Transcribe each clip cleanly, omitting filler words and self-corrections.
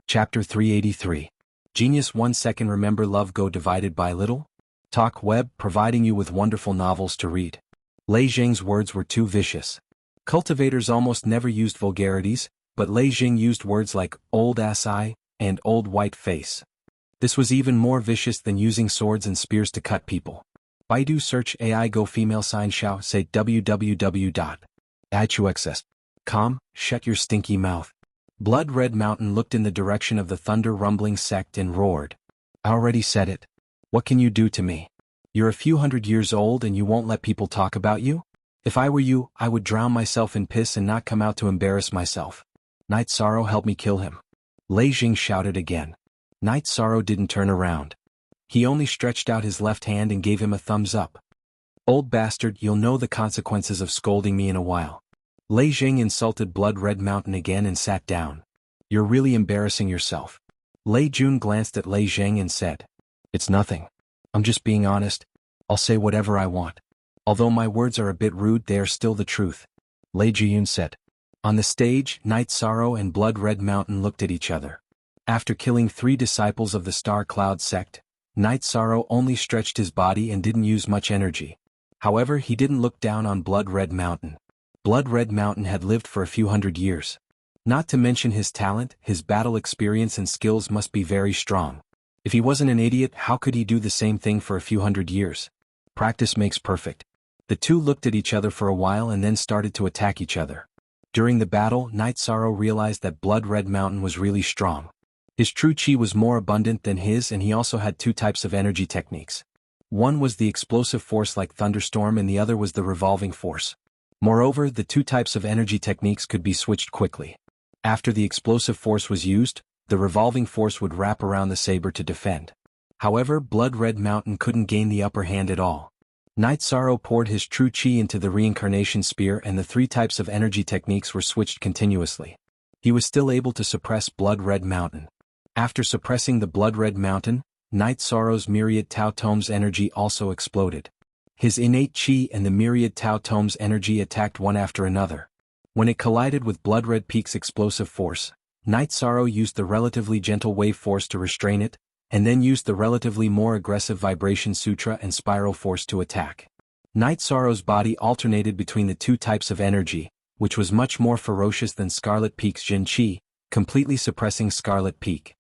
Chapter 383. Genius 1 second. Remember love go divided by little? Talk Web providing you with wonderful novels to read. Lei Jing's words were too vicious. Cultivators almost never used vulgarities, but Lei Jing used words like old ass eye and old white face. This was even more vicious than using swords and spears to cut people. Baidu search AI go female sign xiao say www.ichuxs.com, shut your stinky mouth. Blood Red Mountain looked in the direction of the thunder rumbling sect and roared. I already said it. What can you do to me? You're a few hundred years old and you won't let people talk about you? If I were you, I would drown myself in piss and not come out to embarrass myself. Night Sorrow, help me kill him. Lei Jing shouted again. Night Sorrow didn't turn around. He only stretched out his left hand and gave him a thumbs up. Old bastard, you'll know the consequences of scolding me in a while. Lei Jing insulted Blood Red Mountain again and sat down. You're really embarrassing yourself. Lei Jun glanced at Lei Jing and said, It's nothing. I'm just being honest. I'll say whatever I want. Although my words are a bit rude, they are still the truth. Lei Jiyun said. On the stage, Night Sorrow and Blood Red Mountain looked at each other. After killing 3 disciples of the Star Cloud sect, Night Sorrow only stretched his body and didn't use much energy. However, he didn't look down on Blood Red Mountain. Blood Red Mountain had lived for a few hundred years. Not to mention his talent, his battle experience and skills must be very strong. If he wasn't an idiot, how could he do the same thing for a few hundred years? Practice makes perfect. The two looked at each other for a while and then started to attack each other. During the battle, Night Sorrow realized that Blood Red Mountain was really strong. His true chi was more abundant than his, and he also had 2 types of energy techniques. One was the explosive force like thunderstorm and the other was the revolving force. Moreover, the 2 types of energy techniques could be switched quickly. After the explosive force was used, the revolving force would wrap around the saber to defend. However, Blood Red Mountain couldn't gain the upper hand at all. Night Sorrow poured his true chi into the reincarnation spear and the 3 types of energy techniques were switched continuously. He was still able to suppress Blood Red Mountain. After suppressing the Blood Red Mountain, Night Sorrow's myriad Tao Tomes energy also exploded. His innate chi and the myriad Tao Tomes energy attacked one after another. When it collided with Blood Red Peak's explosive force, Night Sorrow used the relatively gentle wave force to restrain it, and then used the relatively more aggressive vibration sutra and spiral force to attack. Night Sorrow's body alternated between the 2 types of energy, which was much more ferocious than Scarlet Peak's Jin Chi, completely suppressing Scarlet Peak.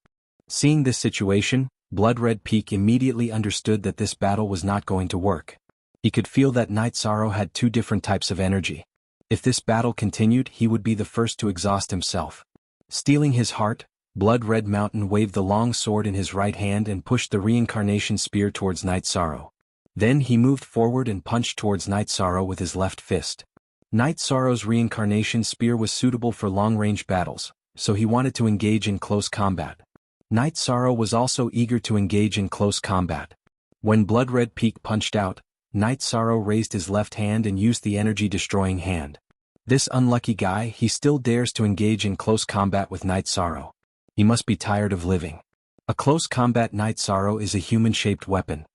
Seeing this situation, Blood Red Peak immediately understood that this battle was not going to work. He could feel that Night Sorrow had 2 different types of energy. If this battle continued, he would be the first to exhaust himself. Stealing his heart, Blood Red Mountain waved the long sword in his right hand and pushed the reincarnation spear towards Night Sorrow. Then he moved forward and punched towards Night Sorrow with his left fist. Night Sorrow's reincarnation spear was suitable for long-range battles, so he wanted to engage in close combat. Night Sorrow was also eager to engage in close combat. When Blood Red Peak punched out, Night Sorrow raised his left hand and used the energy-destroying hand. This unlucky guy, he still dares to engage in close combat with Night Sorrow. He must be tired of living. A close combat Night Sorrow is a human-shaped weapon.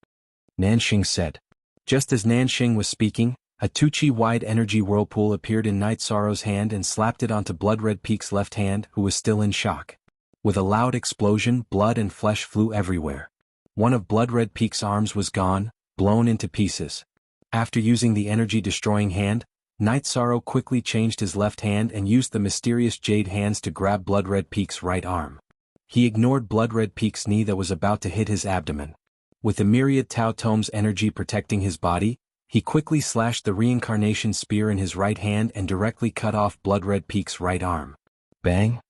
Nanxing said. Just as Nanxing was speaking, a 2-chi-wide energy whirlpool appeared in Night Sorrow's hand and slapped it onto Blood Red Peak's left hand, who was still in shock. With a loud explosion, blood and flesh flew everywhere. One of Blood Red Peak's arms was gone, blown into pieces. After using the energy-destroying hand, Night Sorrow quickly changed his left hand and used the mysterious jade hands to grab Blood Red Peak's right arm. He ignored Blood Red Peak's knee that was about to hit his abdomen. With the myriad Tao Tomes energy protecting his body, he quickly slashed the reincarnation spear in his right hand and directly cut off Blood Red Peak's right arm. Bang!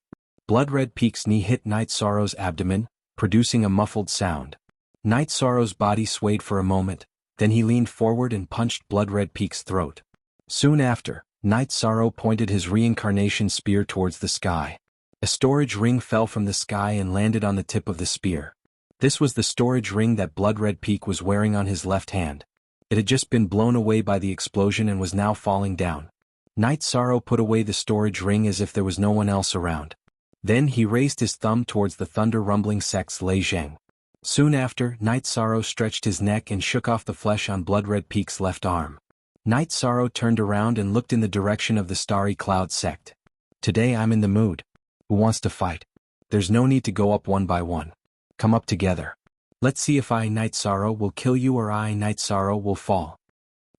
Blood Red Peak's knee hit Night Sorrow's abdomen, producing a muffled sound. Night Sorrow's body swayed for a moment, then he leaned forward and punched Blood Red Peak's throat. Soon after, Night Sorrow pointed his reincarnation spear towards the sky. A storage ring fell from the sky and landed on the tip of the spear. This was the storage ring that Blood Red Peak was wearing on his left hand. It had just been blown away by the explosion and was now falling down. Night Sorrow put away the storage ring as if there was no one else around. Then he raised his thumb towards the thunder-rumbling sect's Lei Zheng. Soon after, Night Sorrow stretched his neck and shook off the flesh on Blood Red Peak's left arm. Night Sorrow turned around and looked in the direction of the Starry Cloud sect. Today I'm in the mood. Who wants to fight? There's no need to go up one by one. Come up together. Let's see if I, Night Sorrow, will kill you or I, Night Sorrow, will fall.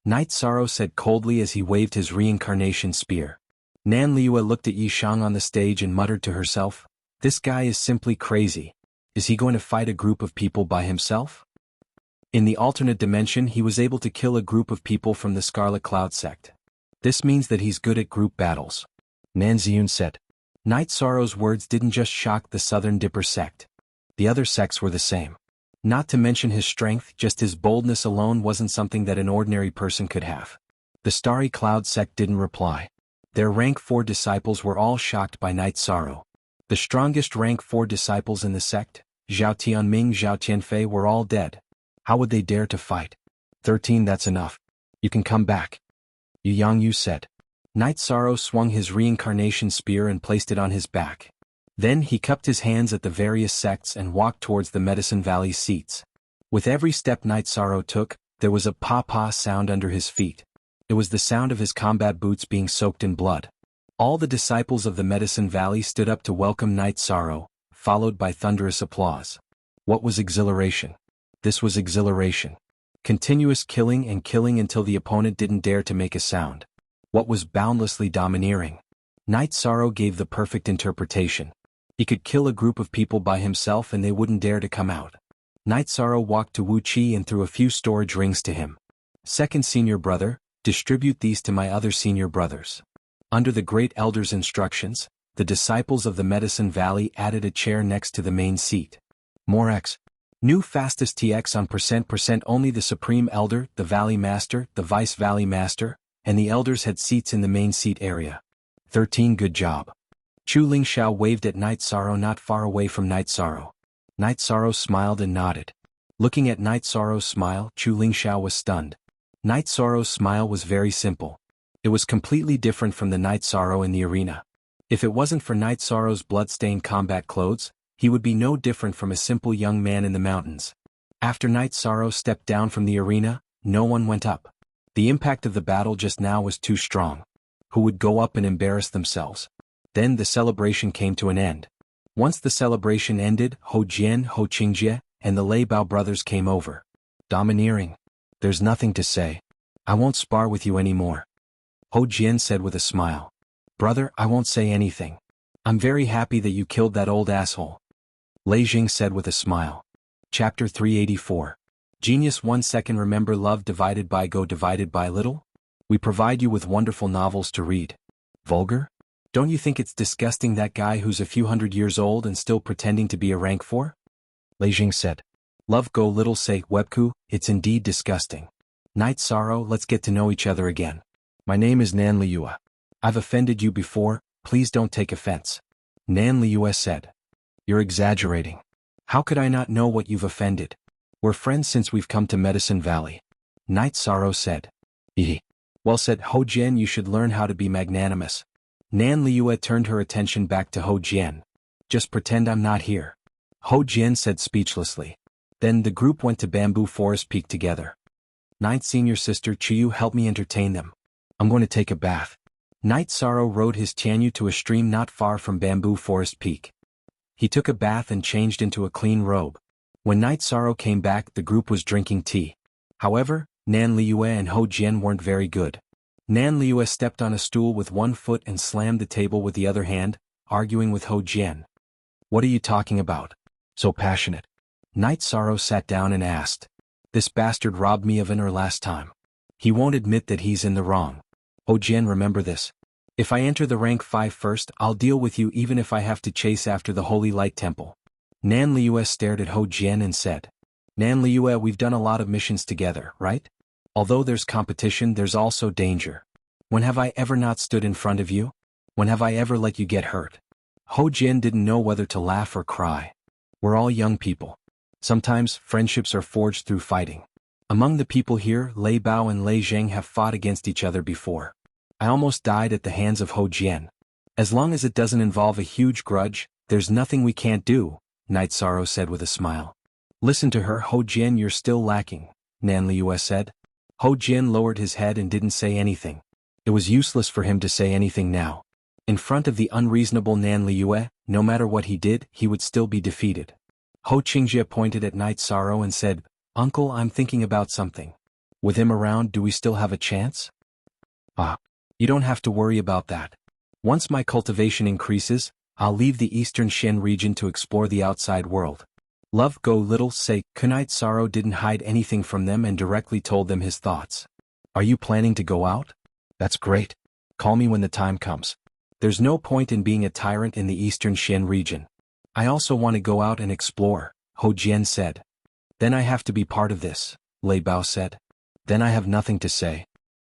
Night Sorrow said coldly as he waved his reincarnation spear. Nan Liua looked at Yi Shang on the stage and muttered to herself, "This guy is simply crazy. Is he going to fight a group of people by himself?" In the alternate dimension he was able to kill a group of people from the Scarlet Cloud sect. This means that he's good at group battles. Nan Ziyun said. Night Sorrow's words didn't just shock the Southern Dipper sect. The other sects were the same. Not to mention his strength, just his boldness alone wasn't something that an ordinary person could have. The Starry Cloud sect didn't reply. Their rank 4 disciples were all shocked by Night Sorrow. The strongest rank 4 disciples in the sect, Zhao Tianming, Zhao Tianfei, were all dead. How would they dare to fight? 13, that's enough. You can come back. Jianghu said. Night Sorrow swung his reincarnation spear and placed it on his back. Then he cupped his hands at the various sects and walked towards the Medicine Valley seats. With every step Night Sorrow took, there was a pa-pa sound under his feet. It was the sound of his combat boots being soaked in blood. All the disciples of the Medicine Valley stood up to welcome Night Sorrow, followed by thunderous applause. What was exhilaration? This was exhilaration. Continuous killing and killing until the opponent didn't dare to make a sound. What was boundlessly domineering? Night Sorrow gave the perfect interpretation. He could kill a group of people by himself and they wouldn't dare to come out. Night Sorrow walked to Wu Qi and threw a few storage rings to him. Second senior brother, distribute these to my other senior brothers. Under the Great Elder's instructions, the disciples of the Medicine Valley added a chair next to the main seat. More X. New fastest TX on %% only the Supreme Elder, the Valley Master, the Vice Valley Master, and the Elders had seats in the main seat area. 13, good job. Chu Lingxiao waved at Night Sorrow not far away from Night Sorrow. Night Sorrow smiled and nodded. Looking at Night Sorrow's smile, Chu Lingxiao was stunned. Night Sorrow's smile was very simple. It was completely different from the Night Sorrow in the arena. If it wasn't for Night Sorrow's blood-stained combat clothes, he would be no different from a simple young man in the mountains. After Night Sorrow stepped down from the arena, no one went up. The impact of the battle just now was too strong. Who would go up and embarrass themselves? Then the celebration came to an end. Once the celebration ended, Ho Jian, Ho Qingjie, and the Lei Bao brothers came over. Domineering. There's nothing to say. I won't spar with you anymore. Ho Jian said with a smile. Brother, I won't say anything. I'm very happy that you killed that old asshole. Lei Jing said with a smile. Chapter 384. Genius 1 second. Remember love divided by go divided by little? We provide you with wonderful novels to read. Vulgar? Don't you think it's disgusting that guy who's a few hundred years old and still pretending to be a rank 4? Lei Jing said. Love go little say webku, it's indeed disgusting. Night Sorrow, let's get to know each other again. My name is Nan Liua. I've offended you before, please don't take offense. Nan Liua said. You're exaggerating. How could I not know what you've offended? We're friends since we've come to Medicine Valley. Night Sorrow said. Ehe. Well said, Ho Jian, you should learn how to be magnanimous. Nan Liua turned her attention back to Ho Jian. Just pretend I'm not here. Ho Jian said speechlessly. Then the group went to Bamboo Forest Peak together. Ninth senior sister Chiyu helped me entertain them. I'm going to take a bath. Night Sorrow rode his Tianyu to a stream not far from Bamboo Forest Peak. He took a bath and changed into a clean robe. When Night Sorrow came back, the group was drinking tea. However, Nan Liua and Ho Jian weren't very good. Nan Liua stepped on a stool with one foot and slammed the table with the other hand, arguing with Ho Jian. What are you talking about? So passionate. Night Sorrow sat down and asked. This bastard robbed me of an last time. He won't admit that he's in the wrong. Ho Jian, remember this. If I enter the rank 5 first, I'll deal with you even if I have to chase after the Holy Light Temple. Nan Liua stared at Ho Jian and said. Nan Liua, we've done a lot of missions together, right? Although there's competition, there's also danger. When have I ever not stood in front of you? When have I ever let you get hurt? Ho Jian didn't know whether to laugh or cry. We're all young people. Sometimes, friendships are forged through fighting. Among the people here, Lei Bao and Lei Zheng have fought against each other before. I almost died at the hands of Ho Jian. As long as it doesn't involve a huge grudge, there's nothing we can't do, Night Sorrow said with a smile. Listen to her, Ho Jian, you're still lacking, Nan Liua said. Ho Jian lowered his head and didn't say anything. It was useless for him to say anything now. In front of the unreasonable Nan Liyue, no matter what he did, he would still be defeated. Xianxia pointed at Night Sorrow and said, "Uncle, I'm thinking about something. With him around, do we still have a chance?" "Ah, you don't have to worry about that. Once my cultivation increases, I'll leave the Eastern Shen region to explore the outside world." Love go little say, Night Sorrow didn't hide anything from them and directly told them his thoughts. "Are you planning to go out? That's great. Call me when the time comes. There's no point in being a tyrant in the Eastern Shen region. I also want to go out and explore," Ho Jian said. "Then I have to be part of this," Lei Bao said. "Then I have nothing to say.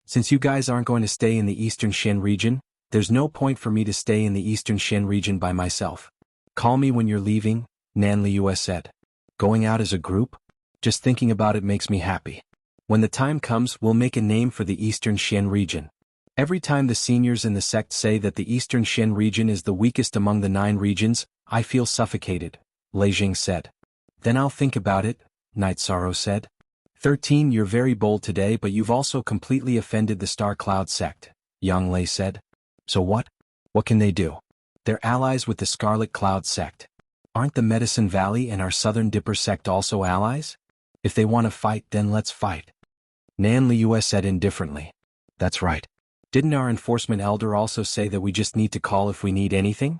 Since you guys aren't going to stay in the Eastern Shen region, there's no point for me to stay in the Eastern Shen region by myself. Call me when you're leaving," Nan Liyue said. "Going out as a group? Just thinking about it makes me happy. When the time comes, we'll make a name for the Eastern Shen region. Every time the seniors in the sect say that the Eastern Shen region is the weakest among the 9 regions, I feel suffocated," Lei Jing said. "Then I'll think about it," Night Sorrow said. 13 You're very bold today, but you've also completely offended the Star Cloud sect," Yang Lei said. "So what? What can they do? They're allies with the Scarlet Cloud sect. Aren't the Medicine Valley and our Southern Dipper sect also allies? If they want to fight, then let's fight." Nan Liyue said indifferently. "That's right. Didn't our enforcement elder also say that we just need to call if we need anything?"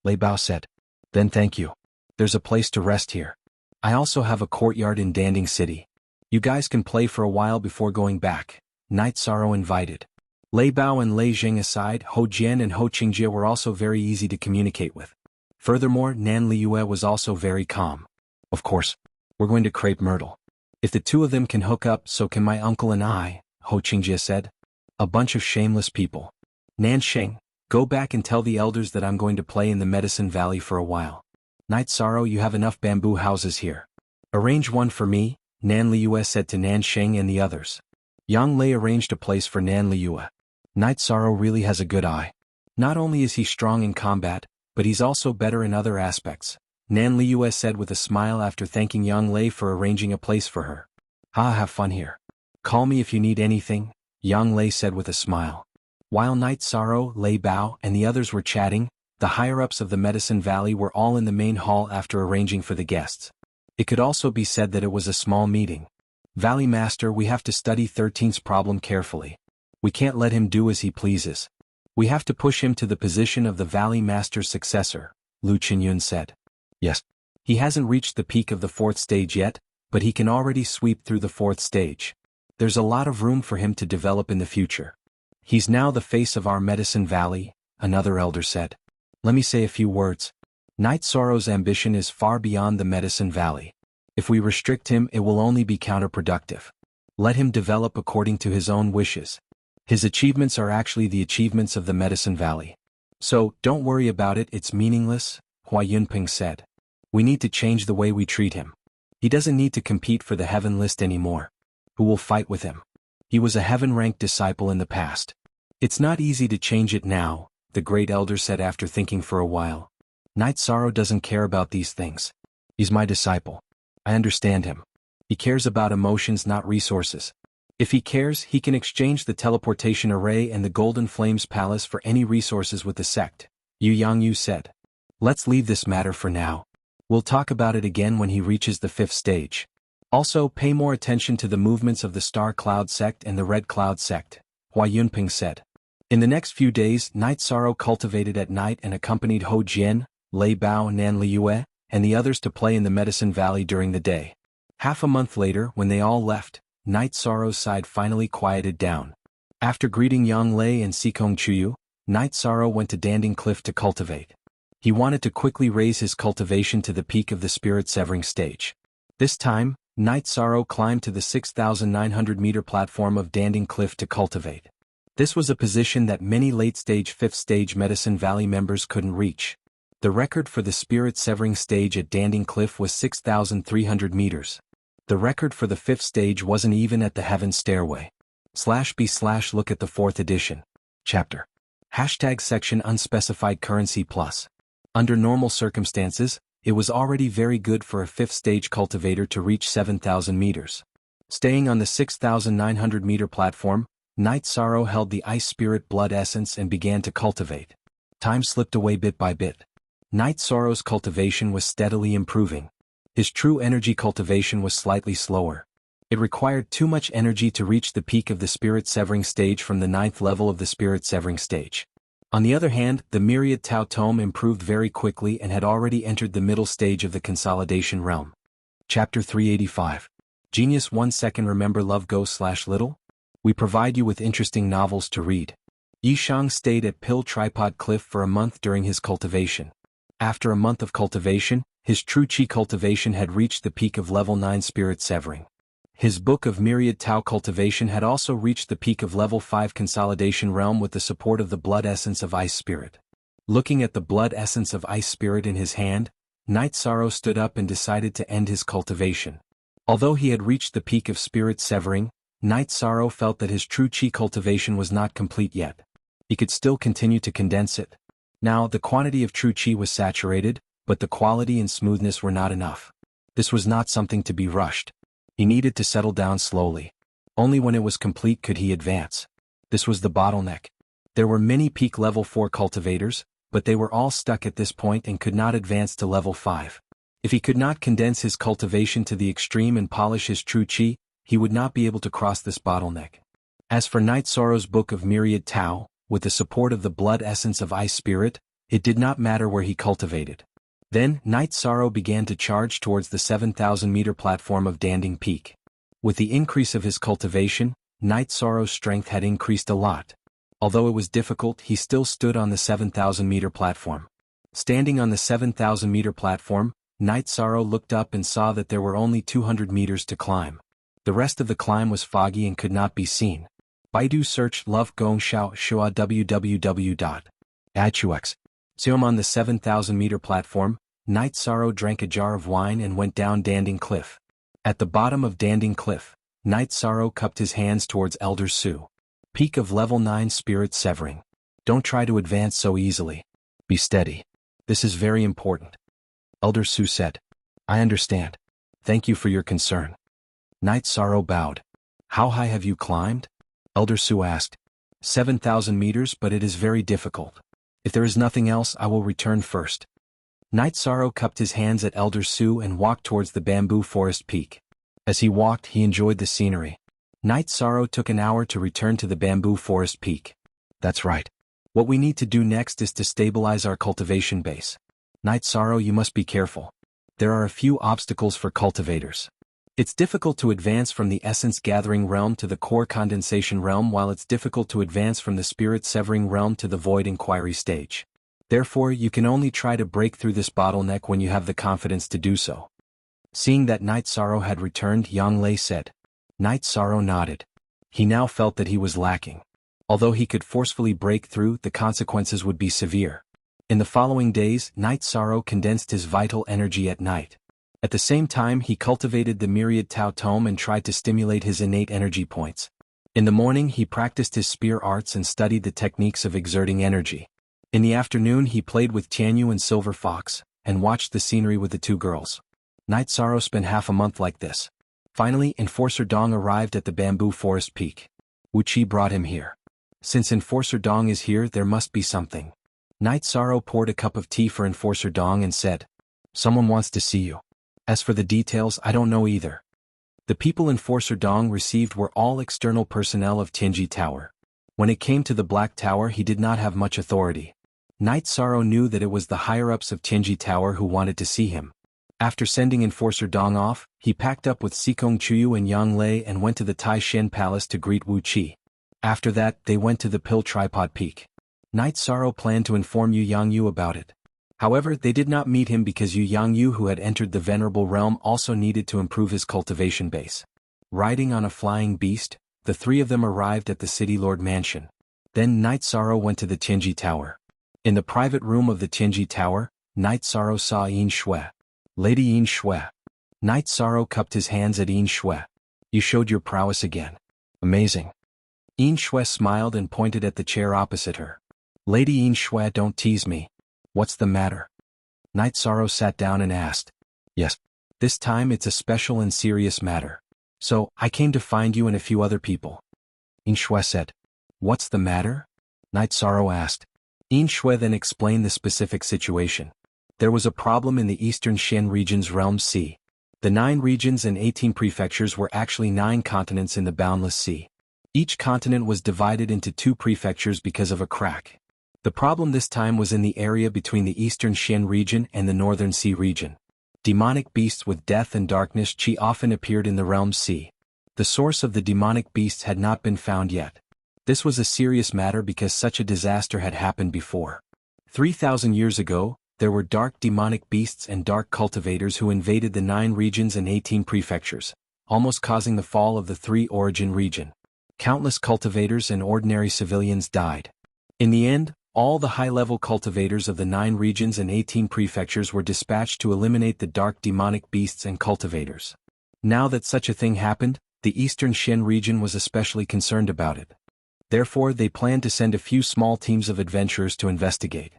Lei Bao said. "Then thank you. There's a place to rest here. I also have a courtyard in Danding City. You guys can play for a while before going back," Night Sorrow invited. Lei Bao and Lei Jing aside, Ho Jian and Ho Qingjie were also very easy to communicate with. Furthermore, Nan Liyue was also very calm. "Of course, we're going to Crepe Myrtle. If the 2 of them can hook up, so can my uncle and I," Ho Qingjie said. "A bunch of shameless people. Nan Sheng, go back and tell the elders that I'm going to play in the Medicine Valley for a while. Night Sorrow, you have enough bamboo houses here. Arrange one for me," Nan Liyue said to Nan Sheng and the others. Yang Lei arranged a place for Nan Liyue. Night Sorrow really has a good eye. Not only is he strong in combat, but he's also better in other aspects, Nan Liyue said with a smile after thanking Yang Lei for arranging a place for her. Have fun here. Call me if you need anything," Yang Lei said with a smile. While Night Sorrow, Lei Bao, and the others were chatting, the higher-ups of the Medicine Valley were all in the main hall after arranging for the guests. It could also be said that it was a small meeting. "Valley Master, we have to study 13's problem carefully. We can't let him do as he pleases. We have to push him to the position of the Valley Master's successor," Lu Qinyun said. "Yes. He hasn't reached the peak of the 4th stage yet, but he can already sweep through the 4th stage. There's a lot of room for him to develop in the future. He's now the face of our Medicine Valley," another elder said. "Let me say a few words. Night Sorrow's ambition is far beyond the Medicine Valley. If we restrict him, it will only be counterproductive. Let him develop according to his own wishes. His achievements are actually the achievements of the Medicine Valley. So, don't worry about it, it's meaningless," Hua Yunping said. "We need to change the way we treat him. He doesn't need to compete for the heaven list anymore. Who will fight with him? He was a heaven-ranked disciple in the past. It's not easy to change it now," the great elder said after thinking for a while. "Night Sorrow doesn't care about these things. He's my disciple. I understand him. He cares about emotions, not resources. If he cares, he can exchange the teleportation array and the Golden Flames Palace for any resources with the sect," Yu Yangyu said. "Let's leave this matter for now. We'll talk about it again when he reaches the 5th stage. Also, pay more attention to the movements of the Star Cloud sect and the Red Cloud sect," Hua Yunping said. In the next few days, Night Sorrow cultivated at night and accompanied Ho Jian, Lei Bao, Nan Liyue, and the others to play in the Medicine Valley during the day. Half a month later, when they all left, Night Sorrow's side finally quieted down. After greeting Yang Lei and Sikong Chuyu, Night Sorrow went to Danding Cliff to cultivate. He wanted to quickly raise his cultivation to the peak of the Spirit Severing stage. This time, Night Sorrow climbed to the 6,900-meter platform of Danding Cliff to cultivate. This was a position that many late-stage 5th-stage Medicine Valley members couldn't reach. The record for the Spirit Severing stage at Danding Cliff was 6,300 meters. The record for the 5th stage wasn't even at the Heaven Stairway. /b/look at the 4th edition. Chapter. #section unspecified currency plus. Under normal circumstances, it was already very good for a 5th stage cultivator to reach 7,000 meters. Staying on the 6,900 meter platform, Night Sorrow held the Ice Spirit Blood Essence and began to cultivate. Time slipped away bit by bit. Night Sorrow's cultivation was steadily improving. His true energy cultivation was slightly slower. It required too much energy to reach the peak of the spirit severing stage from the 9th level of the spirit severing stage. On the other hand, the myriad Tao tome improved very quickly and had already entered the middle stage of the consolidation realm. Chapter 385. Genius 1 second. Remember Love Go/Little? We provide you with interesting novels to read. Yishang stayed at Pill Tripod Cliff for a month during his cultivation. After a month of cultivation, his true chi cultivation had reached the peak of level 9 spirit severing. His Book of Myriad Tao cultivation had also reached the peak of level 5 consolidation realm with the support of the blood essence of Ice Spirit. Looking at the blood essence of Ice Spirit in his hand, Night Sorrow stood up and decided to end his cultivation. Although he had reached the peak of spirit severing, Night Sorrow felt that his true chi cultivation was not complete yet. He could still continue to condense it. Now, the quantity of true chi was saturated, but the quality and smoothness were not enough. This was not something to be rushed. He needed to settle down slowly. Only when it was complete could he advance. This was the bottleneck. There were many peak level 4 cultivators, but they were all stuck at this point and could not advance to level 5. If he could not condense his cultivation to the extreme and polish his true chi, he would not be able to cross this bottleneck. As for Night Sorrow's Book of Myriad Tao, with the support of the blood essence of Ice Spirit, it did not matter where he cultivated. Then, Night Sorrow began to charge towards the 7,000-meter platform of Danding Peak. With the increase of his cultivation, Night Sorrow's strength had increased a lot. Although it was difficult, he still stood on the 7,000-meter platform. Standing on the 7,000-meter platform, Night Sorrow looked up and saw that there were only 200 meters to climb. The rest of the climb was foggy and could not be seen. Baidu searched Love Gong Xiao Shua www.ipicstorytelling. On the 7,000-meter platform, Night Sorrow drank a jar of wine and went down Danding Cliff. At the bottom of Danding Cliff, Night Sorrow cupped his hands towards Elder Su. Peak of level 9 spirit severing. Don't try to advance so easily. Be steady. This is very important. Elder Su said. I understand. Thank you for your concern. Night Sorrow bowed. How high have you climbed? Elder Su asked. 7,000 meters, but it is very difficult. If there is nothing else, I will return first. Night Sorrow cupped his hands at Elder Su and walked towards the bamboo forest peak. As he walked, he enjoyed the scenery. Night Sorrow took an hour to return to the bamboo forest peak. That's right. What we need to do next is to stabilize our cultivation base. Night Sorrow, you must be careful. There are a few obstacles for cultivators. It's difficult to advance from the essence gathering realm to the core condensation realm, while it's difficult to advance from the spirit severing realm to the void inquiry stage. Therefore, you can only try to break through this bottleneck when you have the confidence to do so. Seeing that Night Sorrow had returned, Yang Lei said. Night Sorrow nodded. He now felt that he was lacking. Although he could forcefully break through, the consequences would be severe. In the following days, Night Sorrow condensed his vital energy at night. At the same time, he cultivated the Myriad Tao tome and tried to stimulate his innate energy points. In the morning, he practiced his spear arts and studied the techniques of exerting energy. In the afternoon, he played with Tianyu and Silver Fox, and watched the scenery with the two girls. Night Sorrow spent half a month like this. Finally, Enforcer Dong arrived at the bamboo forest peak. Wu Qi brought him here. Since Enforcer Dong is here, there must be something. Night Sorrow poured a cup of tea for Enforcer Dong and said, Someone wants to see you. As for the details, I don't know either. The people Enforcer Dong received were all external personnel of Tianji Tower. When it came to the Black Tower, he did not have much authority. Night Sorrow knew that it was the higher-ups of Tianji Tower who wanted to see him. After sending Enforcer Dong off, he packed up with Sikong Chuyu and Yang Lei and went to the Tai Shen Palace to greet Wu Qi. After that, they went to the Pill Tripod Peak. Night Sorrow planned to inform Yu Yangyu about it. However, they did not meet him because Yu Yangyu, who had entered the Venerable Realm, also needed to improve his cultivation base. Riding on a flying beast, the three of them arrived at the City Lord Mansion. Then Night Sorrow went to the Tianji Tower. In the private room of the Tianji Tower, Night Sorrow saw Yin Shui. Lady Yin Shui. Night Sorrow cupped his hands at Yin Shui. You showed your prowess again. Amazing. Yin Shui smiled and pointed at the chair opposite her. Lady Yin Shui, don't tease me. What's the matter? Night Sorrow sat down and asked. Yes. This time it's a special and serious matter. So, I came to find you and a few other people. Yin Shui said. What's the matter? Night Sorrow asked. Yin then explained the specific situation. There was a problem in the eastern Xian region's realm sea. The 9 regions and 18 prefectures were actually 9 continents in the boundless sea. Each continent was divided into 2 prefectures because of a crack. The problem this time was in the area between the eastern Xian region and the northern sea region. Demonic beasts with death and darkness qi often appeared in the realm sea. The source of the demonic beasts had not been found yet. This was a serious matter because such a disaster had happened before. 3,000 years ago, there were dark demonic beasts and dark cultivators who invaded the 9 regions and 18 prefectures, almost causing the fall of the 3 origin region. Countless cultivators and ordinary civilians died. In the end, all the high-level cultivators of the 9 regions and 18 prefectures were dispatched to eliminate the dark demonic beasts and cultivators. Now that such a thing happened, the eastern Xian region was especially concerned about it. Therefore, they planned to send a few small teams of adventurers to investigate.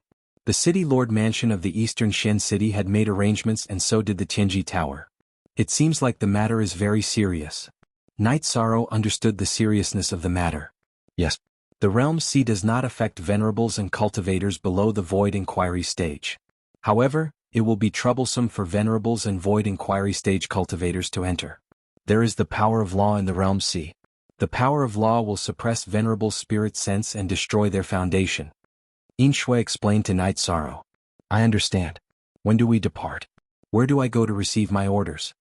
The city lord mansion of the eastern Xian city had made arrangements, and so did the Tianji Tower. It seems like the matter is very serious. Night Sorrow understood the seriousness of the matter. Yes. The realm sea does not affect venerables and cultivators below the void inquiry stage. However, it will be troublesome for venerables and void inquiry stage cultivators to enter. There is the power of law in the realm sea. The power of law will suppress venerable spirit sense and destroy their foundation. Yin Shui explained to Night Sorrow. I understand. When do we depart? Where do I go to receive my orders?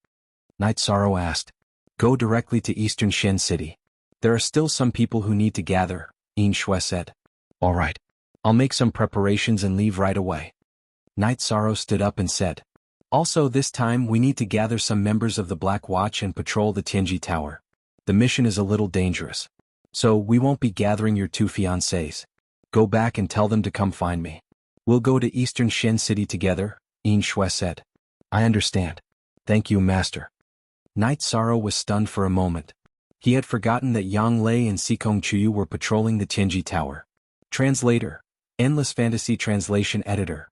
Night Sorrow asked. Go directly to Eastern Xian City. There are still some people who need to gather, Yin Shui said. All right. I'll make some preparations and leave right away. Night Sorrow stood up and said. Also this time we need to gather some members of the Black Watch and patrol the Tianji Tower. The mission is a little dangerous. So we won't be gathering your 2 fiancés. Go back and tell them to come find me. We'll go to Eastern Xian City together, Yin Shui said. I understand. Thank you, Master. Night Sorrow was stunned for a moment. He had forgotten that Yang Lei and Xikong Chuyu were patrolling the Tianji Tower. Translator. Endless Fantasy Translation Editor.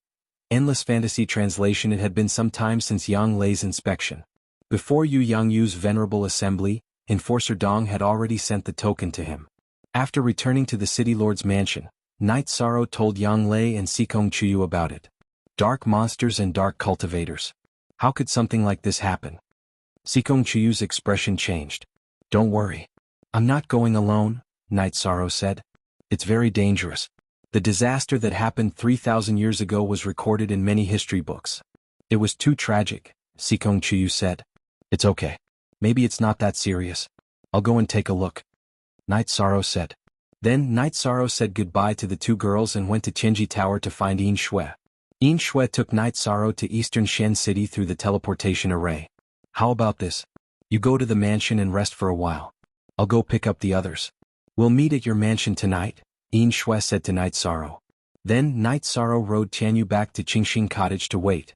Endless Fantasy Translation. It had been some time since Yang Lei's inspection. Before Yu Yangyu's venerable assembly, Enforcer Dong had already sent the token to him. After returning to the City Lord's mansion, Night Sorrow told Yang Lei and Xikong Chuyu about it. Dark monsters and dark cultivators. How could something like this happen? Xikong Chuyu's expression changed. Don't worry. I'm not going alone, Night Sorrow said. It's very dangerous. The disaster that happened 3,000 years ago was recorded in many history books. It was too tragic, Xikong Chuyu said. It's okay. Maybe it's not that serious. I'll go and take a look. Night Sorrow said. Then Night Sorrow said goodbye to the 2 girls and went to Tianji Tower to find Yin Shui. Yin Shui took Night Sorrow to Eastern Xian City through the teleportation array. How about this? You go to the mansion and rest for a while. I'll go pick up the others. We'll meet at your mansion tonight, Yin Shui said to Night Sorrow. Then Night Sorrow rode Tianyu back to Qingxing Cottage to wait.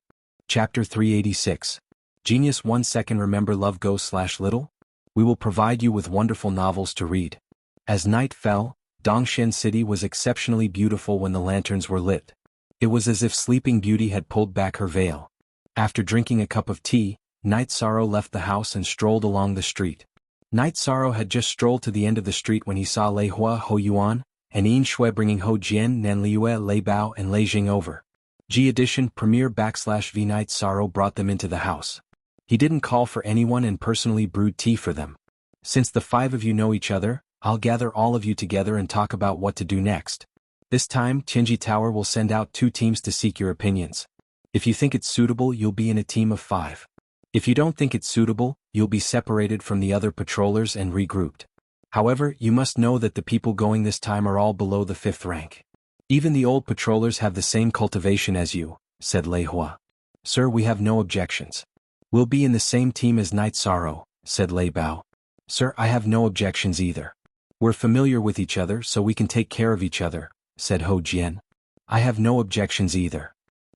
Chapter 386. Genius 1 second. Remember love go/little? We will provide you with wonderful novels to read. As night fell, Dongshan City was exceptionally beautiful when the lanterns were lit. It was as if Sleeping Beauty had pulled back her veil. After drinking a cup of tea, Night Sorrow left the house and strolled along the street. Night Sorrow had just strolled to the end of the street when he saw Lei Hua Ho Yuan, and Yin Shui bringing Ho Jian, Nan Liue, Lei Bao and Lei Jing over. G Edition Premiere /V. Night Sorrow brought them into the house. He didn't call for anyone and personally brewed tea for them. Since the 5 of you know each other, I'll gather all of you together and talk about what to do next. This time, Tianji Tower will send out 2 teams to seek your opinions. If you think it's suitable, you'll be in a team of 5. If you don't think it's suitable, you'll be separated from the other patrollers and regrouped. However, you must know that the people going this time are all below the 5th rank. Even the old patrollers have the same cultivation as you, said Lei Hua. Sir, we have no objections. We'll be in the same team as Night Sorrow, said Lei Bao. Sir, I have no objections either. We're familiar with each other so we can take care of each other, said Ho Jian. I have no objections either.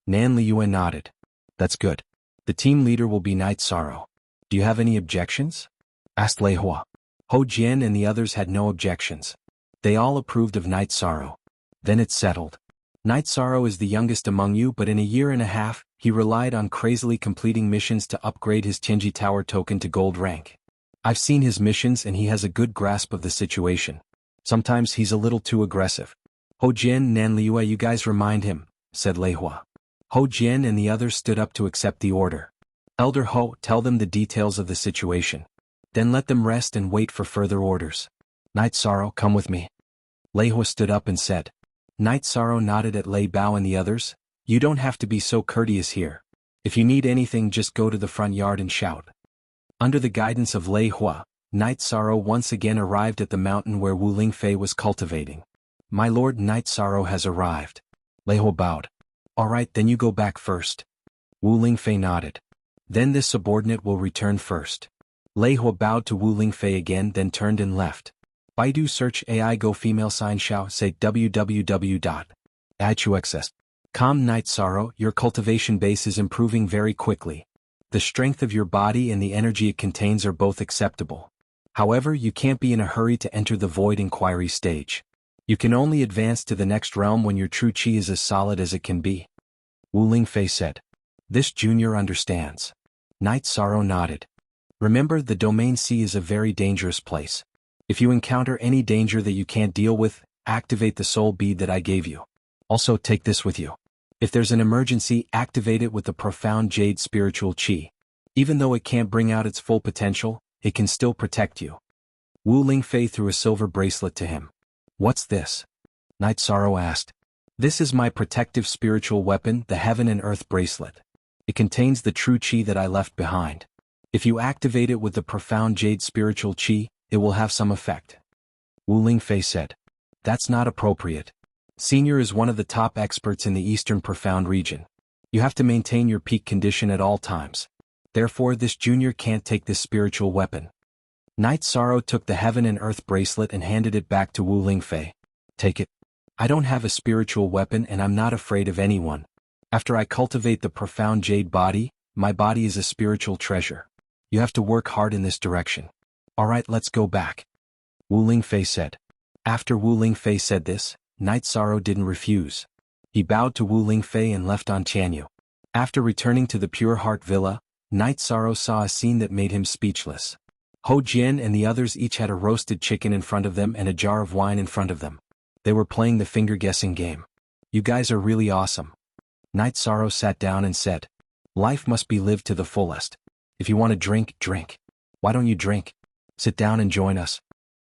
Nan Liue nodded. That's good. The team leader will be Night Sorrow. Do you have any objections? Asked Lei Hua. Ho Jian and the others had no objections. They all approved of Night Sorrow. Then it's settled. Night Sorrow is the youngest among you, but in a year and a half, he relied on crazily completing missions to upgrade his Tianji Tower token to gold rank. I've seen his missions and he has a good grasp of the situation. Sometimes he's a little too aggressive. Ho Jian, Nanliue, you guys remind him, said Lei Hua. Ho Jian and the others stood up to accept the order. Elder Ho, tell them the details of the situation. Then let them rest and wait for further orders. Night Sorrow, come with me. Lei Hua stood up and said. Night Sorrow nodded at Lei Bao and the others. You don't have to be so courteous here. If you need anything, just go to the front yard and shout. Under the guidance of Lei Hua, Night Sorrow once again arrived at the mountain where Wu Lingfei was cultivating. My lord, Night Sorrow has arrived. Lei Hua bowed. All right, then you go back first. Wu Lingfei nodded. Then this subordinate will return first. Lei Hua bowed to Wu Lingfei again, then turned and left. Baidu search AI go female sign xiao say www.ichuxs.com. Night Sorrow, your cultivation base is improving very quickly. The strength of your body and the energy it contains are both acceptable. However, you can't be in a hurry to enter the void inquiry stage. You can only advance to the next realm when your true chi is as solid as it can be. Wu Lingfei said. This junior understands. Night Sorrow nodded. Remember, the domain C is a very dangerous place. If you encounter any danger that you can't deal with, activate the soul bead that I gave you. Also take this with you. If there's an emergency, activate it with the profound jade spiritual chi. Even though it can't bring out its full potential, it can still protect you. Wu Lingfei threw a silver bracelet to him. What's this? Night Sorrow asked. This is my protective spiritual weapon, the Heaven and Earth bracelet. It contains the true chi that I left behind. If you activate it with the profound jade spiritual chi, it will have some effect. Wu Lingfei said. That's not appropriate. Senior is one of the top experts in the Eastern Profound region. You have to maintain your peak condition at all times. Therefore, this junior can't take this spiritual weapon. Night Sorrow took the Heaven and Earth bracelet and handed it back to Wu Lingfei. Take it. I don't have a spiritual weapon and I'm not afraid of anyone. After I cultivate the profound jade body, my body is a spiritual treasure. You have to work hard in this direction. Alright, let's go back. Wu Lingfei said. After Wu Lingfei said this, Night Sorrow didn't refuse. He bowed to Wu Lingfei and left on Xianyu. After returning to the Pure Heart Villa, Night Sorrow saw a scene that made him speechless. Ho Jian and the others each had a roasted chicken in front of them and a jar of wine in front of them. They were playing the finger-guessing game. You guys are really awesome. Night Sorrow sat down and said, Life must be lived to the fullest. If you want to drink, drink. Why don't you drink? Sit down and join us.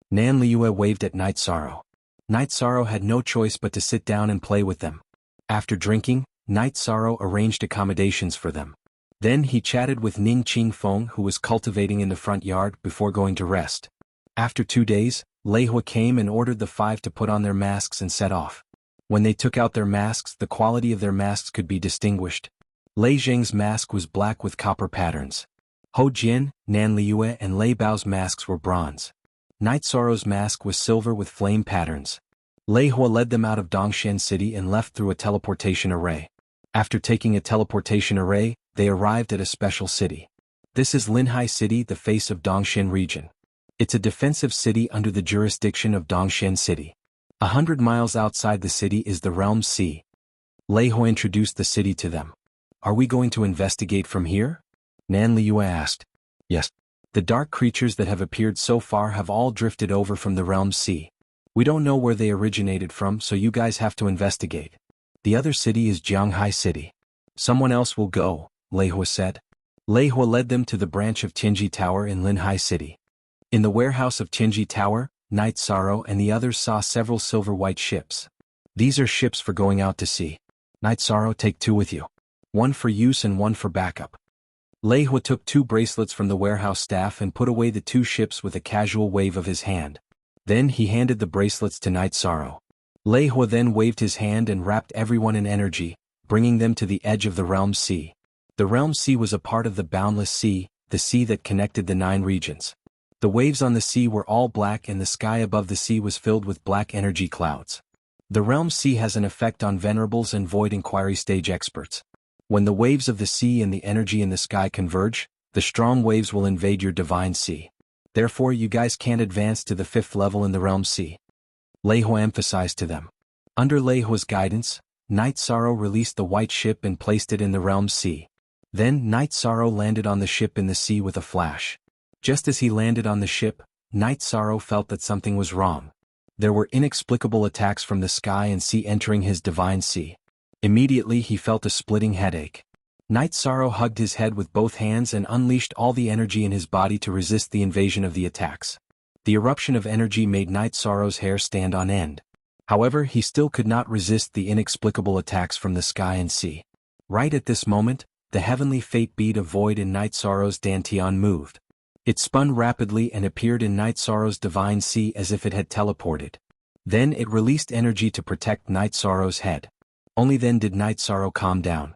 Nan Liue waved at Night Sorrow. Night Sorrow had no choice but to sit down and play with them. After drinking, Night Sorrow arranged accommodations for them. Then he chatted with Ning Qingfeng, who was cultivating in the front yard, before going to rest. After 2 days, Lei Hua came and ordered the 5 to put on their masks and set off. When they took out their masks, the quality of their masks could be distinguished. Lei Zheng's mask was black with copper patterns. Ho Jian, Nan Liue and Lei Bao's masks were bronze. Night Sorrow's mask was silver with flame patterns. Lei Hua led them out of Dongshan City and left through a teleportation array. After taking a teleportation array, they arrived at a special city. This is Linhai City, the face of Dongshan region. It's a defensive city under the jurisdiction of Dongshan City. 100 miles outside the city is the Realm Sea. Lei Hua introduced the city to them. Are we going to investigate from here? Nan Liue asked. Yes. The dark creatures that have appeared so far have all drifted over from the Realm Sea. We don't know where they originated from, so you guys have to investigate. The other city is Jianghu City. Someone else will go, Lei Hua said. Lei Hua led them to the branch of Tianji Tower in Linhai City. In the warehouse of Tianji Tower, Night Sorrow and the others saw several silver-white ships. These are ships for going out to sea. Night Sorrow, take 2 with you. 1 for use and 1 for backup. Lei Hua took 2 bracelets from the warehouse staff and put away the 2 ships with a casual wave of his hand. Then he handed the bracelets to Night Sorrow. Lei Hua then waved his hand and wrapped everyone in energy, bringing them to the edge of the Realm Sea. The Realm Sea was a part of the boundless sea, the sea that connected the 9 regions. The waves on the sea were all black and the sky above the sea was filled with black energy clouds. The Realm Sea has an effect on venerables and void inquiry stage experts. When the waves of the sea and the energy in the sky converge, the strong waves will invade your divine sea. Therefore you guys can't advance to the 5th level in the Realm Sea. Lei Hua emphasized to them. Under Lei Hua's guidance, Night Sorrow released the white ship and placed it in the Realm Sea. Then Night Sorrow landed on the ship in the sea with a flash. Just as he landed on the ship, Night Sorrow felt that something was wrong. There were inexplicable attacks from the sky and sea entering his divine sea. Immediately he felt a splitting headache. Night Sorrow hugged his head with both hands and unleashed all the energy in his body to resist the invasion of the attacks. The eruption of energy made Night Sorrow's hair stand on end. However, he still could not resist the inexplicable attacks from the sky and sea. Right at this moment, the heavenly fate bead of void in Night Sorrow's dantian moved. It spun rapidly and appeared in Night Sorrow's divine sea as if it had teleported. Then it released energy to protect Night Sorrow's head. Only then did Night Sorrow calm down.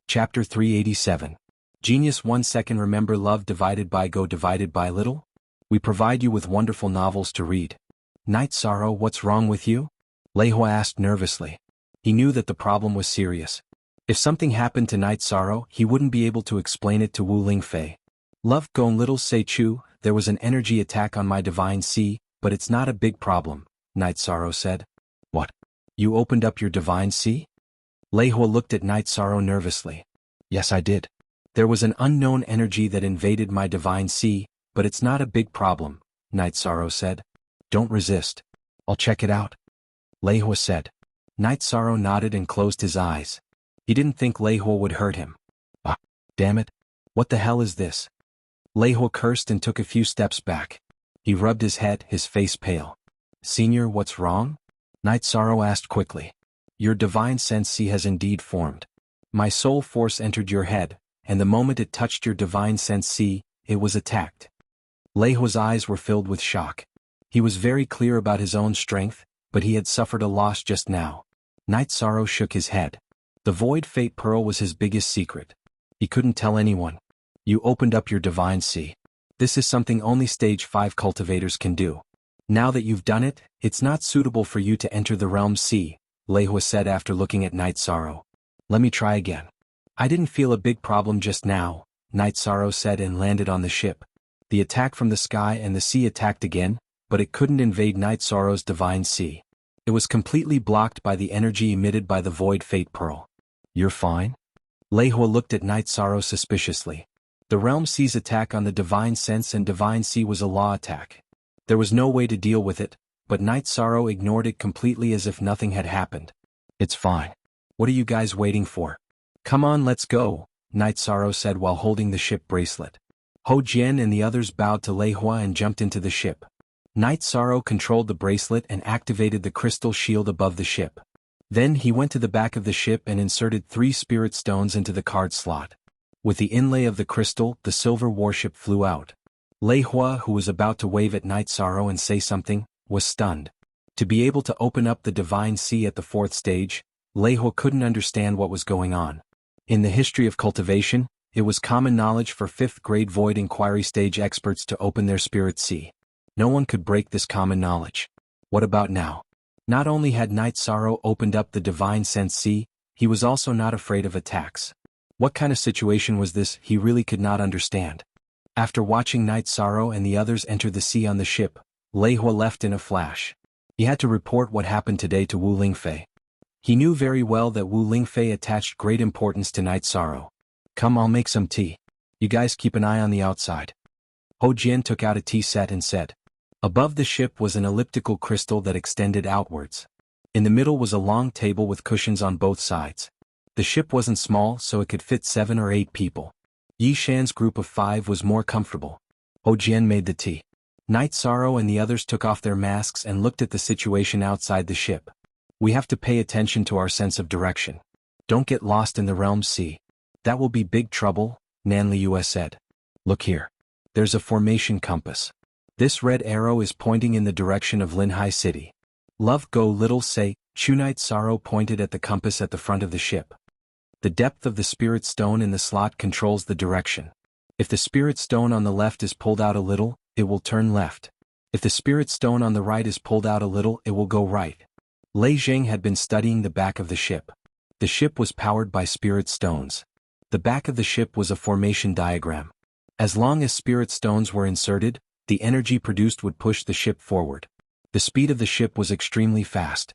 Chapter 387. Genius 1 second. Remember love divided by go divided by little? We provide you with wonderful novels to read. Night Sorrow, what's wrong with you? Leihua asked nervously. He knew that the problem was serious. If something happened to Night Sorrow, he wouldn't be able to explain it to Wu Lingfei. Love Gong Little Sei Chu, there was an energy attack on my divine sea, but it's not a big problem, Night Sorrow said. What? You opened up your divine sea? Leihua looked at Night Sorrow nervously. Yes, I did. There was an unknown energy that invaded my divine sea, but it's not a big problem, Night Sorrow said. Don't resist. I'll check it out. Leihua said. Night Sorrow nodded and closed his eyes. He didn't think Leihua would hurt him. Ah, damn it. What the hell is this? Leihua cursed and took a few steps back. He rubbed his head, his face pale. Senior, what's wrong? Night Sorrow asked quickly. Your divine sense has indeed formed. My soul force entered your head, and the moment it touched your divine sense, it was attacked. Leihua's eyes were filled with shock. He was very clear about his own strength, but he had suffered a loss just now. Night Sorrow shook his head. The Void Fate Pearl was his biggest secret. He couldn't tell anyone. You opened up your divine sea. This is something only stage 5 cultivators can do. Now that you've done it, it's not suitable for you to enter the realm sea, Leihua said after looking at Night Sorrow. Let me try again. I didn't feel a big problem just now, Night Sorrow said and landed on the ship. The attack from the sky and the sea attacked again, but it couldn't invade Night Sorrow's divine sea. It was completely blocked by the energy emitted by the Void Fate Pearl. You're fine? Leihua looked at Night Sorrow suspiciously. The realm sea's attack on the divine sense and divine sea was a law attack. There was no way to deal with it, but Night Sorrow ignored it completely as if nothing had happened. It's fine. What are you guys waiting for? Come on, let's go, Night Sorrow said while holding the ship bracelet. Ho Jian and the others bowed to Leihua and jumped into the ship. Night Sorrow controlled the bracelet and activated the crystal shield above the ship. Then he went to the back of the ship and inserted 3 spirit stones into the card slot. With the inlay of the crystal, the silver warship flew out. Leihua, who was about to wave at Night Sorrow and say something, was stunned. To be able to open up the divine sea at the 4th stage, Leihua couldn't understand what was going on. In the history of cultivation, it was common knowledge for 5th grade Void Inquiry stage experts to open their spirit sea. No one could break this common knowledge. What about now? Not only had Night Sorrow opened up the divine sense sea, he was also not afraid of attacks. What kind of situation was this? He really could not understand. After watching Night Sorrow and the others enter the sea on the ship, Leihua left in a flash. He had to report what happened today to Wu Lingfei. He knew very well that Wu Lingfei attached great importance to Night Sorrow. Come, I'll make some tea. You guys keep an eye on the outside. Ho Jian took out a tea set and said. Above the ship was an elliptical crystal that extended outwards. In the middle was a long table with cushions on both sides. The ship wasn't small, so it could fit 7 or 8 people. Yi Shan's group of 5 was more comfortable. Ho Jian made the tea. Night Sorrow and the others took off their masks and looked at the situation outside the ship. We have to pay attention to our sense of direction. Don't get lost in the realm sea. That will be big trouble, Nanliua said. Look here. There's a formation compass. This red arrow is pointing in the direction of Linhai City. Love Go Little Say, Chu. Night Sorrow pointed at the compass at the front of the ship. The depth of the spirit stone in the slot controls the direction. If the spirit stone on the left is pulled out a little, it will turn left. If the spirit stone on the right is pulled out a little, it will go right. Lei Zheng had been studying the back of the ship. The ship was powered by spirit stones. The back of the ship was a formation diagram. As long as spirit stones were inserted, the energy produced would push the ship forward. The speed of the ship was extremely fast.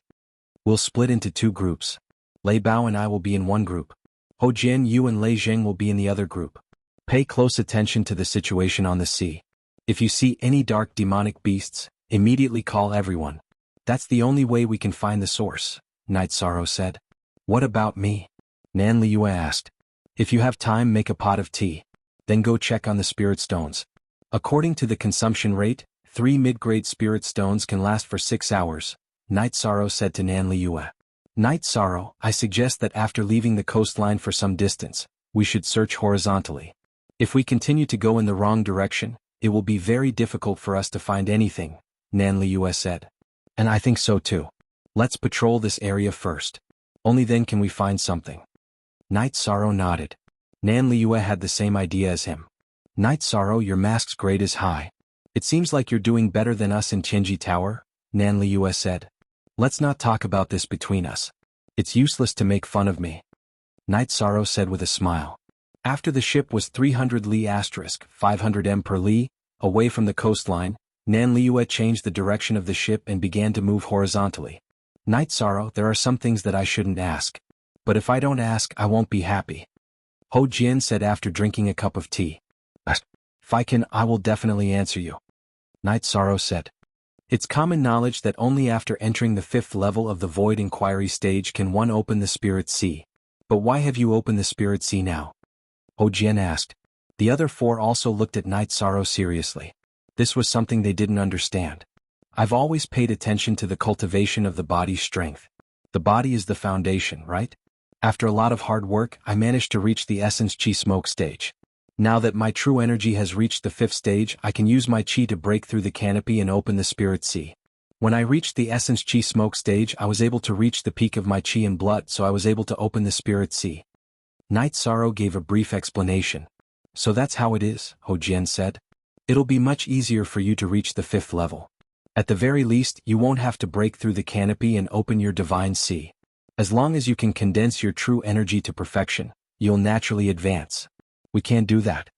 We'll split into 2 groups. Lei Bao and I will be in one group. Ho Jian, you and Lei Zheng will be in the other group. Pay close attention to the situation on the sea. If you see any dark demonic beasts, immediately call everyone. That's the only way we can find the source, Night Sorrow said. What about me? Nan Liyue asked. If you have time, make a pot of tea. Then go check on the spirit stones. According to the consumption rate, 3 mid-grade spirit stones can last for 6 hours, Night Sorrow said to Nan Liyue. Night Sorrow, I suggest that after leaving the coastline for some distance, we should search horizontally. If we continue to go in the wrong direction, it will be very difficult for us to find anything, Nan Liyue said. And I think so too. Let's patrol this area first. Only then can we find something. Night Sorrow nodded. Nan Liyue had the same idea as him. Night Sorrow, your mask's grade is high. It seems like you're doing better than us in Tianji Tower, Nan Liyue said. Let's not talk about this between us. It's useless to make fun of me. Night Sorrow said with a smile. After the ship was 300 li asterisk 500 m per li, away from the coastline, Nan Liyue changed the direction of the ship and began to move horizontally. Night Sorrow, there are some things that I shouldn't ask. But if I don't ask, I won't be happy. Ho Jian said after drinking a cup of tea. If I can, I will definitely answer you. Night Sorrow said. It's common knowledge that only after entering the 5th level of the Void Inquiry stage can one open the Spirit Sea. But why have you opened the Spirit Sea now? Ho Jian asked. The other 4 also looked at Night Sorrow seriously. This was something they didn't understand. I've always paid attention to the cultivation of the body's strength. The body is the foundation, right? After a lot of hard work, I managed to reach the Essence Chi Smoke stage. Now that my true energy has reached the 5th stage, I can use my chi to break through the canopy and open the Spirit Sea. When I reached the Essence Chi Smoke stage, I was able to reach the peak of my chi and blood, so I was able to open the Spirit Sea. Night Sorrow gave a brief explanation. So that's how it is, Ho Jian said. It'll be much easier for you to reach the 5th level. At the very least, you won't have to break through the canopy and open your divine sea. As long as you can condense your true energy to perfection, you'll naturally advance. We can't do that.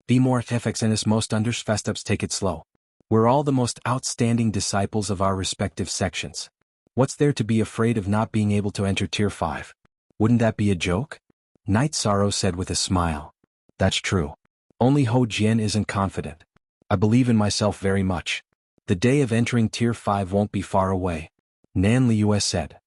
Be more effectionist most unders festups take it slow. We're all the most outstanding disciples of our respective sections. What's there to be afraid of not being able to enter Tier 5? Wouldn't that be a joke? Night Sorrow said with a smile. That's true. Only Ho Jian isn't confident. I believe in myself very much. The day of entering Tier 5 won't be far away. Nan Liyue said.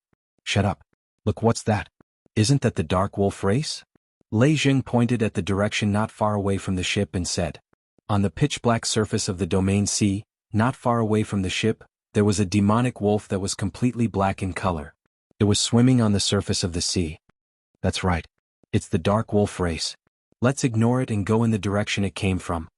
Shut up. Look, what's that? Isn't that the Dark Wolf race? Lei Jing pointed at the direction not far away from the ship and said. On the pitch-black surface of the domain sea, not far away from the ship, there was a demonic wolf that was completely black in color. It was swimming on the surface of the sea. That's right. It's the Dark Wolf race. Let's ignore it and go in the direction it came from.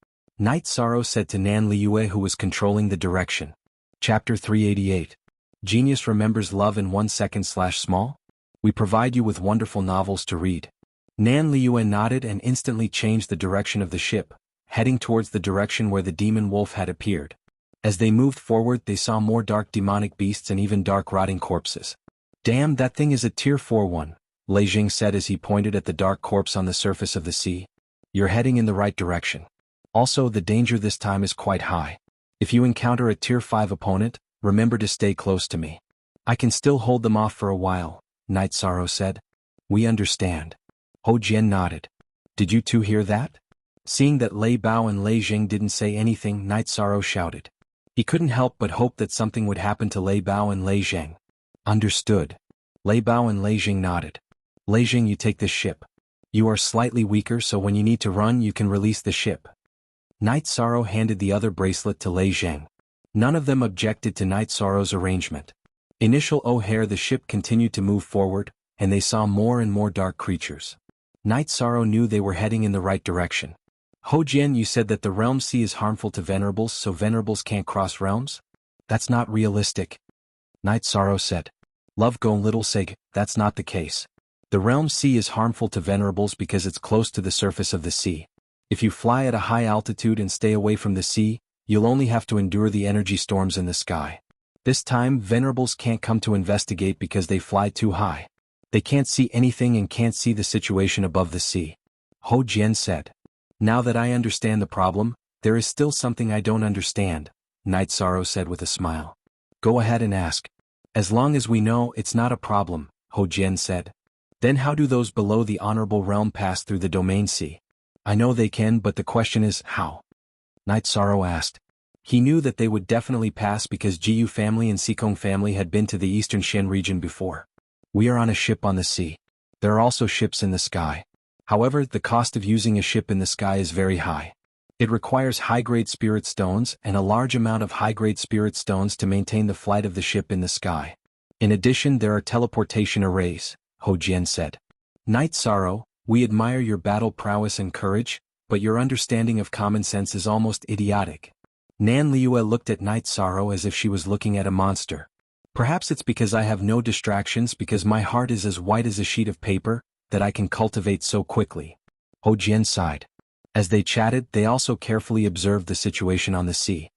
Night Sorrow said to Nan Liyue, who was controlling the direction. Chapter 388. Genius remembers love in 1 second/small? We provide you with wonderful novels to read. Nan Liyue nodded and instantly changed the direction of the ship, heading towards the direction where the demon wolf had appeared. As they moved forward, they saw more dark demonic beasts and even dark rotting corpses. Damn, that thing is a Tier 4 one, Lei Jing said as he pointed at the dark corpse on the surface of the sea. You're heading in the right direction. Also, the danger this time is quite high. If you encounter a Tier 5 opponent, remember to stay close to me. I can still hold them off for a while, Night Sorrow said. We understand. Ho Jian nodded. Did you two hear that? Seeing that Lei Bao and Lei Jing didn't say anything, Night Sorrow shouted. He couldn't help but hope that something would happen to Lei Bao and Lei Jing. Understood. Lei Bao and Lei Jing nodded. Lei Jing, you take this ship. You are slightly weaker, so when you need to run, you can release the ship. Night Sorrow handed the other bracelet to Lei Jing. None of them objected to Night Sorrow's arrangement. Initial O'Hare, the ship continued to move forward, and they saw more and more dark creatures. Night Sorrow knew they were heading in the right direction. Ho Jian, you said that the realm sea is harmful to venerables, so venerables can't cross realms? That's not realistic. Night Sorrow said. Love go little sig, that's not the case. The realm sea is harmful to venerables because it's close to the surface of the sea. If you fly at a high altitude and stay away from the sea, you'll only have to endure the energy storms in the sky. This time, venerables can't come to investigate because they fly too high. They can't see anything and can't see the situation above the sea. Ho Jian said. Now that I understand the problem, there is still something I don't understand, Night Sorrow said with a smile. Go ahead and ask. As long as we know it's not a problem, Ho Jian said. Then how do those below the honorable realm pass through the domain sea? I know they can, but the question is, how? Night Sorrow asked. He knew that they would definitely pass because Jiyu family and Sikong family had been to the eastern Shen region before. We are on a ship on the sea. There are also ships in the sky. However, the cost of using a ship in the sky is very high. It requires high-grade spirit stones and a large amount of high-grade spirit stones to maintain the flight of the ship in the sky. In addition, there are teleportation arrays, Ho Jian said. Knight Sorrow, we admire your battle prowess and courage, but your understanding of common sense is almost idiotic. Nan Liue looked at Knight Sorrow as if she was looking at a monster. Perhaps it's because I have no distractions because my heart is as white as a sheet of paper, that I can cultivate so quickly. Ho Jian sighed. As they chatted, they also carefully observed the situation on the sea.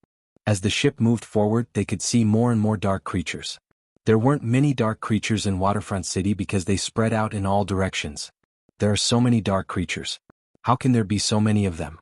As the ship moved forward, they could see more and more dark creatures. There weren't many dark creatures in Waterfront City because they spread out in all directions. There are so many dark creatures. How can there be so many of them?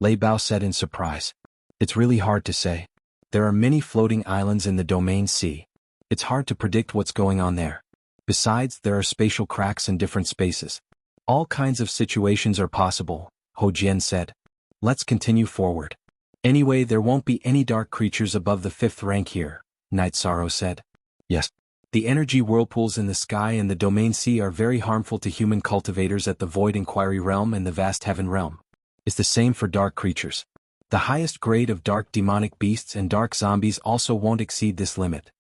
Lei Bao said in surprise. It's really hard to say. There are many floating islands in the domain sea. It's hard to predict what's going on there. Besides, there are spatial cracks in different spaces. All kinds of situations are possible, Ho Jian said. Let's continue forward. Anyway, there won't be any dark creatures above the 5th rank here, Knight Sorrow said. Yes. The energy whirlpools in the sky and the domain sea are very harmful to human cultivators at the Void Inquiry Realm and the Vast Heaven Realm. It's the same for dark creatures. The highest grade of dark demonic beasts and dark zombies also won't exceed this limit.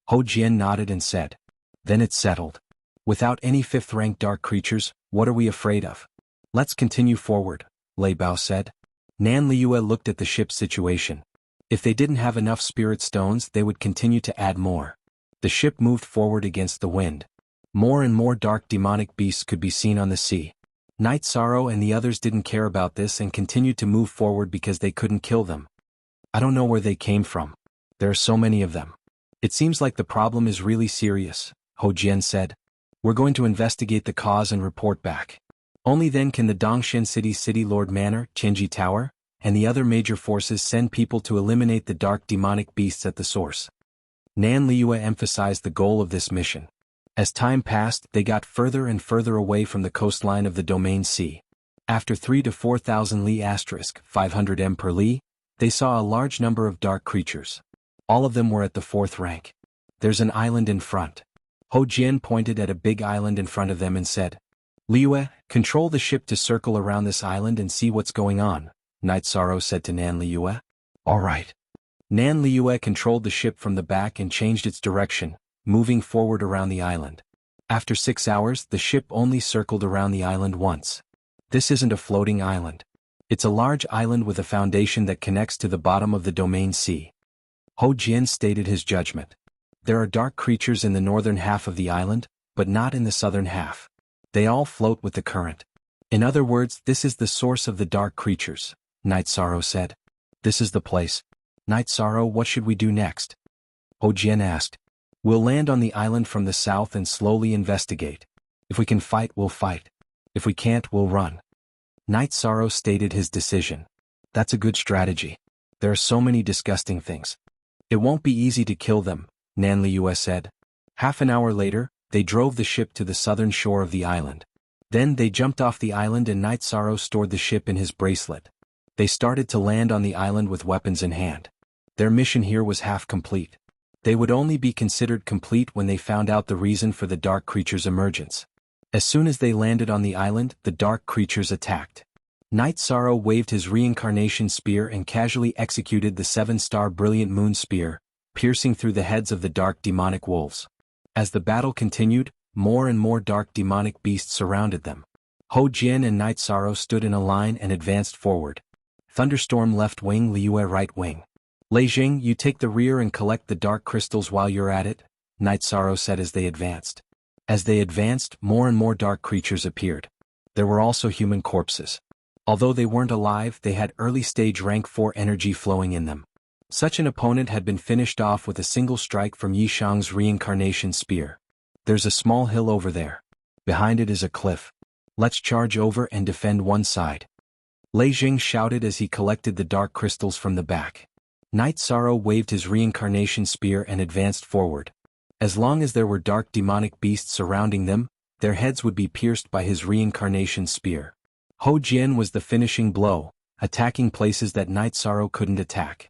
Ho Jian nodded and said. Then it's settled. Without any 5th rank dark creatures, what are we afraid of? Let's continue forward, Lei Bao said. Nan Liue looked at the ship's situation. If they didn't have enough spirit stones, they would continue to add more. The ship moved forward against the wind. More and more dark demonic beasts could be seen on the sea. Knight Sorrow and the others didn't care about this and continued to move forward because they couldn't kill them. I don't know where they came from. There are so many of them. It seems like the problem is really serious, Ho Jian said. We're going to investigate the cause and report back. Only then can the Dongshen City Lord Manor, Chenji Tower, and the other major forces send people to eliminate the dark demonic beasts at the source. Nan Liue emphasized the goal of this mission. As time passed, they got further and further away from the coastline of the domain sea. After 3 to 4,000 li * 500 m per li, they saw a large number of dark creatures. All of them were at the 4th rank. There's an island in front. Ho Jian pointed at a big island in front of them and said, Liue, control the ship to circle around this island and see what's going on, Knight Sorrow said to Nan Liue. All right. Nan Liue controlled the ship from the back and changed its direction, moving forward around the island. After 6 hours, the ship only circled around the island once. This isn't a floating island. It's a large island with a foundation that connects to the bottom of the domain sea. Ho Jian stated his judgment. There are dark creatures in the northern half of the island, but not in the southern half. They all float with the current. In other words, this is the source of the dark creatures, Knight Sorrow said. This is the place. Knight Sorrow, what should we do next? Ho Jian asked. We'll land on the island from the south and slowly investigate. If we can fight, we'll fight. If we can't, we'll run. Knight Sorrow stated his decision. That's a good strategy. There are so many disgusting things. It won't be easy to kill them, Nan Liue said. Half an hour later, they drove the ship to the southern shore of the island. Then they jumped off the island and Knight Sorrow stored the ship in his bracelet. They started to land on the island with weapons in hand. Their mission here was half complete. They would only be considered complete when they found out the reason for the dark creature's emergence. As soon as they landed on the island, the dark creatures attacked. Knight Sorrow waved his reincarnation spear and casually executed the 7-star brilliant moon spear, piercing through the heads of the dark demonic wolves. As the battle continued, more and more dark demonic beasts surrounded them. Ho Jian and Knight Sorrow stood in a line and advanced forward. Thunderstorm left wing, Liue right wing. Lei Jing, you take the rear and collect the dark crystals while you're at it, Knight Sorrow said as they advanced. As they advanced, more and more dark creatures appeared. There were also human corpses. Although they weren't alive, they had early-stage rank 4 energy flowing in them. Such an opponent had been finished off with a single strike from Yi Shang's reincarnation spear. There's a small hill over there. Behind it is a cliff. Let's charge over and defend one side. Lei Jing shouted as he collected the dark crystals from the back. Knight Sorrow waved his reincarnation spear and advanced forward. As long as there were dark demonic beasts surrounding them, their heads would be pierced by his reincarnation spear. Ho Jian was the finishing blow, attacking places that Knight Sorrow couldn't attack.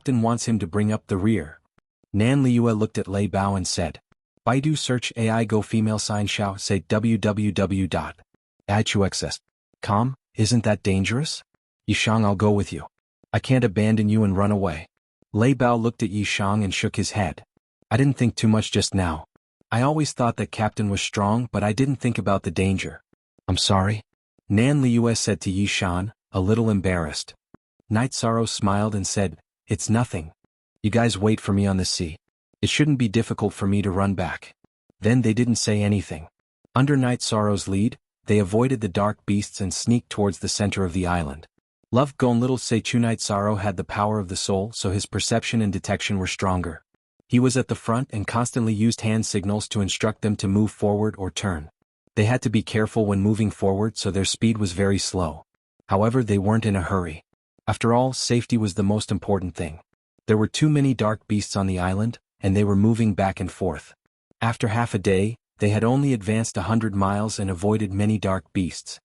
captain wants him to bring up the rear. Nan Liue looked at Lei Bao and said, Baidu search AI go female sign xiao say www.ichuxs.com, isn't that dangerous? Yishang, I'll go with you. I can't abandon you and run away. Lei Bao looked at Yishang and shook his head. I didn't think too much just now. I always thought that captain was strong, but I didn't think about the danger. I'm sorry. Nan Liue said to Yishan, a little embarrassed. Night Sorrow smiled and said, It's nothing. You guys wait for me on the sea. It shouldn't be difficult for me to run back. Then they didn't say anything. Under Night Sorrow's lead, they avoided the dark beasts and sneaked towards the center of the island. Love Gon Little Seichu. Night Sorrow had the power of the soul, so his perception and detection were stronger. He was at the front and constantly used hand signals to instruct them to move forward or turn. They had to be careful when moving forward, so their speed was very slow. However, they weren't in a hurry. After all, safety was the most important thing. There were too many dark beasts on the island, and they were moving back and forth. After half a day, they had only advanced 100 miles and avoided many dark beasts.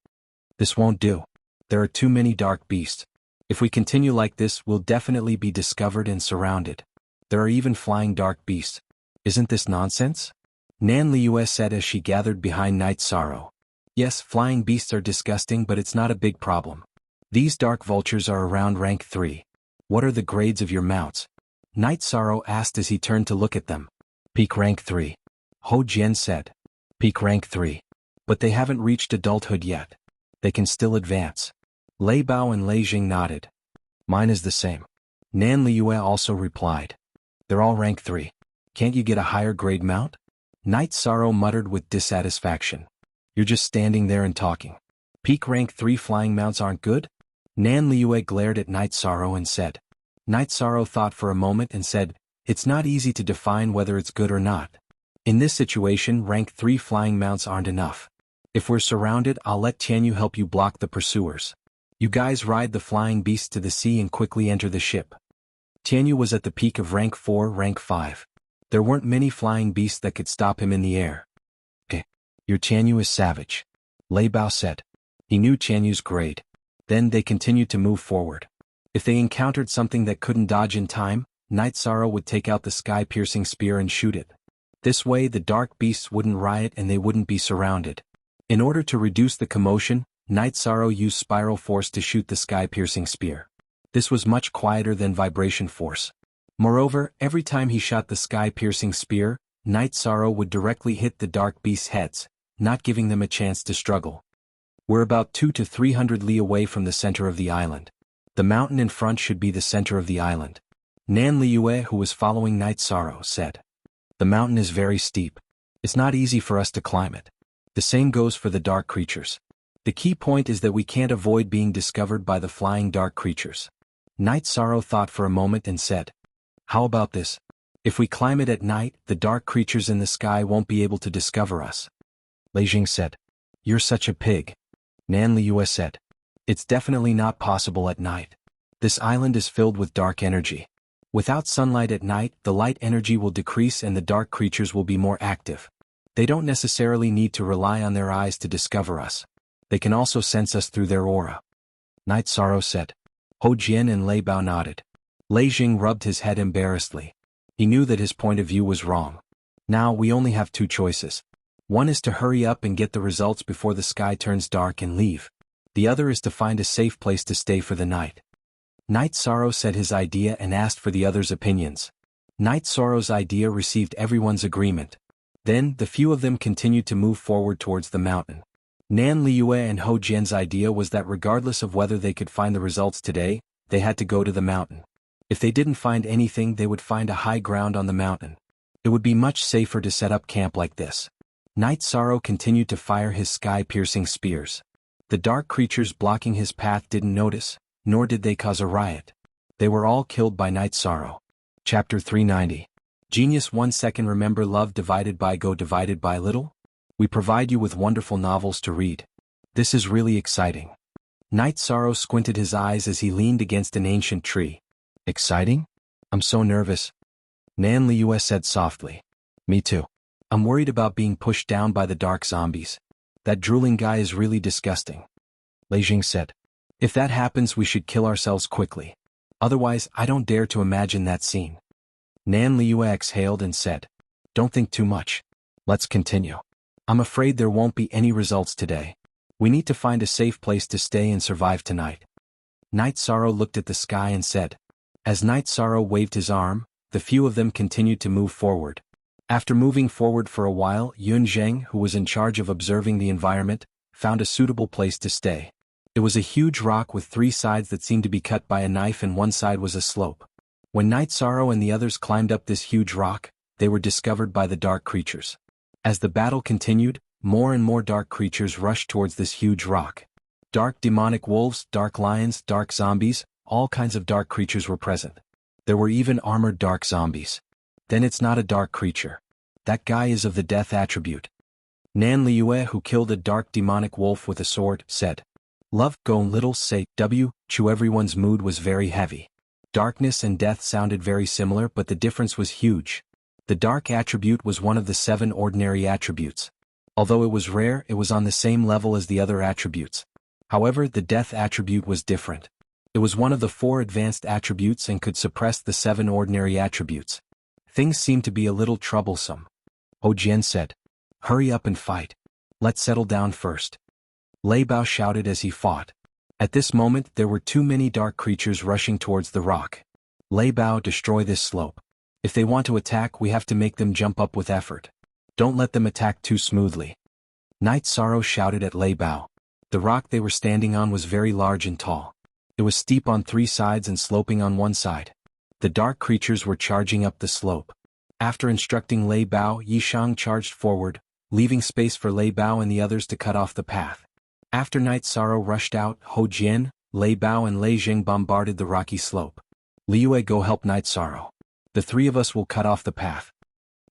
This won't do. There are too many dark beasts. If we continue like this, we'll definitely be discovered and surrounded. There are even flying dark beasts. Isn't this nonsense? Nan Liue said as she gathered behind Night Sorrow. Yes, flying beasts are disgusting, but it's not a big problem. These dark vultures are around rank 3. What are the grades of your mounts? Night Sorrow asked as he turned to look at them. Peak rank 3. Ho Jian said. Peak rank 3. But they haven't reached adulthood yet. They can still advance. Lei Bao and Lei Jing nodded. Mine is the same. Nan Liue also replied. They're all rank 3. Can't you get a higher grade mount? Night Sorrow muttered with dissatisfaction. You're just standing there and talking. Peak rank 3 flying mounts aren't good? Nan Liue glared at Night Sorrow and said. Night Sorrow thought for a moment and said, It's not easy to define whether it's good or not. In this situation, rank 3 flying mounts aren't enough. If we're surrounded, I'll let Tianyu help you block the pursuers. You guys ride the flying beasts to the sea and quickly enter the ship. Tianyu was at the peak of rank 4, rank 5. There weren't many flying beasts that could stop him in the air. Your Tianyu is savage, Lei Bao said. He knew Tianyu's grade. Then they continued to move forward. If they encountered something that couldn't dodge in time, Night Sorrow would take out the sky-piercing spear and shoot it. This way the dark beasts wouldn't riot and they wouldn't be surrounded. In order to reduce the commotion, Night Sorrow used spiral force to shoot the sky-piercing spear. This was much quieter than vibration force. Moreover, every time he shot the sky-piercing spear, Night Sorrow would directly hit the dark beasts' heads, not giving them a chance to struggle. We're about 200 to 300 li away from the center of the island. The mountain in front should be the center of the island. Nan Liyue, who was following Night Sorrow, said. The mountain is very steep. It's not easy for us to climb it. The same goes for the dark creatures. The key point is that we can't avoid being discovered by the flying dark creatures. Night Sorrow thought for a moment and said, how about this? If we climb it at night, the dark creatures in the sky won't be able to discover us. Leijing said. You're such a pig. Nan Liyue said. It's definitely not possible at night. This island is filled with dark energy. Without sunlight at night, the light energy will decrease and the dark creatures will be more active. They don't necessarily need to rely on their eyes to discover us. They can also sense us through their aura. Night Sorrow said. Ho Jian and Lei Bao nodded. Lei Jing rubbed his head embarrassedly. He knew that his point of view was wrong. Now we only have two choices. One is to hurry up and get the results before the sky turns dark and leave. The other is to find a safe place to stay for the night. Night Sorrow said his idea and asked for the others' opinions. Night Sorrow's idea received everyone's agreement. Then, the few of them continued to move forward towards the mountain. Nan Liyue and Ho Jian's idea was that regardless of whether they could find the results today, they had to go to the mountain. If they didn't find anything, they would find a high ground on the mountain. It would be much safer to set up camp like this. Night Sorrow continued to fire his sky-piercing spears. The dark creatures blocking his path didn't notice, nor did they cause a riot. They were all killed by Night Sorrow. Chapter 390. Genius 1 second. Remember love divided by go divided by little? We provide you with wonderful novels to read. This is really exciting. Night Sorrow squinted his eyes as he leaned against an ancient tree. Exciting? I'm so nervous. Nan Liyue said softly. Me too. I'm worried about being pushed down by the dark zombies. That drooling guy is really disgusting. Leijing said. If that happens, we should kill ourselves quickly. Otherwise, I don't dare to imagine that scene. Nan Liyue exhaled and said. Don't think too much. Let's continue. I'm afraid there won't be any results today. We need to find a safe place to stay and survive tonight. Night Sorrow looked at the sky and said. As Night Sorrow waved his arm, the few of them continued to move forward. After moving forward for a while, Yun Zheng, who was in charge of observing the environment, found a suitable place to stay. It was a huge rock with 3 sides that seemed to be cut by a knife and one side was a slope. When Night Sorrow and the others climbed up this huge rock, they were discovered by the dark creatures. As the battle continued, more and more dark creatures rushed towards this huge rock. Dark demonic wolves, dark lions, dark zombies, all kinds of dark creatures were present. There were even armored dark zombies. Then it's not a dark creature. That guy is of the death attribute. Nan Liyue, who killed a dark demonic wolf with a sword, said. Love, go little say, Chu. Everyone's mood was very heavy. Darkness and death sounded very similar, but the difference was huge. The dark attribute was one of the 7 ordinary attributes. Although it was rare, it was on the same level as the other attributes. However, the death attribute was different. It was one of the 4 advanced attributes and could suppress the 7 ordinary attributes. Things seemed to be a little troublesome. Ho Jian said. Hurry up and fight. Let's settle down first. Lei Bao shouted as he fought. At this moment there were too many dark creatures rushing towards the rock. Lei Bao, destroy this slope. If they want to attack, we have to make them jump up with effort. Don't let them attack too smoothly. Night Sorrow shouted at Lei Bao. The rock they were standing on was very large and tall. It was steep on 3 sides and sloping on one side. The dark creatures were charging up the slope. After instructing Lei Bao, Yishang charged forward, leaving space for Lei Bao and the others to cut off the path. After Night Sorrow rushed out, Ho Jian, Lei Bao and Lei Jing bombarded the rocky slope. Liyue, go help Night Sorrow. The 3 of us will cut off the path.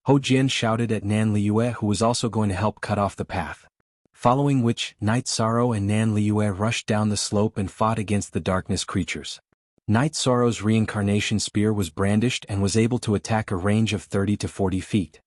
Ho Jian shouted at Nan Liyue, who was also going to help cut off the path. Following which, Night Sorrow and Nan Liyue rushed down the slope and fought against the darkness creatures. Night Sorrow's reincarnation spear was brandished and was able to attack a range of 30 to 40 feet.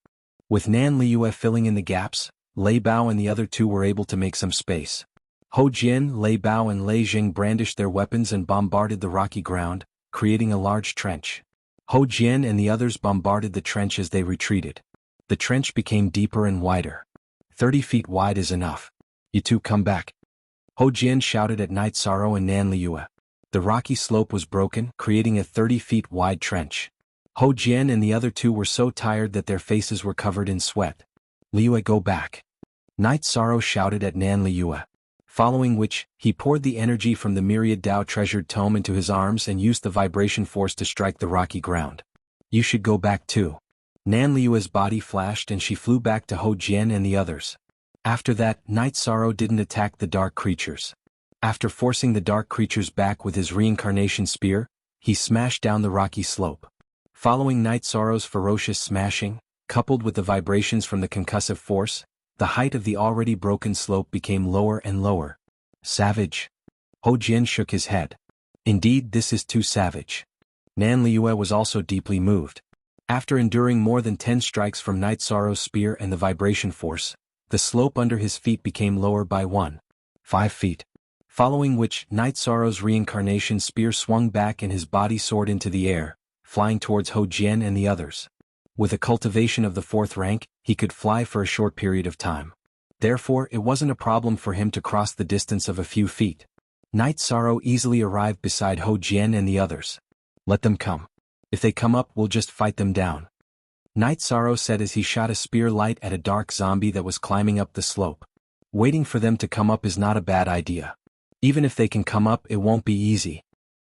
With Nan Liyue filling in the gaps, Lei Bao and the other two were able to make some space. Hou Jian, Lei Bao and Lei Jing brandished their weapons and bombarded the rocky ground, creating a large trench. Hou Jian and the others bombarded the trench as they retreated. The trench became deeper and wider. 30 feet wide is enough. You two come back. Hou Jian shouted at Night Sorrow and Nan Liyue. The rocky slope was broken, creating a 30 feet wide trench. Hou Jian and the other two were so tired that their faces were covered in sweat. Liyue, go back. Night Sorrow shouted at Nan Liyue. Following which, he poured the energy from the myriad Dao treasured tome into his arms and used the vibration force to strike the rocky ground. You should go back too. Nan Liyue's body flashed and she flew back to Hou Jian and the others. After that, Night Sorrow didn't attack the dark creatures. After forcing the dark creatures back with his reincarnation spear, he smashed down the rocky slope. Following Night Sorrow's ferocious smashing, coupled with the vibrations from the concussive force, the height of the already broken slope became lower and lower. Savage. Hou Jian shook his head. Indeed, this is too savage. Nan Liyue was also deeply moved. After enduring more than 10 strikes from Night Sorrow's spear and the vibration force, the slope under his feet became lower by 5 feet. Following which, Night Sorrow's reincarnation spear swung back and his body soared into the air, flying towards Hou Jian and the others. With a cultivation of the 4th rank, he could fly for a short period of time. Therefore, it wasn't a problem for him to cross the distance of a few feet. Night Sorrow easily arrived beside Hou Jian and the others. Let them come. If they come up, we'll just fight them down. Night Sorrow said as he shot a spear light at a dark zombie that was climbing up the slope. Waiting for them to come up is not a bad idea. Even if they can come up, it won't be easy.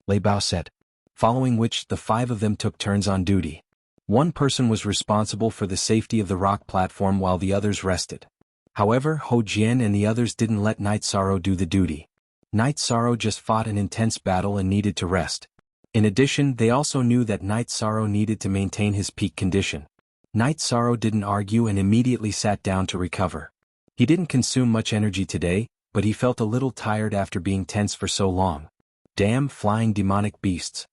Lei Bao said. Following which, the 5 of them took turns on duty. One person was responsible for the safety of the rock platform while the others rested. However, Hou Jian and the others didn't let Night Sorrow do the duty. Night Sorrow just fought an intense battle and needed to rest. In addition, they also knew that Night Sorrow needed to maintain his peak condition. Night Sorrow didn't argue and immediately sat down to recover. He didn't consume much energy today, but he felt a little tired after being tense for so long. Damn flying demonic beasts.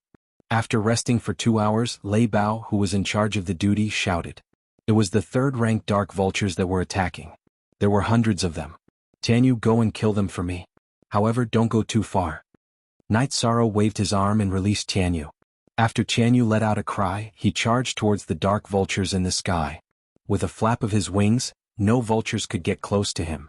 After resting for 2 hours, Lei Bao, who was in charge of the duty, shouted. It was the 3rd-rank dark vultures that were attacking. There were hundreds of them. Jianghu, go and kill them for me. However, don't go too far. Night Sorrow waved his arm and released Jianghu. After Jianghu let out a cry, he charged towards the dark vultures in the sky. With a flap of his wings, no vultures could get close to him.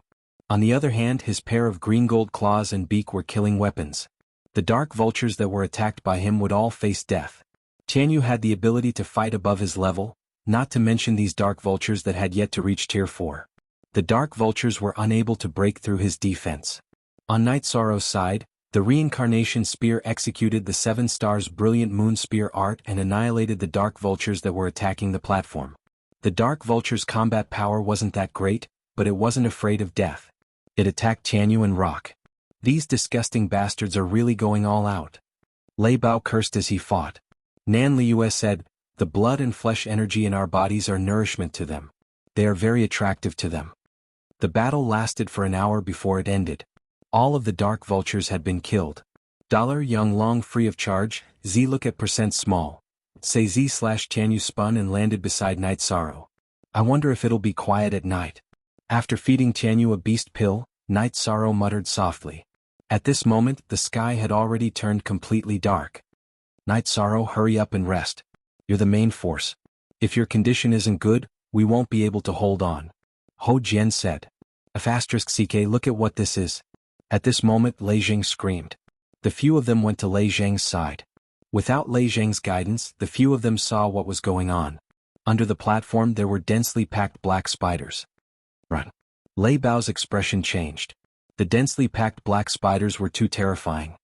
On the other hand, his pair of green gold claws and beak were killing weapons. The dark vultures that were attacked by him would all face death. Jianghu had the ability to fight above his level, not to mention these dark vultures that had yet to reach tier 4. The dark vultures were unable to break through his defense. On Night Sorrow's side, the reincarnation spear executed the 7 stars brilliant moon spear art and annihilated the dark vultures that were attacking the platform. The dark vulture's combat power wasn't that great, but it wasn't afraid of death. It attacked Jianghu and Rock. These disgusting bastards are really going all out. Lei Bao cursed as he fought. Nan Liyue said, the blood and flesh energy in our bodies are nourishment to them. They are very attractive to them. The battle lasted for an hour before it ended. All of the dark vultures had been killed. Young Long free of charge, Z look at percent small. Say Z/Jianghu spun and landed beside Night Sorrow. I wonder if it'll be quiet at night. After feeding Jianghu a beast pill, Night Sorrow muttered softly. At this moment, the sky had already turned completely dark. Night Sorrow, hurry up and rest. You're the main force. If your condition isn't good, we won't be able to hold on. Hou Jian said. *CK, look at what this is. At this moment, Lei Jing screamed. The few of them went to Lei Zhang's side. Without Lei Zhang's guidance, the few of them saw what was going on. Under the platform there were densely packed black spiders. Run. Lei Bao's expression changed. The densely packed black spiders were too terrifying.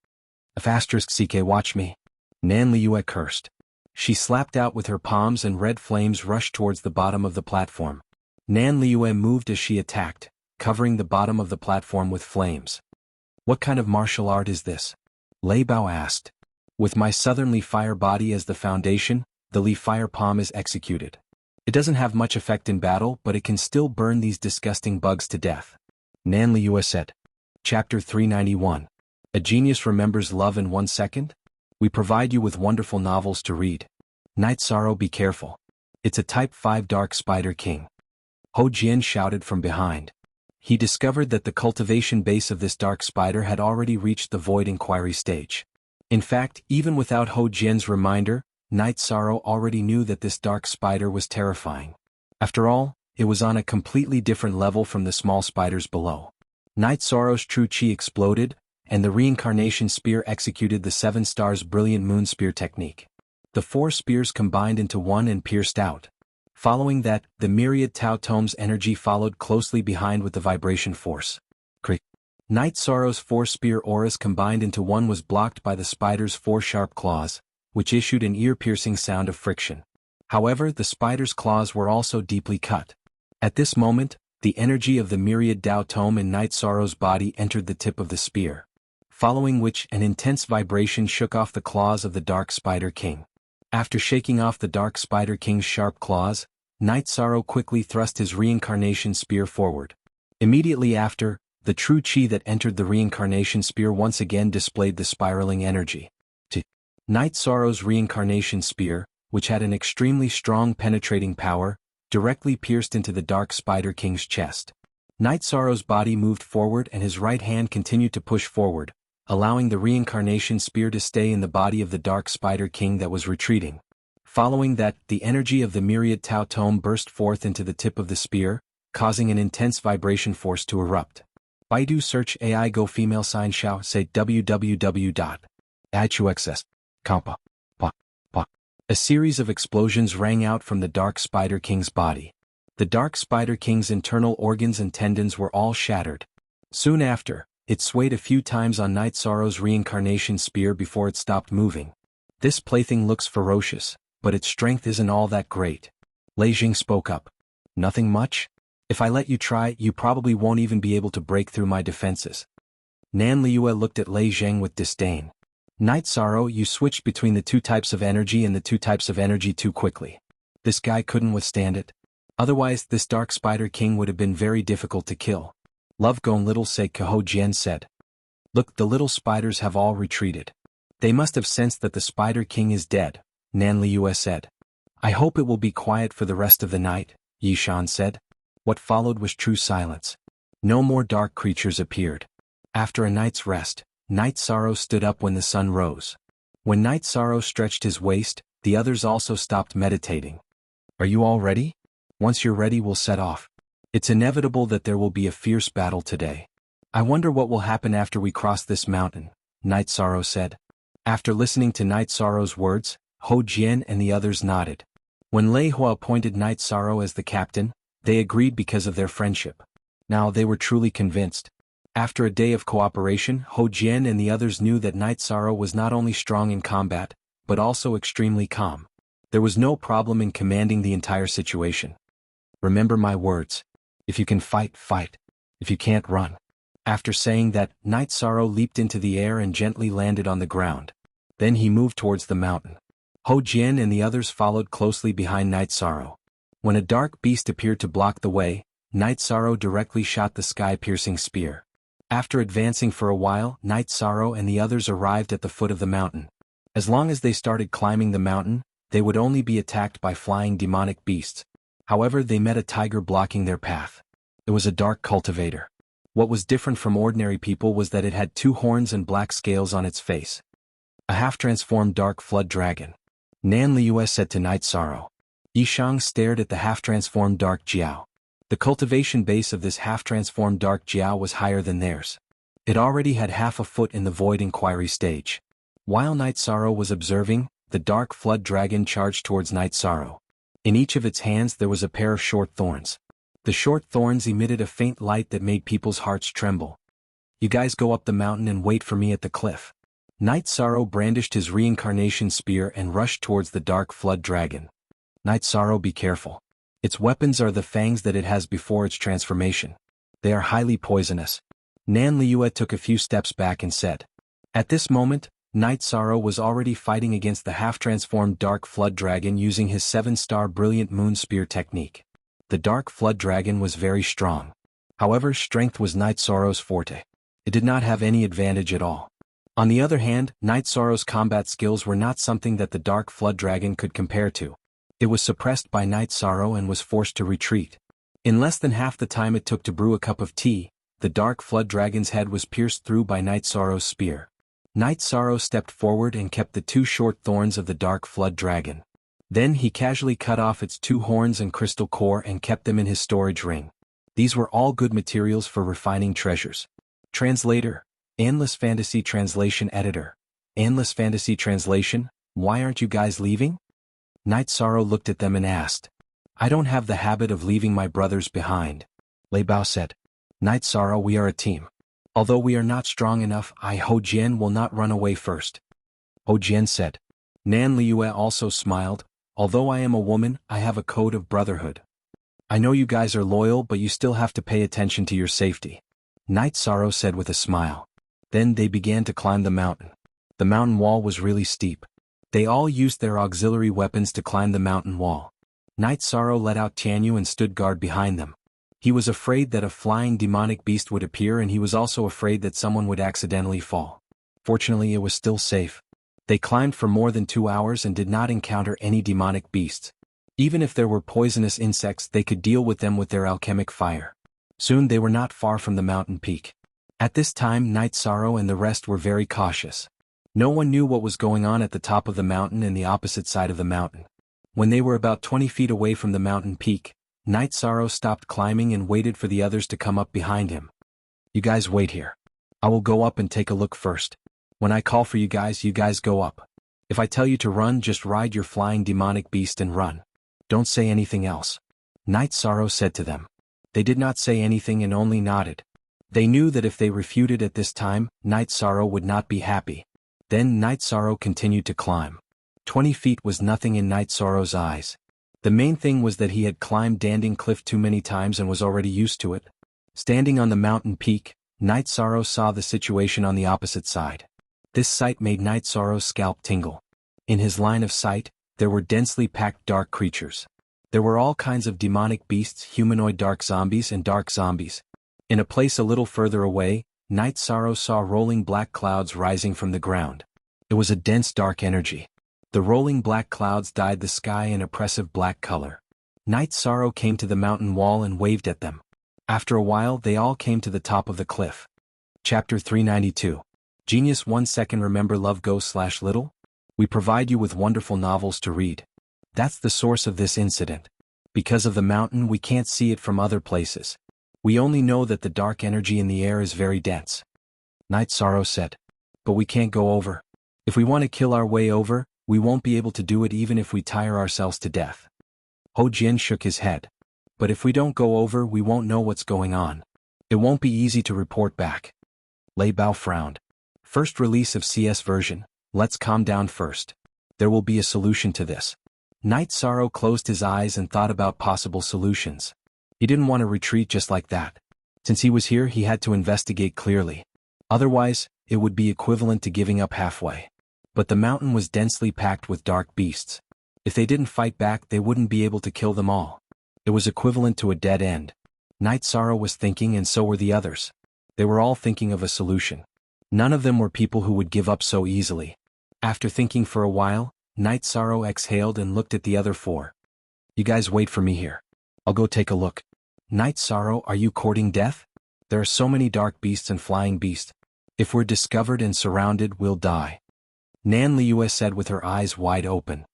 *CK, watch me. Nan Liyue cursed. She slapped out with her palms and red flames rushed towards the bottom of the platform. Nan Liyue moved as she attacked, covering the bottom of the platform with flames. What kind of martial art is this? Lei Bao asked. With my southernly fire body as the foundation, the Li Fire Palm is executed. It doesn't have much effect in battle, but it can still burn these disgusting bugs to death. Nan Liyue said. Chapter 391. A genius remembers love in 1 second? We provide you with wonderful novels to read. Night Sorrow, be careful. It's a Type 5 Dark Spider King. Ho Jian shouted from behind. He discovered that the cultivation base of this dark spider had already reached the void inquiry stage. In fact, even without Ho Jian's reminder, Night Sorrow already knew that this dark spider was terrifying. After all, it was on a completely different level from the small spiders below. Night Sorrow's true chi exploded, and the reincarnation spear executed the 7 stars brilliant moon spear technique. The 4 spears combined into one and pierced out. Following that, the myriad Tao Tome's energy followed closely behind with the vibration force. Night Sorrow's 4 spear auras combined into one was blocked by the spider's 4 sharp claws, which issued an ear-piercing sound of friction. However, the spider's claws were also deeply cut. At this moment, the energy of the myriad Tao Tome in Night Sorrow's body entered the tip of the spear, following which an intense vibration shook off the claws of the Dark Spider King. After shaking off the Dark Spider King's sharp claws, Night Sorrow quickly thrust his reincarnation spear forward. Immediately after, the true chi that entered the reincarnation spear once again displayed the spiraling energy. Night Sorrow's reincarnation spear, which had an extremely strong penetrating power, directly pierced into the Dark Spider King's chest. Night Sorrow's body moved forward and his right hand continued to push forward, allowing the reincarnation spear to stay in the body of the Dark Spider King that was retreating. Following that, the energy of the myriad Tao Tome burst forth into the tip of the spear, causing an intense vibration force to erupt. Baidu search AI Go female sign Xiao say www.ichuxs. Kampa. A series of explosions rang out from the Dark Spider King's body. The Dark Spider King's internal organs and tendons were all shattered. Soon after, it swayed a few times on Night Sorrow's reincarnation spear before it stopped moving. This plaything looks ferocious, but its strength isn't all that great. Lei Jing spoke up. Nothing much? If I let you try, you probably won't even be able to break through my defenses. Nan Liue looked at Lei Jing with disdain. Night Sorrow, you switched between the 2 types of energy and the 2 types of energy too quickly. This guy couldn't withstand it. Otherwise, this Dark Spider King would have been very difficult to kill. Love Gone Little Say Kaho Jian said. Look, the little spiders have all retreated. They must have sensed that the Spider King is dead, Nan Liue said. I hope it will be quiet for the rest of the night, Yishan said. What followed was true silence. No more dark creatures appeared. After a night's rest, Night Sorrow stood up when the sun rose. When Night Sorrow stretched his waist, the others also stopped meditating. Are you all ready? Once you're ready, we'll set off. It's inevitable that there will be a fierce battle today. I wonder what will happen after we cross this mountain, Night Sorrow said. After listening to Night Sorrow's words, Ho Jian and the others nodded. When Lei Hua appointed Night Sorrow as the captain, they agreed because of their friendship. Now they were truly convinced. After a day of cooperation, Ho Jian and the others knew that Night Sorrow was not only strong in combat, but also extremely calm. There was no problem in commanding the entire situation. Remember my words. If you can fight, fight. If you can't, run. After saying that, Night Sorrow leaped into the air and gently landed on the ground. Then he moved towards the mountain. Ho Jian and the others followed closely behind Night Sorrow. When a dark beast appeared to block the way, Night Sorrow directly shot the sky-piercing spear. After advancing for a while, Night Sorrow and the others arrived at the foot of the mountain. As long as they started climbing the mountain, they would only be attacked by flying demonic beasts. However, they met a tiger blocking their path. It was a dark cultivator. What was different from ordinary people was that it had 2 horns and black scales on its face. A half-transformed dark flood dragon. Nan Liue said to Night Sorrow. Yishang stared at the half-transformed dark jiao. The cultivation base of this half-transformed dark jiao was higher than theirs. It already had half a foot in the void inquiry stage. While Night Sorrow was observing, the dark flood dragon charged towards Night Sorrow. In each of its hands there was a pair of short thorns. The short thorns emitted a faint light that made people's hearts tremble. You guys go up the mountain and wait for me at the cliff. Night Sorrow brandished his reincarnation spear and rushed towards the dark flood dragon. Night Sorrow, be careful. Its weapons are the fangs that it has before its transformation. They are highly poisonous. Nan Liue took a few steps back and said. At this moment, Night Sorrow was already fighting against the half-transformed dark flood dragon using his 7-star brilliant moon spear technique. The dark flood dragon was very strong. However, strength was Night Sorrow's forte. It did not have any advantage at all. On the other hand, Night Sorrow's combat skills were not something that the Dark Flood Dragon could compare to. It was suppressed by Night Sorrow and was forced to retreat. In less than half the time it took to brew a cup of tea, the Dark Flood Dragon's head was pierced through by Night Sorrow's spear. Night Sorrow stepped forward and kept the 2 short thorns of the Dark Flood Dragon. Then he casually cut off its 2 horns and crystal core and kept them in his storage ring. These were all good materials for refining treasures. Translator, Endless Fantasy Translation Editor. Endless Fantasy Translation, why aren't you guys leaving? Night Sorrow looked at them and asked. I don't have the habit of leaving my brothers behind. Lei Bao said. Night Sorrow, we are a team. Although we are not strong enough, Ho Jian will not run away first. Ho Jian said. Nan Liue also smiled. Although I am a woman, I have a code of brotherhood. I know you guys are loyal, but you still have to pay attention to your safety. Night Sorrow said with a smile. Then they began to climb the mountain. The mountain wall was really steep. They all used their auxiliary weapons to climb the mountain wall. Night Sorrow let out Tianyu and stood guard behind them. He was afraid that a flying demonic beast would appear, and he was also afraid that someone would accidentally fall. Fortunately, it was still safe. They climbed for more than 2 hours and did not encounter any demonic beasts. Even if there were poisonous insects, they could deal with them with their alchemic fire. Soon they were not far from the mountain peak. At this time, Night Sorrow and the rest were very cautious. No one knew what was going on at the top of the mountain and the opposite side of the mountain. When they were about 20 feet away from the mountain peak, Night Sorrow stopped climbing and waited for the others to come up behind him. You guys wait here. I will go up and take a look first. When I call for you guys go up. If I tell you to run, just ride your flying demonic beast and run. Don't say anything else. Night Sorrow said to them. They did not say anything and only nodded. They knew that if they refuted at this time, Night Sorrow would not be happy. Then Night Sorrow continued to climb. 20 feet was nothing in Night Sorrow's eyes. The main thing was that he had climbed Danding Cliff too many times and was already used to it. Standing on the mountain peak, Night Sorrow saw the situation on the opposite side. This sight made Night Sorrow's scalp tingle. In his line of sight, there were densely packed dark creatures. There were all kinds of demonic beasts, humanoid dark zombies and dark zombies. In a place a little further away, Night Sorrow saw rolling black clouds rising from the ground. It was a dense dark energy. The rolling black clouds dyed the sky an oppressive black color. Night Sorrow came to the mountain wall and waved at them. After a while, they all came to the top of the cliff. Chapter 392. Genius 1 second. Remember Love Go/Little? We provide you with wonderful novels to read. That's the source of this incident. Because of the mountain, we can't see it from other places. We only know that the dark energy in the air is very dense. Night Sorrow said. But we can't go over. If we want to kill our way over, we won't be able to do it even if we tire ourselves to death. Ho Jian shook his head. But if we don't go over, we won't know what's going on. It won't be easy to report back. Lei Bao frowned. First release of CS version, let's calm down first. There will be a solution to this. Night Sorrow closed his eyes and thought about possible solutions. He didn't want to retreat just like that. Since he was here, he had to investigate clearly. Otherwise, it would be equivalent to giving up halfway. But the mountain was densely packed with dark beasts. If they didn't fight back, they wouldn't be able to kill them all. It was equivalent to a dead end. Night Sorrow was thinking, and so were the others. They were all thinking of a solution. None of them were people who would give up so easily. After thinking for a while, Night Sorrow exhaled and looked at the other 4. You guys wait for me here. I'll go take a look. Night Sorrow, are you courting death? There are so many dark beasts and flying beasts. If we're discovered and surrounded, we'll die. Nan Liue said with her eyes wide open.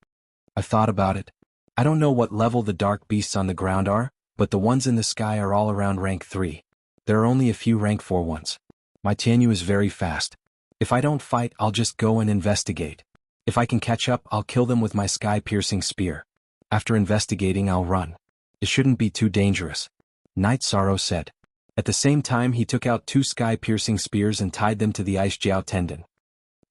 I've thought about it. I don't know what level the dark beasts on the ground are, but the ones in the sky are all around rank 3. There are only a few rank 4 ones. My Tianyu is very fast. If I don't fight, I'll just go and investigate. If I can catch up, I'll kill them with my sky-piercing spear. After investigating, I'll run. It shouldn't be too dangerous. Night Sorrow said. At the same time, he took out 2 sky-piercing spears and tied them to the ice jiao tendon.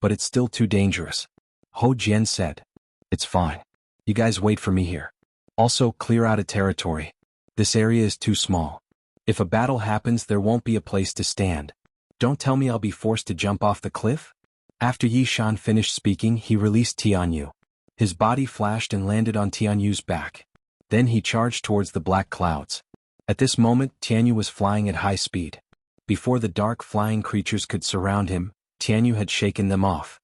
But it's still too dangerous. Ho Jian said. It's fine. You guys wait for me here. Also, clear out a territory. This area is too small. If a battle happens, there won't be a place to stand. Don't tell me I'll be forced to jump off the cliff? After Yi Shan finished speaking, he released Tianyu. His body flashed and landed on Tianyu's back. Then he charged towards the black clouds. At this moment, Tianyu was flying at high speed. Before the dark flying creatures could surround him, Tianyu had shaken them off.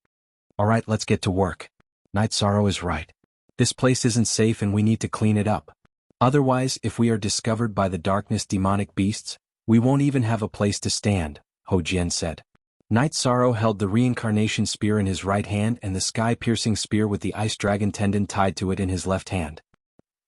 Alright, let's get to work. Night Sorrow is right. This place isn't safe and we need to clean it up. Otherwise, if we are discovered by the darkness demonic beasts, we won't even have a place to stand, Hou Jian said. Night Sorrow held the reincarnation spear in his right hand and the sky-piercing spear with the ice dragon tendon tied to it in his left hand.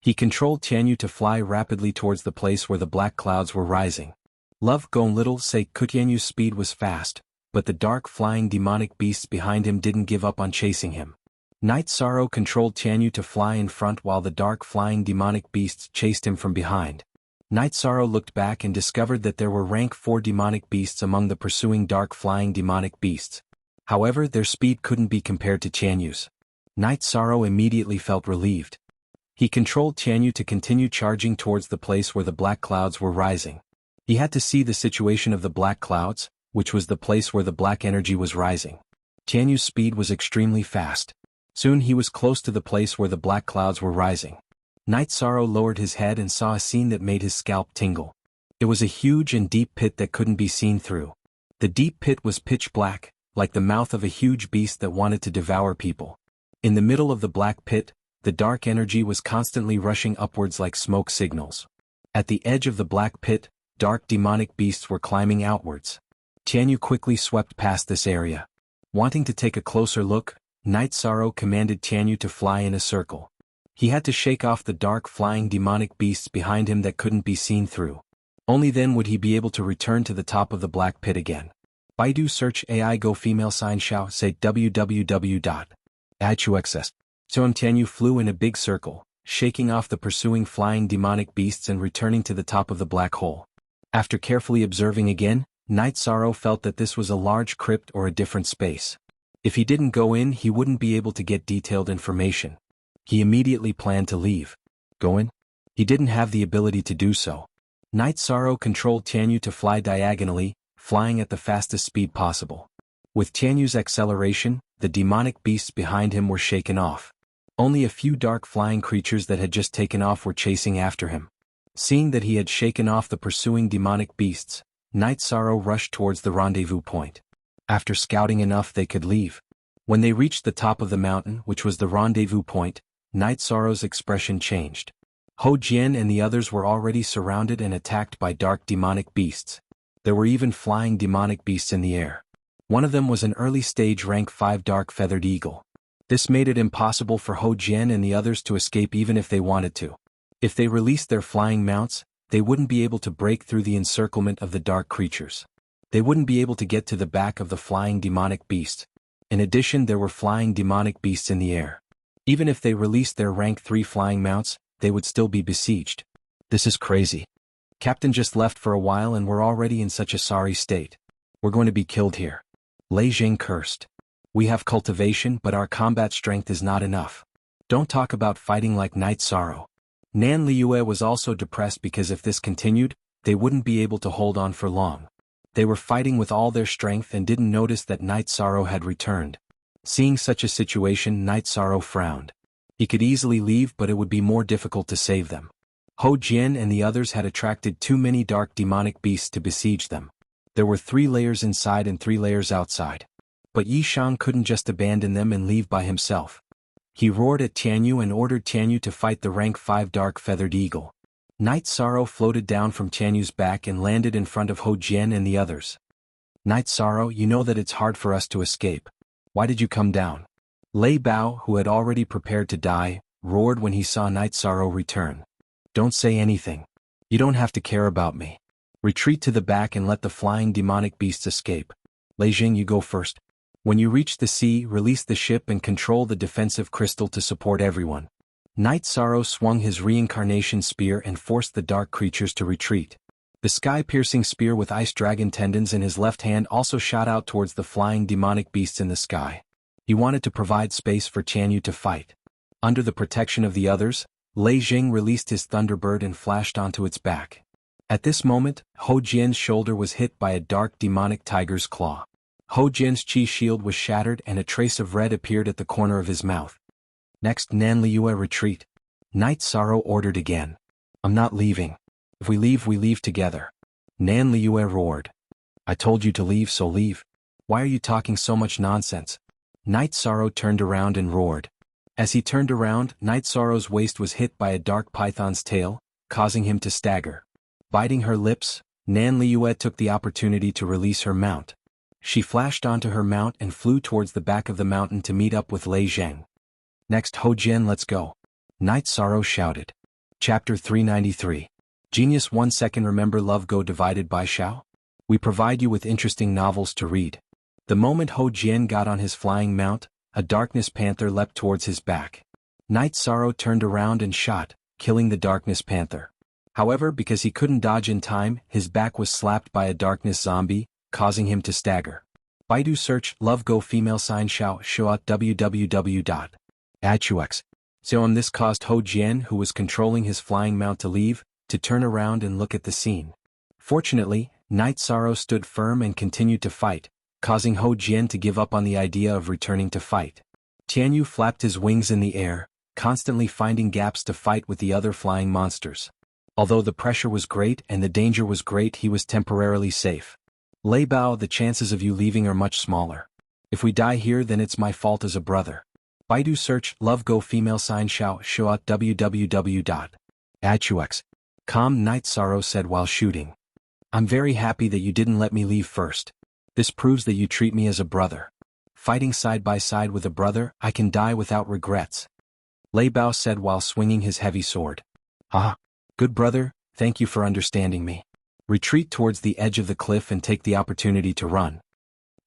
He controlled Tianyu to fly rapidly towards the place where the black clouds were rising. Love Gone Little say Tianyu's speed was fast, but the dark flying demonic beasts behind him didn't give up on chasing him. Night Sorrow controlled Tianyu to fly in front while the dark flying demonic beasts chased him from behind. Night Sorrow looked back and discovered that there were rank 4 demonic beasts among the pursuing dark flying demonic beasts. However, their speed couldn't be compared to Tianyu's. Night Sorrow immediately felt relieved. He controlled Tianyu to continue charging towards the place where the black clouds were rising. He had to see the situation of the black clouds, which was the place where the black energy was rising. Tianyu's speed was extremely fast. Soon he was close to the place where the black clouds were rising. Night Sorrow lowered his head and saw a scene that made his scalp tingle. It was a huge and deep pit that couldn't be seen through. The deep pit was pitch black, like the mouth of a huge beast that wanted to devour people. In the middle of the black pit, the dark energy was constantly rushing upwards like smoke signals. At the edge of the black pit, dark demonic beasts were climbing outwards. Tianyu quickly swept past this area. Wanting to take a closer look, Night Sorrow commanded Tianyu to fly in a circle. He had to shake off the dark flying demonic beasts behind him that couldn't be seen through. Only then would he be able to return to the top of the black pit again. Baidu search AI go female sign xiao say www.ichuxs. So Tianyu flew in a big circle, shaking off the pursuing flying demonic beasts and returning to the top of the black hole. After carefully observing again, Night Sorrow felt that this was a large crypt or a different space. If he didn't go in, he wouldn't be able to get detailed information. He immediately planned to leave. Go in? He didn't have the ability to do so. Night Sorrow controlled Tianyu to fly diagonally, flying at the fastest speed possible. With Tianyu's acceleration, the demonic beasts behind him were shaken off. Only a few dark flying creatures that had just taken off were chasing after him. Seeing that he had shaken off the pursuing demonic beasts, Night Sorrow rushed towards the rendezvous point. After scouting enough, they could leave. When they reached the top of the mountain, which was the rendezvous point, Night Sorrow's expression changed. Hou Jian and the others were already surrounded and attacked by dark demonic beasts. There were even flying demonic beasts in the air. One of them was an early-stage rank 5 dark feathered eagle. This made it impossible for Hou Jian and the others to escape even if they wanted to. If they released their flying mounts, they wouldn't be able to break through the encirclement of the dark creatures. They wouldn't be able to get to the back of the flying demonic beast. In addition, there were flying demonic beasts in the air. Even if they released their rank 3 flying mounts, they would still be besieged. This is crazy. Captain just left for a while and we're already in such a sorry state. We're going to be killed here. Lei Jing cursed. We have cultivation, but our combat strength is not enough. Don't talk about fighting like Night Sorrow. Nan Liyue was also depressed because if this continued, they wouldn't be able to hold on for long. They were fighting with all their strength and didn't notice that Night Sorrow had returned. Seeing such a situation, Night Sorrow frowned. He could easily leave, but it would be more difficult to save them. Hou Jian and the others had attracted too many dark demonic beasts to besiege them. There were 3 layers inside and 3 layers outside. But Yi Shang couldn't just abandon them and leave by himself. He roared at Tianyu and ordered Tianyu to fight the rank 5 dark feathered eagle. Night Sorrow floated down from Tianyu's back and landed in front of Hou Jian and the others. Night Sorrow, you know that it's hard for us to escape. Why did you come down? Lei Bao, who had already prepared to die, roared when he saw Night Sorrow return. Don't say anything. You don't have to care about me. Retreat to the back and let the flying demonic beasts escape. Lei Jing, you go first. When you reach the sea, release the ship and control the defensive crystal to support everyone. Night Sorrow swung his reincarnation spear and forced the dark creatures to retreat. The sky-piercing spear with ice dragon tendons in his left hand also shot out towards the flying demonic beasts in the sky. He wanted to provide space for Tianyu to fight. Under the protection of the others, Lei Jing released his Thunderbird and flashed onto its back. At this moment, Hou Jian's shoulder was hit by a dark demonic tiger's claw. Hou Jian's chi shield was shattered and a trace of red appeared at the corner of his mouth. Next, Nan Liyue retreat. Night Sorrow ordered again. I'm not leaving. If we leave together. Nan Liyue roared. I told you to leave, so leave. Why are you talking so much nonsense? Night Sorrow turned around and roared. As he turned around, Night Sorrow's waist was hit by a dark python's tail, causing him to stagger. Biting her lips, Nan Liuet took the opportunity to release her mount. She flashed onto her mount and flew towards the back of the mountain to meet up with Lei Zheng. Next, Ho Jian, let's go. Night Sorrow shouted. Chapter 393. Genius 1 second. Remember Love Go divided by Xiao? We provide you with interesting novels to read. The moment Ho Jian got on his flying mount, a darkness panther leapt towards his back. Night Sorrow turned around and shot, killing the darkness panther. However, because he couldn't dodge in time, his back was slapped by a darkness zombie, causing him to stagger. Baidu search Love Go female sign Xiao Shuat www.adxux. So this caused Ho Jian, who was controlling his flying mount, to leave, to turn around and look at the scene. Fortunately, Night Sorrow stood firm and continued to fight, causing Ho Jian to give up on the idea of returning to fight. Tianyu flapped his wings in the air, constantly finding gaps to fight with the other flying monsters. Although the pressure was great and the danger was great, he was temporarily safe. Lei Bao, the chances of you leaving are much smaller. If we die here, then it's my fault as a brother. Baidu search Love Go female sign Xiao Shuat www.adxux.com. Night Sorrow said while shooting. I'm very happy that you didn't let me leave first. This proves that you treat me as a brother. Fighting side by side with a brother, I can die without regrets. Lei Bao said while swinging his heavy sword. Ah, good brother, thank you for understanding me. Retreat towards the edge of the cliff and take the opportunity to run.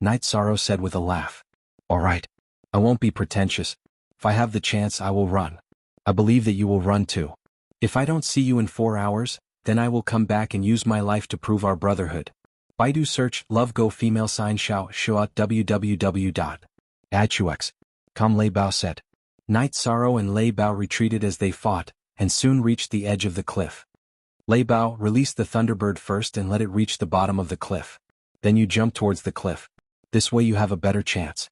Night Sorrow said with a laugh. All right. I won't be pretentious. If I have the chance, I will run. I believe that you will run too. If I don't see you in 4 hours, then I will come back and use my life to prove our brotherhood. Baidu search Love Go female sign Xiao Shuat www.adxux.com. Lei Bao said. Night Sorrow and Lei Bao retreated as they fought, and soon reached the edge of the cliff. Lei Bao, release the Thunderbird first and let it reach the bottom of the cliff. Then you jump towards the cliff. This way you have a better chance.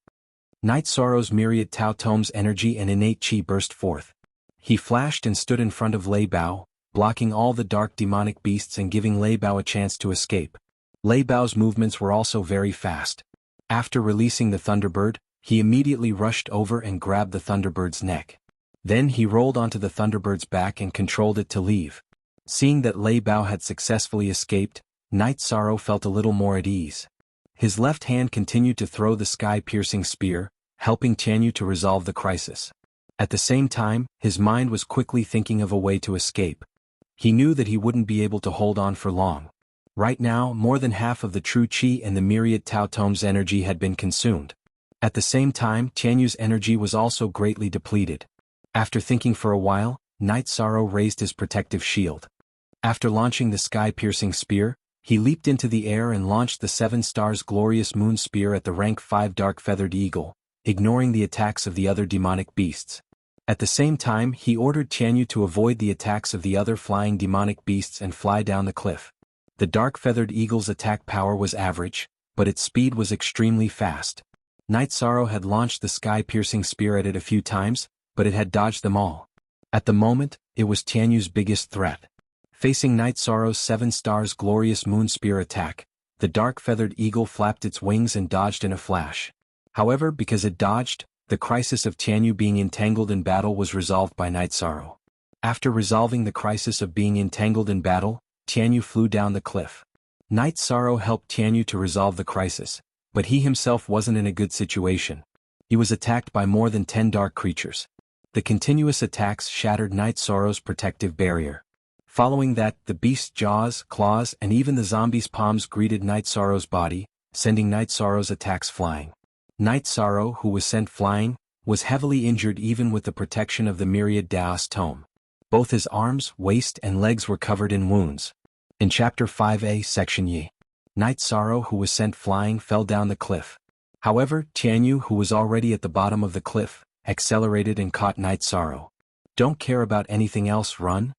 Night Sorrow's myriad Tao Tome's energy and innate chi burst forth. He flashed and stood in front of Lei Bao, blocking all the dark demonic beasts and giving Lei Bao a chance to escape. Lei Bao's movements were also very fast. After releasing the Thunderbird, he immediately rushed over and grabbed the Thunderbird's neck. Then he rolled onto the Thunderbird's back and controlled it to leave. Seeing that Lei Bao had successfully escaped, Night Sorrow felt a little more at ease. His left hand continued to throw the sky-piercing spear, helping Tianyu to resolve the crisis. At the same time, his mind was quickly thinking of a way to escape. He knew that he wouldn't be able to hold on for long. Right now, more than half of the true chi and the myriad Tao Tome's energy had been consumed. At the same time, Tianyu's energy was also greatly depleted. After thinking for a while, Night Sorrow raised his protective shield. After launching the sky-piercing spear, he leaped into the air and launched the 7 stars glorious moon spear at the rank 5 dark feathered eagle, ignoring the attacks of the other demonic beasts. At the same time, he ordered Tianyu to avoid the attacks of the other flying demonic beasts and fly down the cliff. The dark feathered eagle's attack power was average, but its speed was extremely fast. Night Sorrow had launched the sky-piercing spear at it a few times, but it had dodged them all. At the moment, it was Tianyu's biggest threat. Facing Night Sorrow's 7 stars glorious moon spear attack, the dark feathered eagle flapped its wings and dodged in a flash. However, because it dodged, the crisis of Tianyu being entangled in battle was resolved by Night Sorrow. After resolving the crisis of being entangled in battle, Tianyu flew down the cliff. Night Sorrow helped Tianyu to resolve the crisis, but he himself wasn't in a good situation. He was attacked by more than 10 dark creatures. The continuous attacks shattered Night Sorrow's protective barrier. Following that, the beast's jaws, claws, and even the zombie's palms greeted Night Sorrow's body, sending Night Sorrow's attacks flying. Night Sorrow, who was sent flying, was heavily injured even with the protection of the myriad Daos tome. Both his arms, waist, and legs were covered in wounds. In Chapter 5a, Section Yi, Night Sorrow, who was sent flying, fell down the cliff. However, Tianyu, who was already at the bottom of the cliff, accelerated and caught Night Sorrow. Don't care about anything else, run?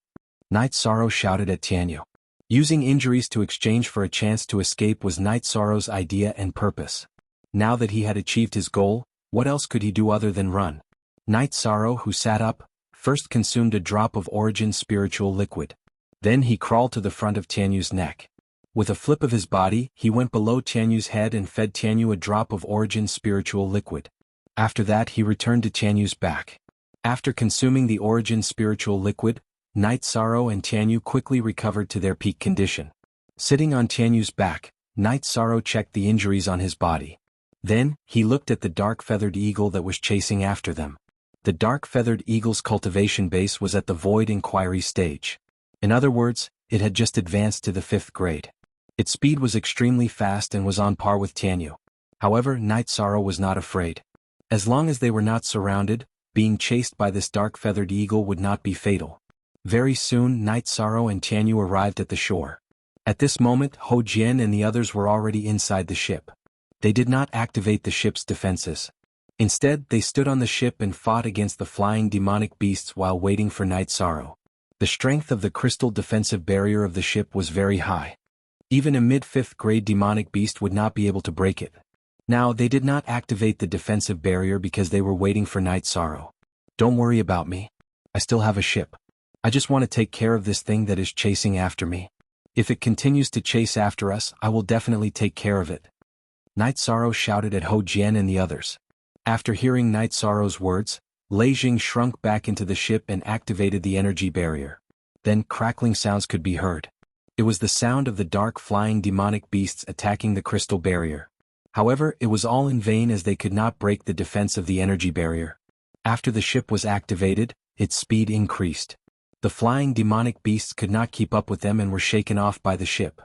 Night Sorrow shouted at Tianyu. Using injuries to exchange for a chance to escape was Night Sorrow's idea and purpose. Now that he had achieved his goal, what else could he do other than run? Night Sorrow, who sat up, first consumed a drop of origin spiritual liquid. Then he crawled to the front of Tianyu's neck. With a flip of his body, he went below Tianyu's head and fed Tianyu a drop of origin spiritual liquid. After that he returned to Tianyu's back. After consuming the origin spiritual liquid, Night Sorrow and Tianyu quickly recovered to their peak condition. Sitting on Tianyu's back, Night Sorrow checked the injuries on his body. Then, he looked at the dark-feathered eagle that was chasing after them. The dark-feathered eagle's cultivation base was at the void inquiry stage. In other words, it had just advanced to the 5th grade. Its speed was extremely fast and was on par with Tianyu. However, Night Sorrow was not afraid. As long as they were not surrounded, being chased by this dark-feathered eagle would not be fatal. Very soon Night Sorrow and Tianyu arrived at the shore. At this moment Ho Jian and the others were already inside the ship. They did not activate the ship's defenses. Instead, they stood on the ship and fought against the flying demonic beasts while waiting for Night Sorrow. The strength of the crystal defensive barrier of the ship was very high. Even a mid-5th grade demonic beast would not be able to break it. Now, they did not activate the defensive barrier because they were waiting for Night Sorrow. Don't worry about me. I still have a ship. I just want to take care of this thing that is chasing after me. If it continues to chase after us, I will definitely take care of it. Night Sorrow shouted at Ho Jian and the others. After hearing Night Sorrow's words, Lei Jing shrunk back into the ship and activated the energy barrier. Then crackling sounds could be heard. It was the sound of the dark flying demonic beasts attacking the crystal barrier. However, it was all in vain as they could not break the defense of the energy barrier. After the ship was activated, its speed increased. The flying demonic beasts could not keep up with them and were shaken off by the ship.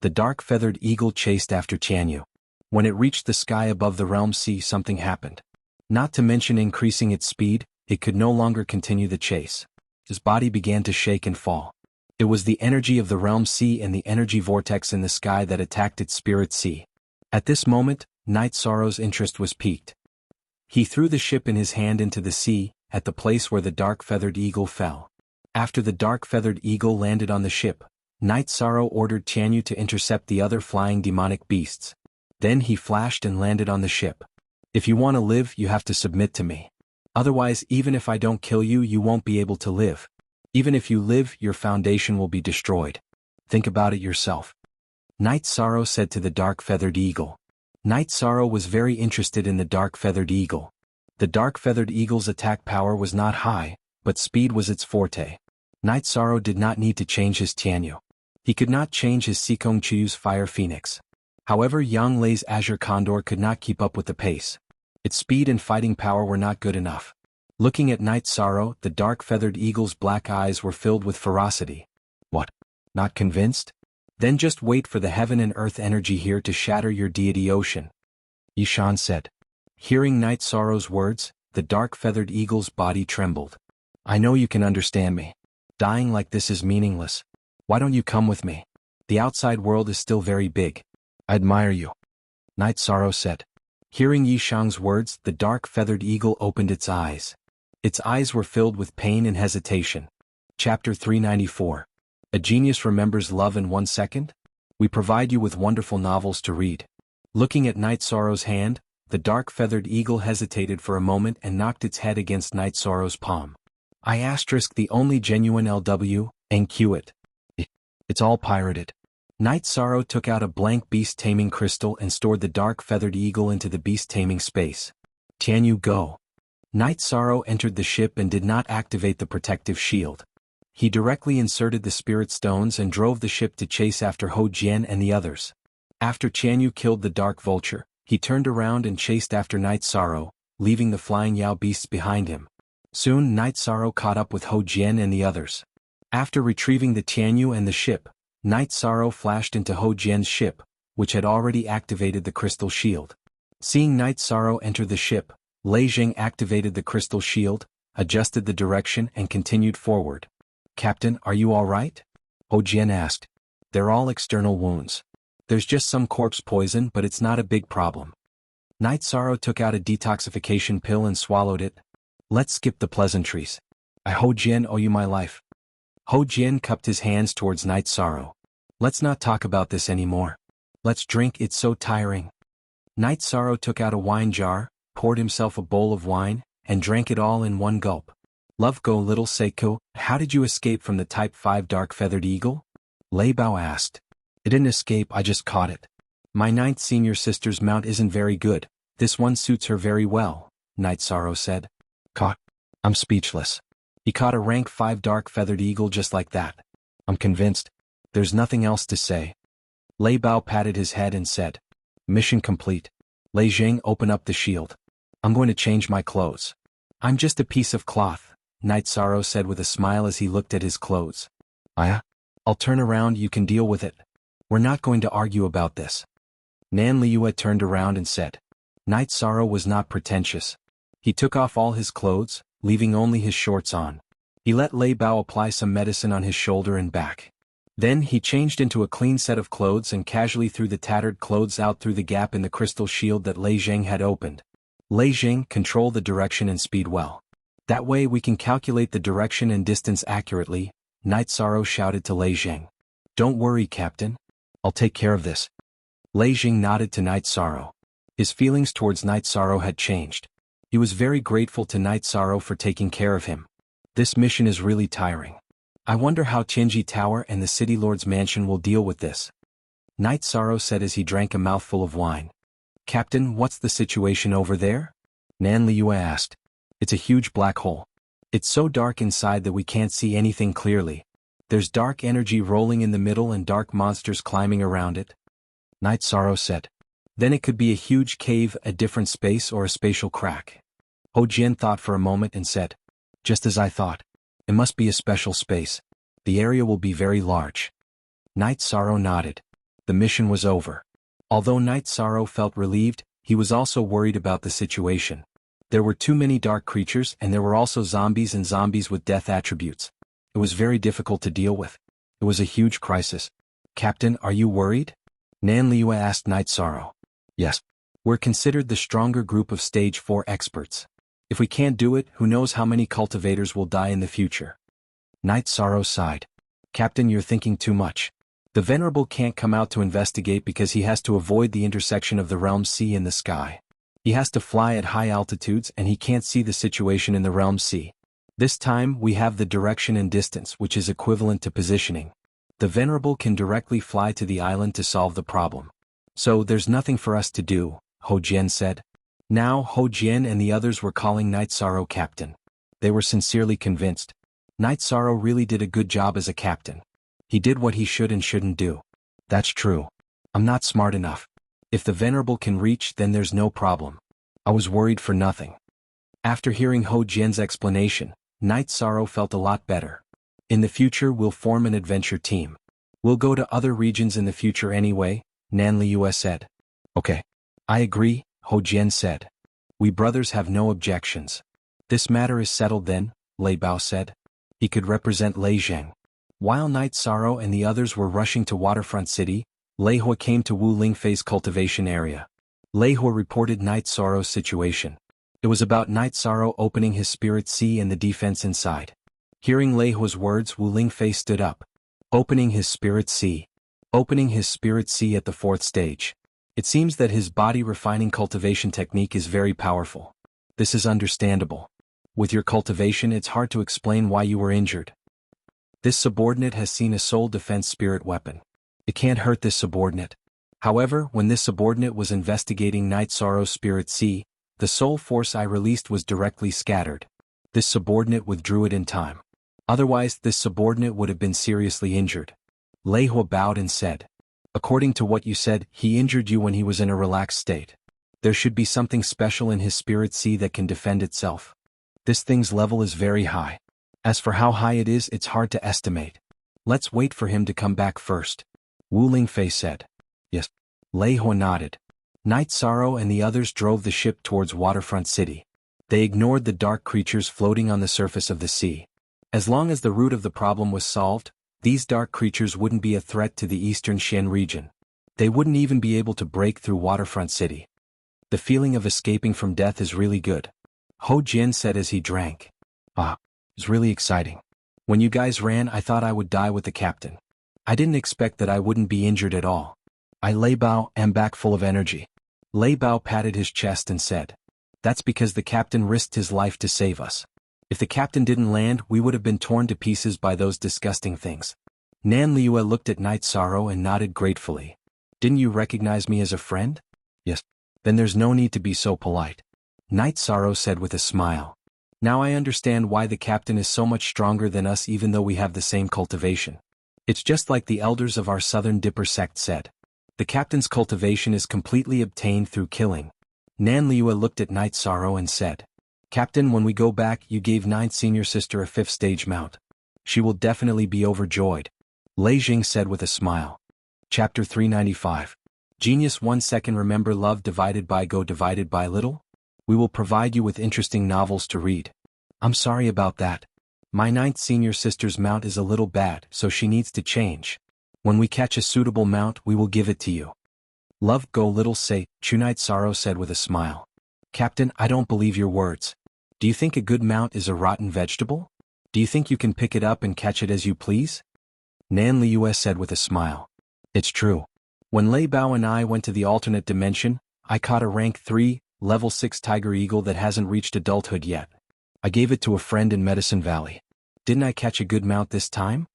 The dark-feathered eagle chased after Tianyu. When it reached the sky above the realm sea, something happened. Not to mention increasing its speed, it could no longer continue the chase. His body began to shake and fall. It was the energy of the realm sea and the energy vortex in the sky that attacked its spirit sea. At this moment, Night Sorrow's interest was piqued. He threw the ship in his hand into the sea, at the place where the dark-feathered eagle fell. After the dark-feathered eagle landed on the ship, Night Sorrow ordered Tianyu to intercept the other flying demonic beasts. Then he flashed and landed on the ship. If you want to live, you have to submit to me. Otherwise, even if I don't kill you, you won't be able to live. Even if you live, your foundation will be destroyed. Think about it yourself. Night Sorrow said to the dark-feathered eagle. Night Sorrow was very interested in the dark-feathered eagle. The dark-feathered eagle's attack power was not high, but speed was its forte. Night Sorrow did not need to change his Tianyu. He could not change his Sikong Chiyu's Fire Phoenix. However, Yang Lei's Azure Condor could not keep up with the pace. Its speed and fighting power were not good enough. Looking at Night Sorrow, the dark-feathered eagle's black eyes were filled with ferocity. What? Not convinced? Then just wait for the heaven and earth energy here to shatter your deity ocean. Yishan said. Hearing Night Sorrow's words, the dark-feathered eagle's body trembled. I know you can understand me. Dying like this is meaningless. Why don't you come with me? The outside world is still very big. I admire you. Night Sorrow said. Hearing Yishang's words, the dark-feathered eagle opened its eyes. Its eyes were filled with pain and hesitation. Chapter 394. A Genius Remembers Love in 1 Second? We provide you with wonderful novels to read. Looking at Night Sorrow's hand, the dark-feathered eagle hesitated for a moment and knocked its head against Night Sorrow's palm. The only genuine LW, NQ it. It's all pirated. Night Sorrow took out a blank beast-taming crystal and stored the dark-feathered eagle into the beast-taming space. Tianyu, go. Night Sorrow entered the ship and did not activate the protective shield. He directly inserted the spirit stones and drove the ship to chase after Ho Jian and the others. After Tianyu killed the dark vulture, he turned around and chased after Night Sorrow, leaving the flying Yao beasts behind him. Soon Night Sorrow caught up with Ho Jian and the others. After retrieving the Tianyu and the ship, Night Sorrow flashed into Ho Jian's ship, which had already activated the crystal shield. Seeing Night Sorrow enter the ship, Lei Jing activated the crystal shield, adjusted the direction and continued forward. Captain, are you all right? Ho Jian asked. They're all external wounds. There's just some corpse poison, but it's not a big problem. Night Sorrow took out a detoxification pill and swallowed it. Let's skip the pleasantries. I Ho Jian owe you my life. Ho Jian cupped his hands towards Night Sorrow. Let's not talk about this anymore. Let's drink, it's so tiring. Night Sorrow took out a wine jar, poured himself a bowl of wine, and drank it all in one gulp. Love go little Seiko, how did you escape from the Type 5 dark-feathered eagle? Lei Bao asked. It didn't escape, I just caught it. My ninth senior sister's mount isn't very good. This one suits her very well, Night Sorrow said. Caught? I'm speechless. He caught a rank 5 dark feathered eagle just like that. I'm convinced. There's nothing else to say. Lei Bao patted his head and said, Mission complete. Lei Jing, open up the shield. I'm going to change my clothes. I'm just a piece of cloth, Night Sorrow said with a smile as he looked at his clothes. I'll turn around, you can deal with it. We're not going to argue about this. Nan Liuya turned around and said. Night Sorrow was not pretentious. He took off all his clothes, leaving only his shorts on. He let Lei Bao apply some medicine on his shoulder and back. Then he changed into a clean set of clothes and casually threw the tattered clothes out through the gap in the crystal shield that Lei Jing had opened. Lei Jing, control the direction and speed well. That way we can calculate the direction and distance accurately, Night Sorrow shouted to Lei Jing. Don't worry, Captain. I'll take care of this. Lei Jing nodded to Night Sorrow. His feelings towards Night Sorrow had changed. He was very grateful to Night Sorrow for taking care of him. This mission is really tiring. I wonder how Tianji Tower and the City Lord's mansion will deal with this. Night Sorrow said as he drank a mouthful of wine. Captain, what's the situation over there? Nan Liuya asked. It's a huge black hole. It's so dark inside that we can't see anything clearly. There's dark energy rolling in the middle and dark monsters climbing around it. Night Sorrow said. Then it could be a huge cave, a different space, or a spatial crack. Ho Jian thought for a moment and said. Just as I thought. It must be a special space. The area will be very large. Night Sorrow nodded. The mission was over. Although Night Sorrow felt relieved, he was also worried about the situation. There were too many dark creatures and there were also zombies and zombies with death attributes. It was very difficult to deal with. It was a huge crisis. Captain, are you worried? Nan Liuya asked Night Sorrow. Yes. We're considered the stronger group of Stage 4 experts. If we can't do it, who knows how many cultivators will die in the future. Night Sorrow sighed. Captain, you're thinking too much. The Venerable can't come out to investigate because he has to avoid the intersection of the Realm Sea and the sky. He has to fly at high altitudes and he can't see the situation in the Realm Sea. This time we have the direction and distance which is equivalent to positioning. The Venerable can directly fly to the island to solve the problem. So there's nothing for us to do, Ho Jian said. Now Ho Jian and the others were calling Night Sorrow captain. They were sincerely convinced. Night Sorrow really did a good job as a captain. He did what he should and shouldn't do. That's true. I'm not smart enough. If the Venerable can reach, then there's no problem. I was worried for nothing. After hearing Ho Jian's explanation, Night Sorrow felt a lot better. In the future we'll form an adventure team. We'll go to other regions in the future anyway, Nan Liuya said. Okay. I agree, Ho Jian said. We brothers have no objections. This matter is settled then, Lei Bao said. He could represent Lei Zheng. While Night Sorrow and the others were rushing to Waterfront City, Lei Hua came to Wu Lingfei's cultivation area. Lei Hua reported Night Sorrow's situation. It was about Night Sorrow opening his spirit sea and the defense inside. Hearing Lei Hua's words, Wu Lingfei stood up. Opening his spirit sea. Opening his spirit sea at the 4th stage. It seems that his body refining cultivation technique is very powerful. This is understandable. With your cultivation it's hard to explain why you were injured. This subordinate has seen a soul defense spirit weapon. It can't hurt this subordinate. However, when this subordinate was investigating Night Sorrow's spirit sea, the soul force I released was directly scattered. This subordinate withdrew it in time. Otherwise, this subordinate would have been seriously injured. Lei Hua bowed and said, according to what you said, he injured you when he was in a relaxed state. There should be something special in his spirit sea that can defend itself. This thing's level is very high. As for how high it is, it's hard to estimate. Let's wait for him to come back first. Wu Lingfei said. Yes. Lei Hua nodded. Night Sorrow and the others drove the ship towards Waterfront City. They ignored the dark creatures floating on the surface of the sea. As long as the root of the problem was solved, these dark creatures wouldn't be a threat to the eastern Xian region. They wouldn't even be able to break through Waterfront City. The feeling of escaping from death is really good. Ho Jian said as he drank. It's really exciting. When you guys ran, I thought I would die with the captain. I didn't expect that I wouldn't be injured at all. Lei Bao am back full of energy. Lei Bao patted his chest and said. That's because the captain risked his life to save us. If the captain didn't land, we would have been torn to pieces by those disgusting things. Nan Liue looked at Night Sorrow and nodded gratefully. Didn't you recognize me as a friend? Yes. Then there's no need to be so polite. Night Sorrow said with a smile. Now I understand why the captain is so much stronger than us even though we have the same cultivation. It's just like the elders of our Southern Dipper sect said. The captain's cultivation is completely obtained through killing. Nan Liue looked at Night Sorrow and said, Captain, when we go back you gave Ninth Senior Sister a 5th stage mount. She will definitely be overjoyed. Lei Jing said with a smile. Chapter 395. Genius 1 second. Remember love divided by go divided by little? We will provide you with interesting novels to read. I'm sorry about that. My 9th Senior Sister's mount is a little bad, so she needs to change. When we catch a suitable mount we will give it to you. Love go little say, Night Sorrow said with a smile. Captain, I don't believe your words. Do you think a good mount is a rotten vegetable? Do you think you can pick it up and catch it as you please? Nan Liue said with a smile. It's true. When Lei Bao and I went to the alternate dimension, I caught a rank 3, level 6 tiger eagle that hasn't reached adulthood yet. I gave it to a friend in Medicine Valley. Didn't I catch a good mount this time?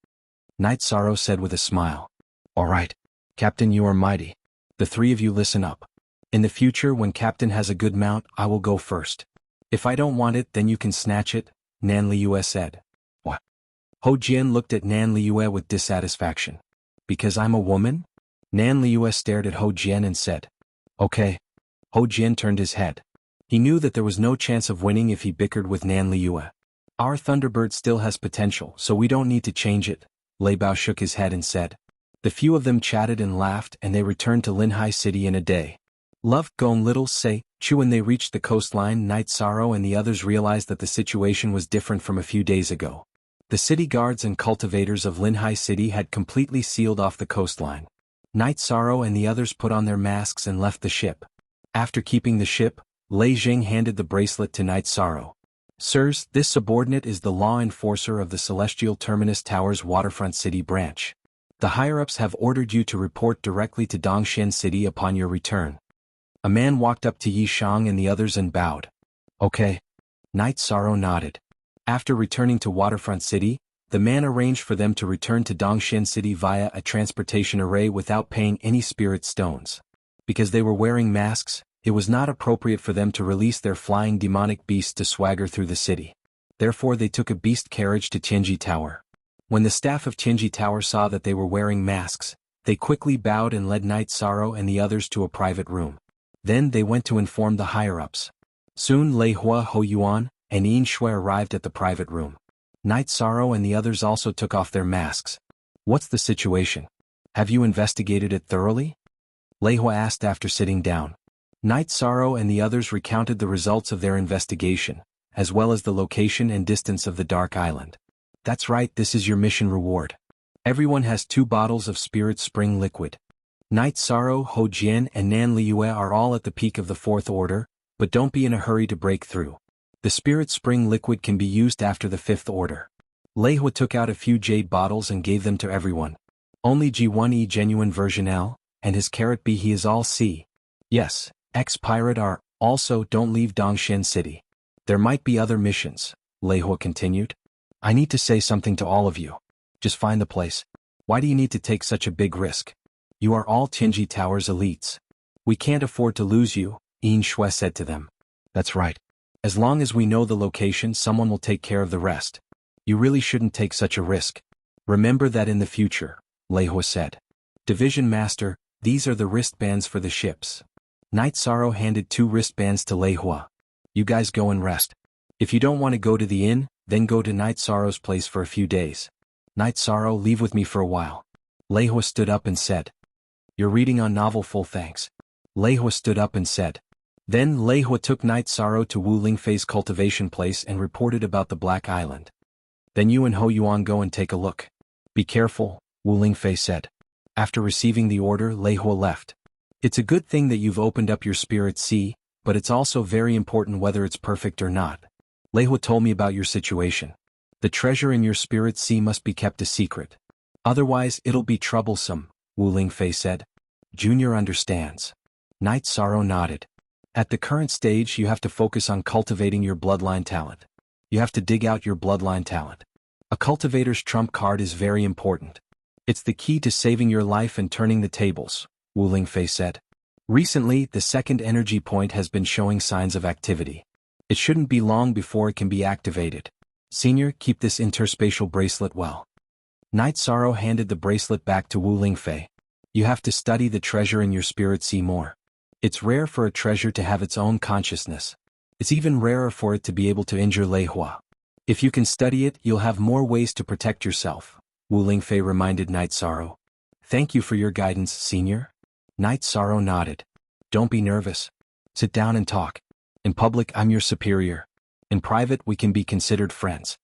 Night Sorrow said with a smile. All right. Captain, you are mighty. The 3 of you listen up. In the future when Captain has a good mount, I will go first. If I don't want it then you can snatch it, Nan Liue said. What? Ho Jian looked at Nan Liue with dissatisfaction. Because I'm a woman? Nan Liue stared at Ho Jian and said. Okay. Ho Jian turned his head. He knew that there was no chance of winning if he bickered with Nan Liue. Our Thunderbird still has potential, so we don't need to change it. Lei Bao shook his head and said. The few of them chatted and laughed and they returned to Linhai City in a day. Love Gong Little say, Chu. When they reached the coastline, Night Sorrow and the others realized that the situation was different from a few days ago. The city guards and cultivators of Linhai City had completely sealed off the coastline. Night Sorrow and the others put on their masks and left the ship. After keeping the ship, Lei Jing handed the bracelet to Night Sorrow. Sirs, this subordinate is the law enforcer of the Celestial Terminus Tower's Waterfront City branch. The higher-ups have ordered you to report directly to Dongxian City upon your return. A man walked up to Yi Shang and the others and bowed. Okay. Night Sorrow nodded. After returning to Waterfront City, the man arranged for them to return to Dongxian City via a transportation array without paying any spirit stones. Because they were wearing masks, it was not appropriate for them to release their flying demonic beasts to swagger through the city. Therefore they took a beast carriage to Tianji Tower. When the staff of Tianji Tower saw that they were wearing masks, they quickly bowed and led Night Sorrow and the others to a private room. Then they went to inform the higher-ups. Soon Lei Hua Ho Yuan and Yin Shui arrived at the private room. Night Sorrow and the others also took off their masks. What's the situation? Have you investigated it thoroughly? Lei Hua asked after sitting down. Night Sorrow and the others recounted the results of their investigation, as well as the location and distance of the Dark Island. That's right, this is your mission reward. Everyone has 2 bottles of Spirit Spring liquid. Night Sorrow, Ho Jian and Nan Liue are all at the peak of the 4th order, but don't be in a hurry to break through. The Spirit Spring liquid can be used after the 5th order. Lei Hua took out a few jade bottles and gave them to everyone. Only G1E genuine version L, and his carrot B he is all C. Yes, ex-pirate R, also don't leave Dongxian City. There might be other missions, Lei Hua continued. I need to say something to all of you. Just find the place. Why do you need to take such a big risk? You are all Tianji Tower's elites. We can't afford to lose you, Yin Shui said to them. That's right. As long as we know the location someone will take care of the rest. You really shouldn't take such a risk. Remember that in the future, Lei Hua said. Division Master, these are the wristbands for the ships. Night Sorrow handed 2 wristbands to Lei Hua. You guys go and rest. If you don't want to go to the inn, then go to Night Sorrow's place for a few days. Night Sorrow, leave with me for a while. Lei Hua stood up and said. You're reading on novel full thanks. Lei Hua stood up and said. Then Lei Hua took Night Sorrow to Wu Lingfei's cultivation place and reported about the Black Island. Then you and Ho Yuan go and take a look. Be careful, Wu Lingfei said. After receiving the order, Lei Hua left. It's a good thing that you've opened up your spirit sea, but it's also very important whether it's perfect or not. Lei Hua told me about your situation. The treasure in your spirit sea must be kept a secret. Otherwise it'll be troublesome, Wu Lingfei said. Junior understands. Night Sorrow nodded. At the current stage you have to focus on cultivating your bloodline talent. You have to dig out your bloodline talent. A cultivator's trump card is very important. It's the key to saving your life and turning the tables, Wu Lingfei said. Recently, the second energy point has been showing signs of activity. It shouldn't be long before it can be activated. Senior, keep this interspatial bracelet well. Night Sorrow handed the bracelet back to Wu Lingfei. You have to study the treasure in your spirit sea more. It's rare for a treasure to have its own consciousness. It's even rarer for it to be able to injure Lei Hua. If you can study it, you'll have more ways to protect yourself, Wu Lingfei reminded Night Sorrow. Thank you for your guidance, Senior. Night Sorrow nodded. Don't be nervous. Sit down and talk. In public, I'm your superior. In private, we can be considered friends.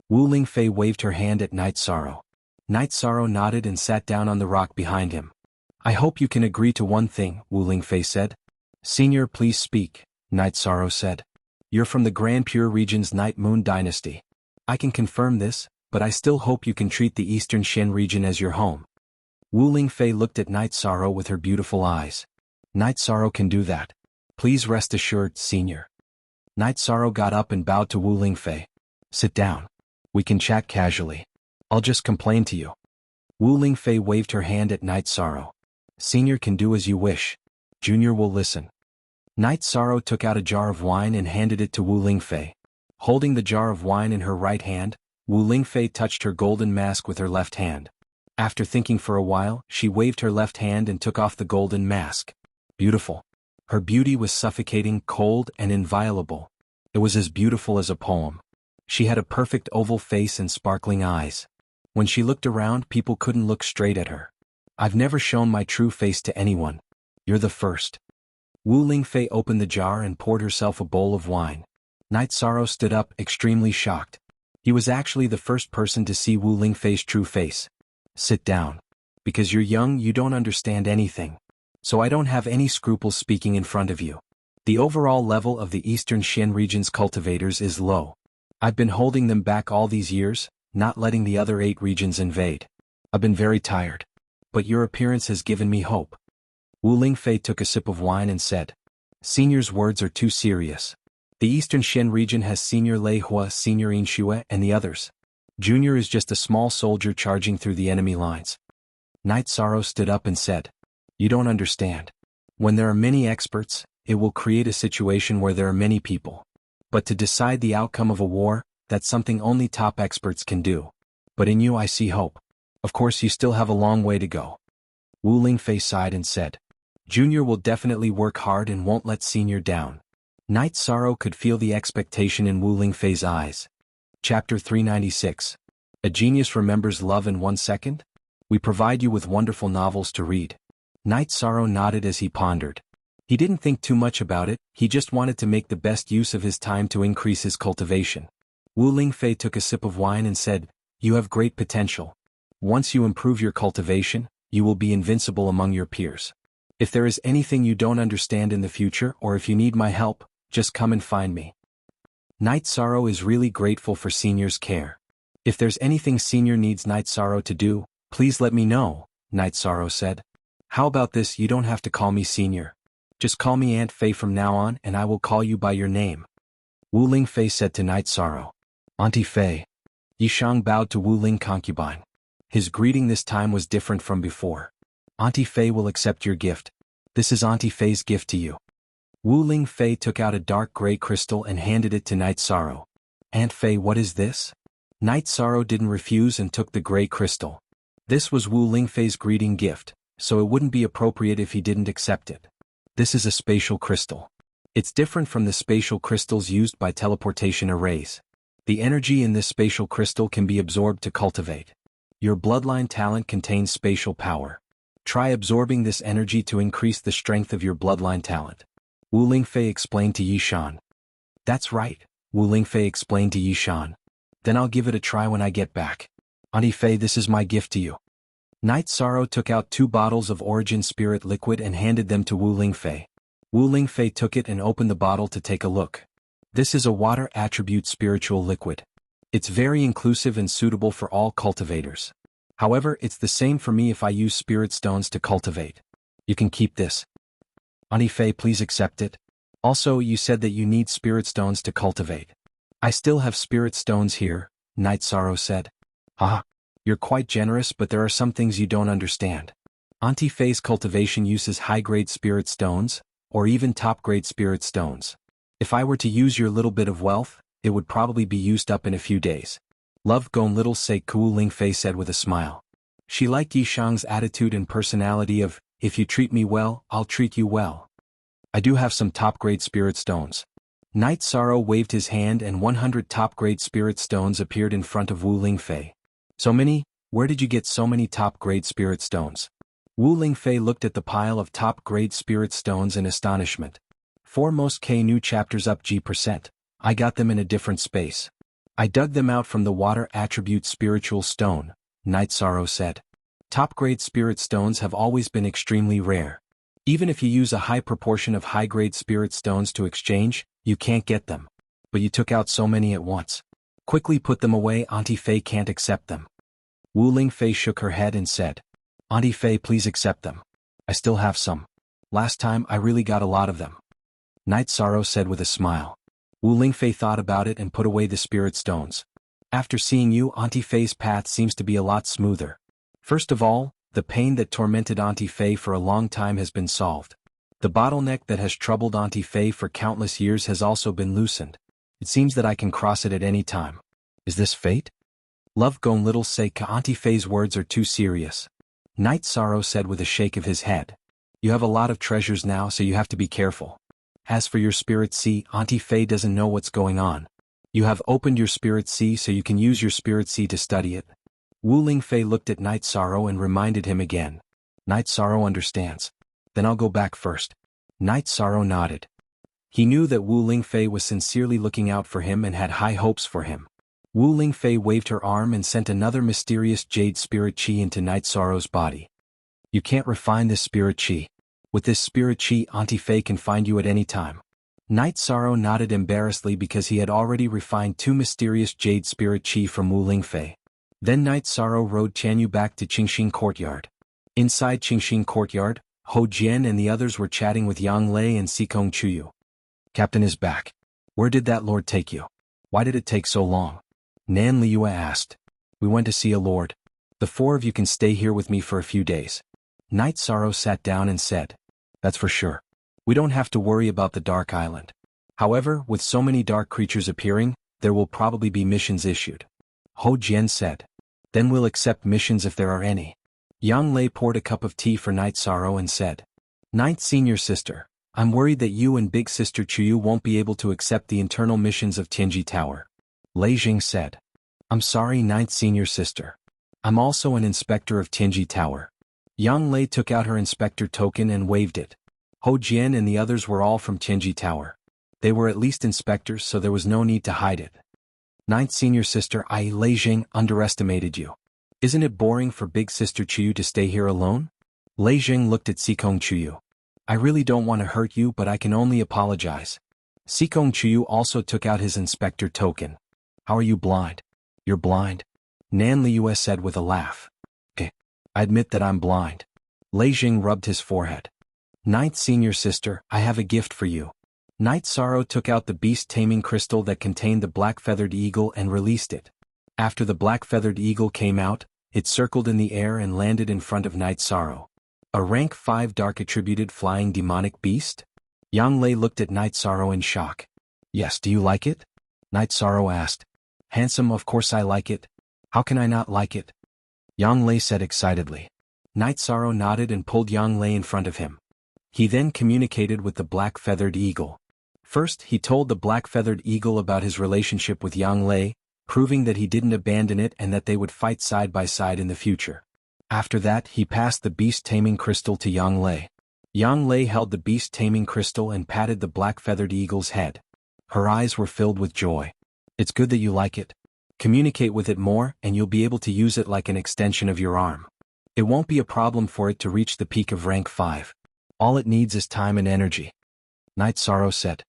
Wu Lingfei waved her hand at Night Sorrow. Night Sorrow nodded and sat down on the rock behind him. I hope you can agree to one thing, Wu Lingfei said. Senior, please speak, Night Sorrow said. You're from the Grand Pure region's Night Moon dynasty. I can confirm this, but I still hope you can treat the Eastern Xian region as your home. Wu Lingfei looked at Night Sorrow with her beautiful eyes. Night Sorrow can do that. Please rest assured, Senior. Night Sorrow got up and bowed to Wu Lingfei. Sit down. We can chat casually. I'll just complain to you. Wu Lingfei waved her hand at Night Sorrow. Senior can do as you wish. Junior will listen. Night Sorrow took out a jar of wine and handed it to Wu Lingfei. Holding the jar of wine in her right hand, Wu Lingfei touched her golden mask with her left hand. After thinking for a while, she waved her left hand and took off the golden mask. Beautiful. Her beauty was suffocating, cold, and inviolable. It was as beautiful as a poem. She had a perfect oval face and sparkling eyes. When she looked around, people couldn't look straight at her. I've never shown my true face to anyone. You're the first. Wu Lingfei opened the jar and poured herself a bowl of wine. Night Sorrow stood up, extremely shocked. He was actually the first person to see Wu Lingfei's true face. Sit down. Because you're young, you don't understand anything. So I don't have any scruples speaking in front of you. The overall level of the Eastern Xian region's cultivators is low. I've been holding them back all these years, not letting the other 8 regions invade. I've been very tired. But your appearance has given me hope. Wu Lingfei took a sip of wine and said, Senior's words are too serious. The Eastern Xian region has Senior Lei Hua, Senior Xianxia, and the others. Junior is just a small soldier charging through the enemy lines. Night Sorrow stood up and said, You don't understand. When there are many experts, it will create a situation where there are many people. But to decide the outcome of a war, that's something only top experts can do. But in you I see hope. Of course you still have a long way to go. Wu Lingfei sighed and said, Junior will definitely work hard and won't let Senior down. Night Sorrow could feel the expectation in Wu Lingfei's eyes. Chapter 396. A Genius Remembers Love in 1 Second? We provide you with wonderful novels to read. Night Sorrow nodded as he pondered. He didn't think too much about it, he just wanted to make the best use of his time to increase his cultivation. Wu Lingfei took a sip of wine and said, You have great potential. Once you improve your cultivation, you will be invincible among your peers. If there is anything you don't understand in the future or if you need my help, just come and find me. Night Sorrow is really grateful for Senior's care. If there's anything Senior needs Night Sorrow to do, please let me know, Night Sorrow said. How about this, you don't have to call me Senior. Just call me Aunt Fei from now on and I will call you by your name. Wu Lingfei said to Night Sorrow. Auntie Fei. Yishang bowed to Wu Ling concubine. His greeting this time was different from before. Auntie Fei will accept your gift. This is Auntie Fei's gift to you. Wu Lingfei took out a dark gray crystal and handed it to Night Sorrow. Aunt Fei, what is this? Night Sorrow didn't refuse and took the gray crystal. This was Wu Lingfei's greeting gift, so it wouldn't be appropriate if he didn't accept it. This is a spatial crystal. It's different from the spatial crystals used by teleportation arrays. The energy in this spatial crystal can be absorbed to cultivate. Your bloodline talent contains spatial power. Try absorbing this energy to increase the strength of your bloodline talent. Wu Lingfei explained to Yishan. That's right, Wu Lingfei explained to Yishan. Then I'll give it a try when I get back. Auntie Fei, this is my gift to you. Night Sorrow took out 2 bottles of Origin Spirit liquid and handed them to Wu Lingfei. Wu Lingfei took it and opened the bottle to take a look. This is a water attribute spiritual liquid. It's very inclusive and suitable for all cultivators. However, it's the same for me if I use spirit stones to cultivate. You can keep this. Auntie Fei, please accept it. Also, you said that you need spirit stones to cultivate. I still have spirit stones here, Night Sorrow said. Ah, You're quite generous, but there are some things you don't understand. Auntie Faye's cultivation uses high-grade spirit stones, or even top-grade spirit stones. If I were to use your little bit of wealth, it would probably be used up in a few days. Love Gone Little Say Ku Ling Fei said with a smile. She liked Yi Shang's attitude and personality of, if you treat me well, I'll treat you well. I do have some top-grade spirit stones. Knight Sorrow waved his hand and 100 top-grade spirit stones appeared in front of Wu Lingfei. So many? Where did you get so many top-grade spirit stones? Wu Lingfei looked at the pile of top-grade spirit stones in astonishment. Foremost K new chapters up G%. I got them in a different space. I dug them out from the water attribute spiritual stone, Knight Sorrow said. Top-grade spirit stones have always been extremely rare. Even if you use a high proportion of high-grade spirit stones to exchange, you can't get them. But you took out so many at once. Quickly put them away, Auntie Fei can't accept them. Wu Lingfei shook her head and said, Auntie Fei, please accept them. I still have some. Last time I really got a lot of them. Knight Sorrow said with a smile. Wu Lingfei thought about it and put away the spirit stones. After seeing you, Auntie Fei's path seems to be a lot smoother. First of all, the pain that tormented Auntie Fei for a long time has been solved. The bottleneck that has troubled Auntie Fei for countless years has also been loosened. It seems that I can cross it at any time. Is this fate? Love Gone Little Say Auntie Fei's words are too serious. Knight Sorrow said with a shake of his head. You have a lot of treasures now, so you have to be careful. As for your spirit sea, Auntie Fei doesn't know what's going on. You have opened your spirit sea so you can use your spirit sea to study it. Wu Lingfei looked at Knight Sorrow and reminded him again. Knight Sorrow understands. Then I'll go back first. Knight Sorrow nodded. He knew that Wu Lingfei was sincerely looking out for him and had high hopes for him. Wu Lingfei waved her arm and sent another mysterious jade spirit chi into Knight Sorrow's body. You can't refine this spirit chi. With this spirit chi, Auntie Fei can find you at any time. Knight Sorrow nodded embarrassedly because he had already refined 2 mysterious jade spirit chi from Wu Lingfei. Then Knight Sorrow rode Tianyu back to Qingxing Courtyard. Inside Qingxing Courtyard, Hou Jian and the others were chatting with Yang Lei and Xikong Chuyu. Captain is back. Where did that lord take you? Why did it take so long? Nan Liua asked. We went to see a lord. The 4 of you can stay here with me for a few days. Knight Sorrow sat down and said. That's for sure. We don't have to worry about the Dark Island. However, with so many dark creatures appearing, there will probably be missions issued. Hou Jian said. Then we'll accept missions if there are any. Yang Lei poured a cup of tea for Knight Sorrow and said. Ninth Senior Sister, I'm worried that you and Big Sister Chuyu won't be able to accept the internal missions of Tianji Tower. Lei Jing said. I'm sorry, Ninth Senior Sister. I'm also an inspector of Tianji Tower. Yang Lei took out her inspector token and waved it. Hou Jian and the others were all from Tianji Tower. They were at least inspectors, so there was no need to hide it. Ninth Senior Sister, Lei Jing, underestimated you. Isn't it boring for Big Sister Chuyu to stay here alone? Lei Jing looked at Xikong Chuyu. I really don't want to hurt you, but I can only apologize. Xikong Chuyu also took out his inspector token. How are you blind? You're blind? Nan Liua said with a laugh. I admit that I'm blind. Lei Jing rubbed his forehead. Ninth Senior Sister, I have a gift for you. Knight Sorrow took out the beast-taming crystal that contained the black-feathered eagle and released it. After the black-feathered eagle came out, it circled in the air and landed in front of Knight Sorrow. A rank 5 dark-attributed flying demonic beast? Yang Lei looked at Knight Sorrow in shock. Yes, do you like it? Knight Sorrow asked. Handsome, of course I like it. How can I not like it? Yang Lei said excitedly. Knight Sorrow nodded and pulled Yang Lei in front of him. He then communicated with the black-feathered eagle. First, he told the black-feathered eagle about his relationship with Yang Lei, proving that he didn't abandon it and that they would fight side by side in the future. After that, he passed the beast-taming crystal to Yang Lei. Yang Lei held the beast-taming crystal and patted the black-feathered eagle's head. Her eyes were filled with joy. It's good that you like it. Communicate with it more and you'll be able to use it like an extension of your arm. It won't be a problem for it to reach the peak of rank 5. All it needs is time and energy. Knight Sorrow said.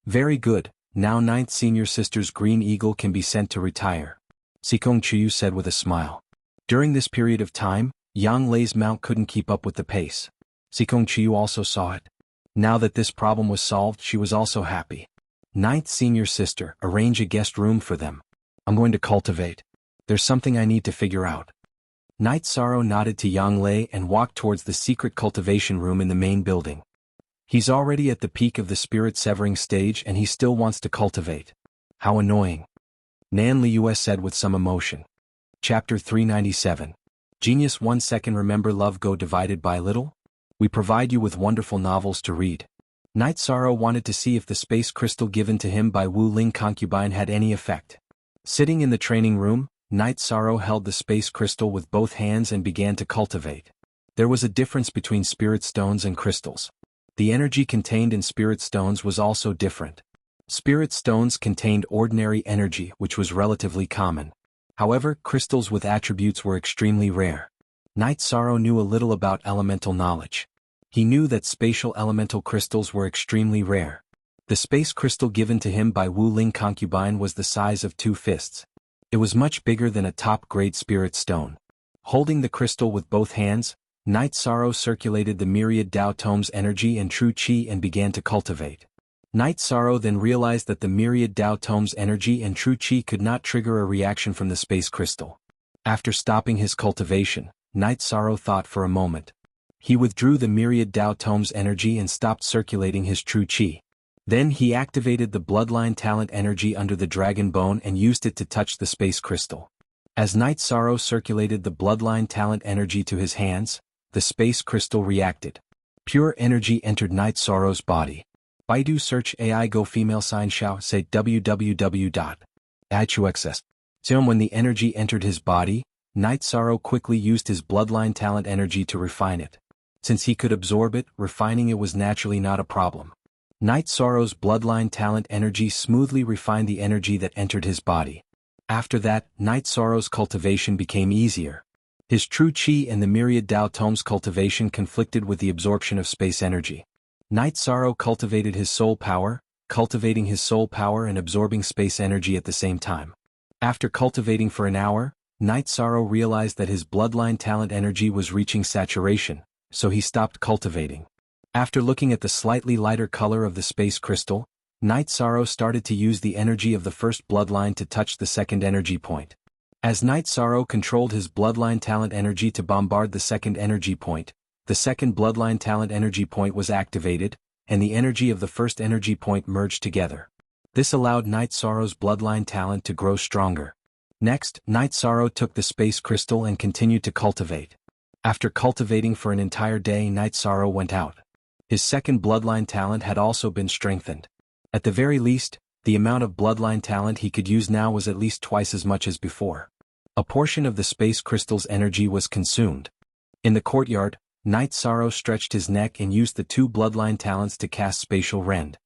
Very good, now Ninth Senior Sister's green eagle can be sent to retire. Xikong Chuyu said with a smile. During this period of time, Yang Lei's mount couldn't keep up with the pace. Xikong Chuyu also saw it. Now that this problem was solved, she was also happy. Ninth Senior Sister, arrange a guest room for them. I'm going to cultivate. There's something I need to figure out. Night Sorrow nodded to Yang Lei and walked towards the secret cultivation room in the main building. He's already at the peak of the spirit-severing stage and he still wants to cultivate. How annoying. Nan Liu said with some emotion. Chapter 397. Genius 1 second. Remember love go divided by little? We provide you with wonderful novels to read. Night Sorrow wanted to see if the space crystal given to him by Wu Ling concubine had any effect. Sitting in the training room, Night Sorrow held the space crystal with both hands and began to cultivate. There was a difference between spirit stones and crystals. The energy contained in spirit stones was also different. Spirit stones contained ordinary energy which was relatively common. However, crystals with attributes were extremely rare. Night Sorrow knew a little about elemental knowledge. He knew that spatial elemental crystals were extremely rare. The space crystal given to him by Wu Ling concubine was the size of 2 fists. It was much bigger than a top-grade spirit stone. Holding the crystal with both hands, Night Sorrow circulated the myriad Tao Tome's energy and true Qi and began to cultivate. Night Sorrow then realized that the myriad Tao Tome's energy and true Qi could not trigger a reaction from the space crystal. After stopping his cultivation, Night Sorrow thought for a moment. He withdrew the myriad Tao Tome's energy and stopped circulating his true Qi. Then he activated the bloodline talent energy under the dragon bone and used it to touch the space crystal. As Night Sorrow circulated the bloodline talent energy to his hands, the space crystal reacted. Pure energy entered Night Sorrow's body. Baidu search AI go female sign xiao say www.ichuxs. When the energy entered his body, Night Sorrow quickly used his bloodline talent energy to refine it. Since he could absorb it, refining it was naturally not a problem. Night Sorrow's bloodline talent energy smoothly refined the energy that entered his body. After that, Night Sorrow's cultivation became easier. His true Qi and the myriad Tao Tome's cultivation conflicted with the absorption of space energy. Night Sorrow cultivated his soul power, cultivating his soul power and absorbing space energy at the same time. After cultivating for an hour, Night Sorrow realized that his bloodline talent energy was reaching saturation, so he stopped cultivating. After looking at the slightly lighter color of the space crystal, Night Sorrow started to use the energy of the first bloodline to touch the second energy point. As Night Sorrow controlled his bloodline talent energy to bombard the second energy point, the second bloodline talent energy point was activated, and the energy of the first energy point merged together. This allowed Night Sorrow's bloodline talent to grow stronger. Next, Night Sorrow took the space crystal and continued to cultivate. After cultivating for an entire day, Night Sorrow went out. His second bloodline talent had also been strengthened. At the very least, the amount of bloodline talent he could use now was at least twice as much as before. A portion of the space crystal's energy was consumed. In the courtyard, Night Sorrow stretched his neck and used the 2 bloodline talents to cast spatial rend.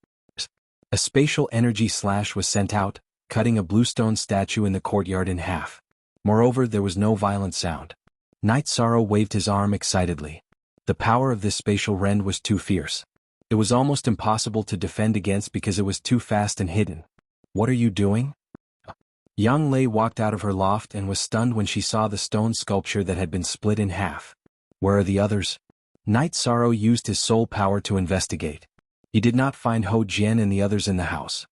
A spatial energy slash was sent out, cutting a bluestone statue in the courtyard in half. Moreover, there was no violent sound. Night Sorrow waved his arm excitedly. The power of this spatial rend was too fierce. It was almost impossible to defend against because it was too fast and hidden. What are you doing? Yang Lei walked out of her loft and was stunned when she saw the stone sculpture that had been split in half. Where are the others? Night Sorrow used his soul power to investigate. He did not find Ho Jian and the others in the house.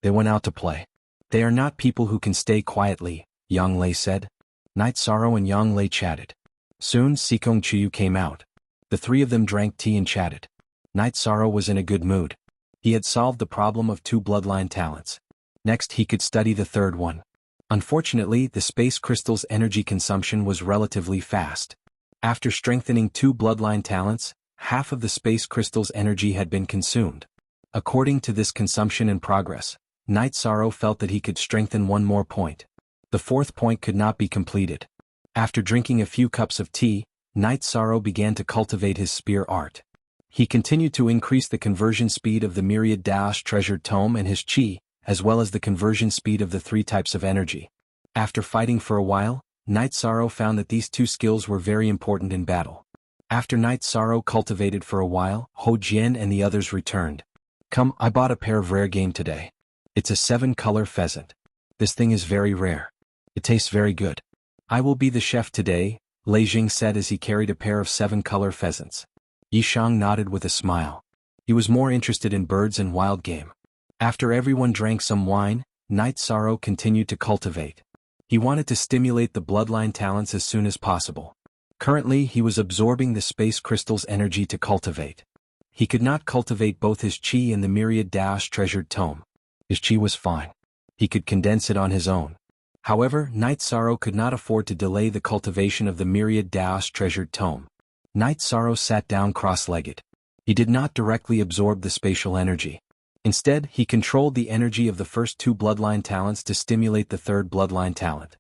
They went out to play. They are not people who can stay quietly, Yang Lei said. Night Sorrow and Yang Lei chatted. Soon Sikong Chiyu came out. The 3 of them drank tea and chatted. Night Sorrow was in a good mood. He had solved the problem of 2 bloodline talents. Next he could study the third one. Unfortunately, the space crystal's energy consumption was relatively fast. After strengthening 2 bloodline talents, half of the space crystal's energy had been consumed. According to this consumption and progress, Night Sorrow felt that he could strengthen 1 more point. The 4th point could not be completed. After drinking a few cups of tea, Night Sorrow began to cultivate his spear art. He continued to increase the conversion speed of the myriad Daosh treasured tome and his Qi, as well as the conversion speed of the 3 types of energy. After fighting for a while, Night Sorrow found that these 2 skills were very important in battle. After Night Sorrow cultivated for a while, Ho Jian and the others returned. Come, I bought a pair of rare game today. It's a 7-color pheasant. This thing is very rare. It tastes very good. I will be the chef today, Lei Jing said as he carried a pair of 7-color pheasants. Yishang nodded with a smile. He was more interested in birds and wild game. After everyone drank some wine, Night Sorrow continued to cultivate. He wanted to stimulate the bloodline talents as soon as possible. Currently, he was absorbing the space crystal's energy to cultivate. He could not cultivate both his qi and the myriad Dao's treasured tome. His qi was fine. He could condense it on his own. However, Night Sorrow could not afford to delay the cultivation of the myriad Dao's treasured tome. Night Sorrow sat down cross-legged. He did not directly absorb the spatial energy. Instead, he controlled the energy of the first two bloodline talents to stimulate the third bloodline talent.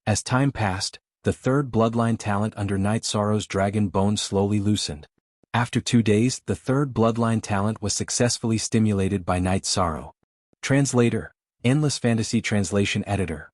As time passed, the third bloodline talent under Night Sorrow's dragon bone slowly loosened. After 2 days, the third bloodline talent was successfully stimulated by Night Sorrow. Translator, Endless Fantasy Translation Editor.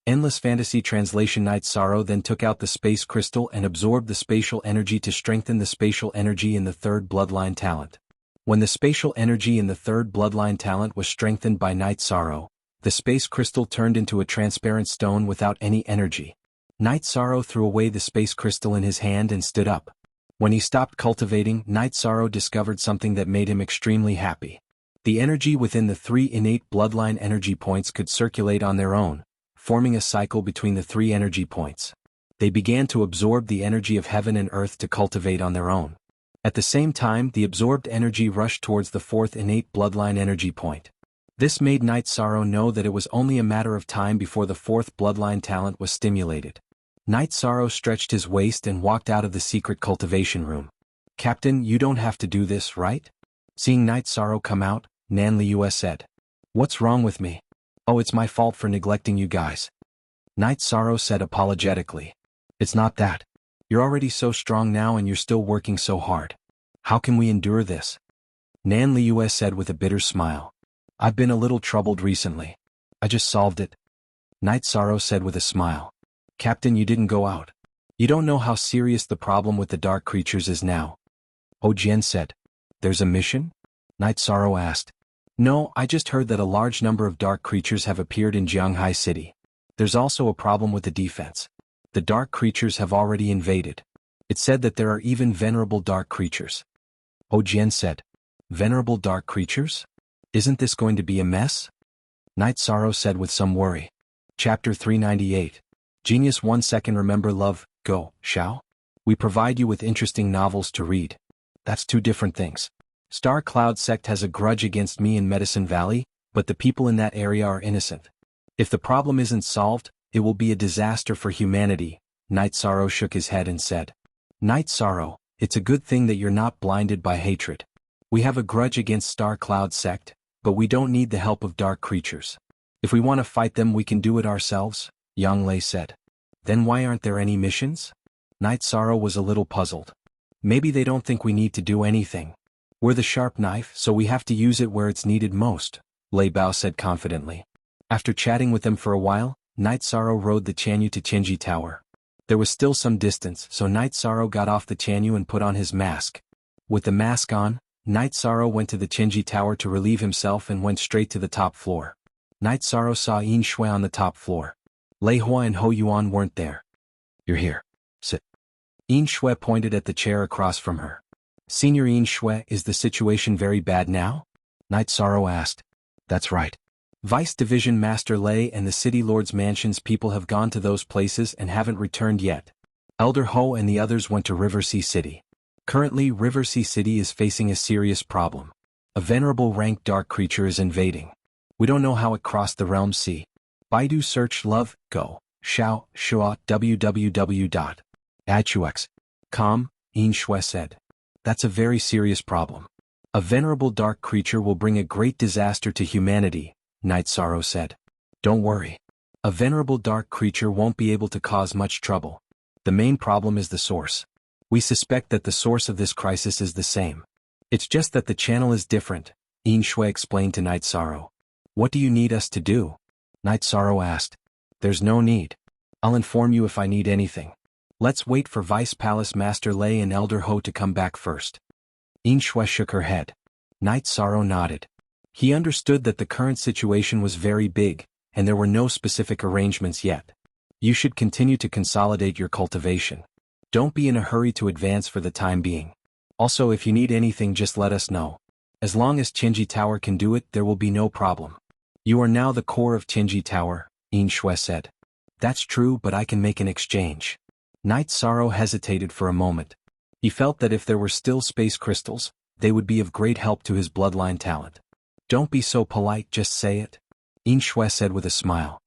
Endless Fantasy Translation. Night Sorrow then took out the space crystal and absorbed the spatial energy to strengthen the spatial energy in the third bloodline talent. When the spatial energy in the third bloodline talent was strengthened by Night Sorrow, the space crystal turned into a transparent stone without any energy. Night Sorrow threw away the space crystal in his hand and stood up. When he stopped cultivating, Night Sorrow discovered something that made him extremely happy. The energy within the 3 innate bloodline energy points could circulate on their own, forming a cycle between the 3 energy points. They began to absorb the energy of heaven and earth to cultivate on their own. At the same time, the absorbed energy rushed towards the 4th innate bloodline energy point. This made Night Sorrow know that it was only a matter of time before the 4th bloodline talent was stimulated. Night Sorrow stretched his waist and walked out of the secret cultivation room. "Captain, you don't have to do this, right?" Seeing Night Sorrow come out, Nanliu said. "What's wrong with me? Oh, it's my fault for neglecting you guys." Night Sorrow said apologetically. "It's not that. You're already so strong now and you're still working so hard. How can we endure this?" Nanliu said with a bitter smile. "I've been a little troubled recently. I just solved it." Night Sorrow said with a smile. "Captain, you didn't go out. You don't know how serious the problem with the dark creatures is now." Jian said. "There's a mission?" Night Sorrow asked. "No, I just heard that a large number of dark creatures have appeared in Jianghu City. There's also a problem with the defense. The dark creatures have already invaded. It's said that there are even venerable dark creatures." Jian said. "Venerable dark creatures? Isn't this going to be a mess?" Night Sorrow said with some worry. Chapter 398. Genius 1 second. Remember love, go, shao? We provide you with interesting novels to read. That's 2 different things. Star Cloud sect has a grudge against me in Medicine Valley, but the people in that area are innocent. If the problem isn't solved, it will be a disaster for humanity. Night Sorrow shook his head and said. Night Sorrow, it's a good thing that you're not blinded by hatred. We have a grudge against Star Cloud sect, but we don't need the help of dark creatures. If we want to fight them we can do it ourselves, Yang Lei said. Then why aren't there any missions? Night Sorrow was a little puzzled. Maybe they don't think we need to do anything. We're the sharp knife, so we have to use it where it's needed most, Lei Bao said confidently. After chatting with them for a while, Night Sorrow rode the Xianyu to Qinji Tower. There was still some distance, so Night Sorrow got off the Xianyu and put on his mask. With the mask on, Night Sorrow went to the Qinji Tower to relieve himself and went straight to the top floor. Night Sorrow saw Yin Shui on the top floor. Lei Hua and Ho Yuan weren't there. You're here. Sit. Yin Shui pointed at the chair across from her. Senior Yin Shui, is the situation very bad now? Night Sorrow asked. That's right. Vice Division Master Lei and the City Lord's mansion's people have gone to those places and haven't returned yet. Elder Ho and the others went to River Sea City. Currently, River Sea City is facing a serious problem. A venerable ranked dark creature is invading. We don't know how it crossed the realm sea. Baidu search love, go, shao, shua, www.achux.com, Yin Shui said. That's a very serious problem. A venerable dark creature will bring a great disaster to humanity, Night Sorrow said. Don't worry. A venerable dark creature won't be able to cause much trouble. The main problem is the source. We suspect that the source of this crisis is the same. It's just that the channel is different, Yin Shui explained to Night Sorrow. What do you need us to do? Night Sorrow asked. There's no need. I'll inform you if I need anything. Let's wait for Vice Palace Master Lei and Elder Ho to come back first. Yin Shui shook her head. Night Sorrow nodded. He understood that the current situation was very big, and there were no specific arrangements yet. You should continue to consolidate your cultivation. Don't be in a hurry to advance for the time being. Also, if you need anything, just let us know. As long as Qinji Tower can do it, there will be no problem. You are now the core of Qinji Tower, Yin Shui said. That's true, but I can make an exchange. Knight Sorrow hesitated for a moment. He felt that if there were still space crystals, they would be of great help to his bloodline talent. Don't be so polite, just say it, xianxia said with a smile.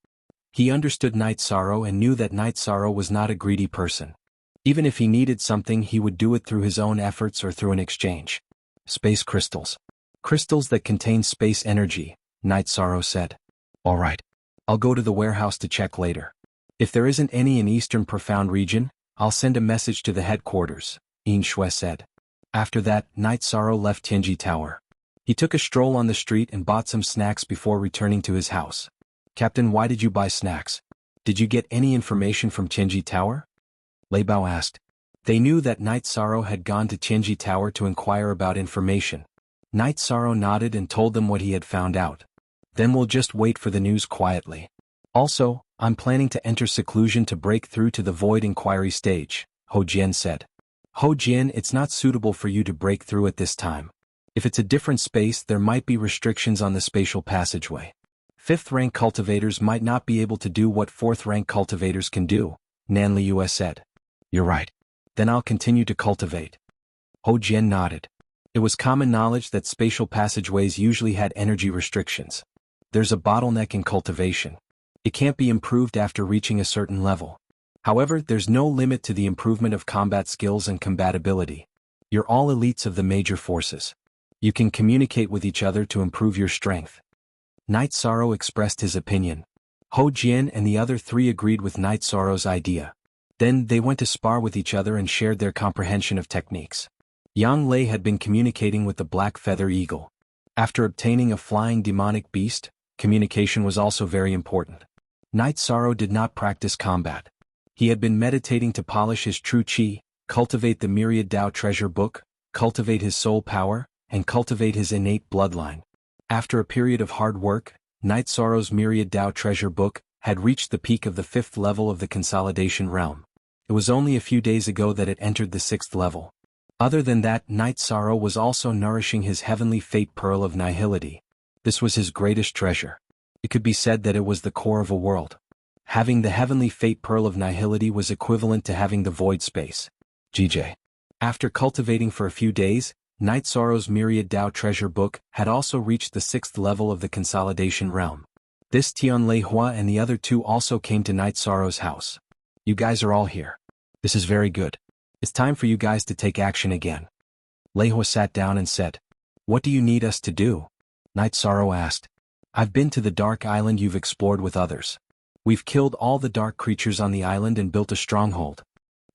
He understood Knight Sorrow and knew that Knight Sorrow was not a greedy person. Even if he needed something, he would do it through his own efforts or through an exchange. Space crystals. Crystals that contain space energy, Knight Sorrow said. All right. I'll go to the warehouse to check later. If there isn't any in Eastern Profound region, I'll send a message to the headquarters, xianxia said. After that, Knight Sorrow left Tianji Tower. He took a stroll on the street and bought some snacks before returning to his house. Captain, why did you buy snacks? Did you get any information from Tianji Tower? Lei Bao asked. They knew that Knight Sorrow had gone to Tianji Tower to inquire about information. Knight Sorrow nodded and told them what he had found out. Then we'll just wait for the news quietly. Also, I'm planning to enter seclusion to break through to the void inquiry stage, Hou Jian said. Hou Jian, it's not suitable for you to break through at this time. If it's a different space, there might be restrictions on the spatial passageway. 5th-rank cultivators might not be able to do what 4th-rank cultivators can do, Nan Liu said. You're right. Then I'll continue to cultivate. Hou Jian nodded. It was common knowledge that spatial passageways usually had energy restrictions. There's a bottleneck in cultivation. It can't be improved after reaching a certain level. However, there's no limit to the improvement of combat skills and combatability. You're all elites of the major forces. You can communicate with each other to improve your strength. Knight Sorrow expressed his opinion. Hou Jian and the other 3 agreed with Knight Sorrow's idea. Then they went to spar with each other and shared their comprehension of techniques. Yang Lei had been communicating with the Black Feather Eagle. After obtaining a flying demonic beast, communication was also very important. Knight Sorrow did not practice combat. He had been meditating to polish his true chi, cultivate the myriad Tao treasure book, cultivate his soul power, and cultivate his innate bloodline. After a period of hard work, Knight Sorrow's myriad Tao treasure book had reached the peak of the 5th level of the consolidation realm. It was only a few days ago that it entered the 6th level. Other than that, Knight Sorrow was also nourishing his heavenly fate pearl of nihility. This was his greatest treasure. It could be said that it was the core of a world. Having the heavenly fate pearl of nihility was equivalent to having the void space. GJ. After cultivating for a few days, Knight Sorrow's myriad Tao treasure book had also reached the 6th level of the consolidation realm. This Tian Lei Hua and the other 2 also came to Knight Sorrow's house. You guys are all here. This is very good. It's time for you guys to take action again. Lei Hua sat down and said, What do you need us to do? Knight Sorrow asked. I've been to the dark island you've explored with others. We've killed all the dark creatures on the island and built a stronghold.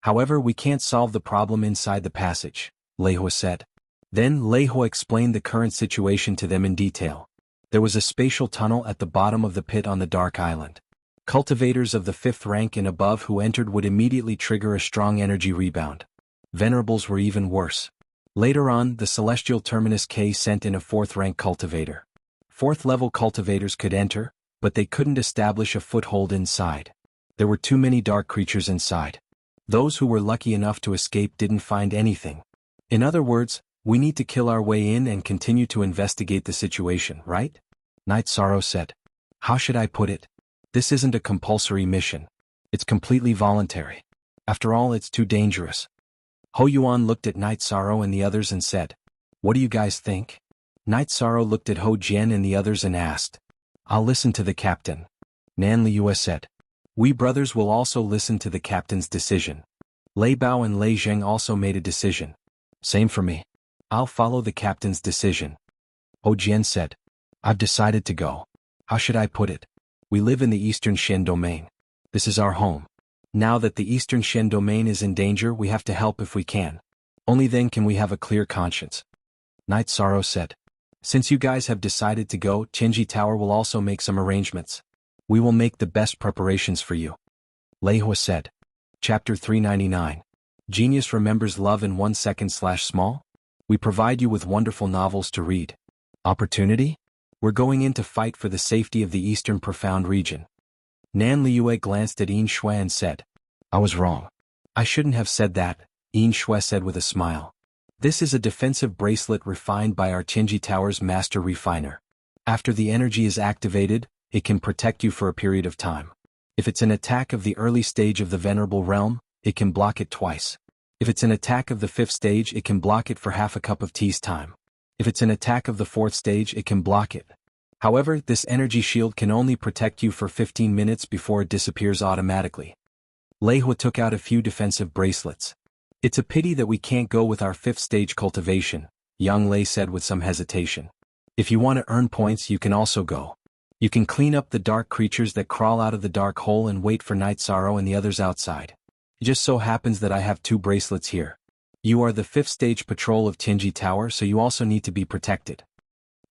However, we can't solve the problem inside the passage, Lei Hua said. Then Lei Hua explained the current situation to them in detail. There was a spatial tunnel at the bottom of the pit on the dark island. Cultivators of the 5th rank and above who entered would immediately trigger a strong energy rebound. Venerables were even worse. Later on, the Celestial Terminus K sent in a 4th rank cultivator. 4th level cultivators could enter, but they couldn't establish a foothold inside. There were too many dark creatures inside. Those who were lucky enough to escape didn't find anything. In other words, we need to kill our way in and continue to investigate the situation, right? Knight Sorrow said. How should I put it? This isn't a compulsory mission. It's completely voluntary. After all, it's too dangerous. Huoyuan looked at Knight Sorrow and the others and said, What do you guys think? Knight Sorrow looked at Hou Jian and the others and asked, I'll listen to the captain. Nan Liu said, We brothers will also listen to the captain's decision. Lei Bao and Lei Zheng also made a decision. Same for me. I'll follow the captain's decision. Hou Jian said, I've decided to go. How should I put it? We live in the Eastern Shen domain. This is our home. Now that the Eastern Shen domain is in danger, we have to help if we can. Only then can we have a clear conscience. Knight Sorrow said, Since you guys have decided to go, Tianji Tower will also make some arrangements. We will make the best preparations for you. Lei Hua said. Chapter 399. Genius remembers love in 1 second/small? We provide you with wonderful novels to read. Opportunity? We're going in to fight for the safety of the Eastern Profound region. Nan Liu glanced at xianxia and said, I was wrong. I shouldn't have said that, xianxia said with a smile. This is a defensive bracelet refined by our Tianji Tower's master refiner. After the energy is activated, it can protect you for a period of time. If it's an attack of the early stage of the Venerable Realm, it can block it twice. If it's an attack of the 5th stage, it can block it for half a cup of tea's time. If it's an attack of the 4th stage, it can block it. However, this energy shield can only protect you for 15 minutes before it disappears automatically. Lei Hua took out a few defensive bracelets. It's a pity that we can't go with our 5th stage cultivation, Yang Lei said with some hesitation. If you want to earn points, you can also go. You can clean up the dark creatures that crawl out of the dark hole and wait for Night Sorrow and the others outside. It just so happens that I have 2 bracelets here. You are the 5th stage patrol of Tianji Tower, so you also need to be protected.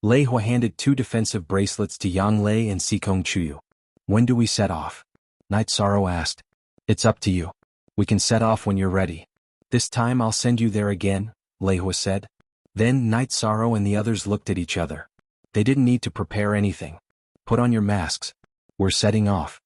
Lei Hua handed 2 defensive bracelets to Yang Lei and Sikong Chuyu. When do we set off? Night Sorrow asked. It's up to you. We can set off when you're ready. This time I'll send you there again, Lei Hua said. Then Night Sorrow and the others looked at each other. They didn't need to prepare anything. Put on your masks. We're setting off.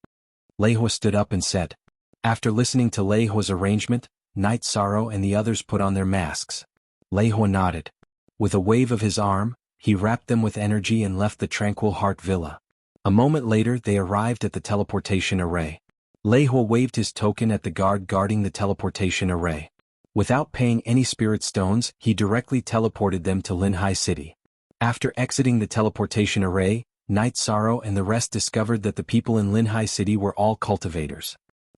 Lei Hua stood up and said. After listening to Lei Hua's arrangement, Night Sorrow and the others put on their masks. Lei Hua nodded. With a wave of his arm, he wrapped them with energy and left the Tranquil Heart Villa. A moment later they arrived at the teleportation array. Lei Hua waved his token at the guard guarding the teleportation array. Without paying any spirit stones, he directly teleported them to Linhai City. After exiting the teleportation array, Night Sorrow and the rest discovered that the people in Linhai City were all cultivators.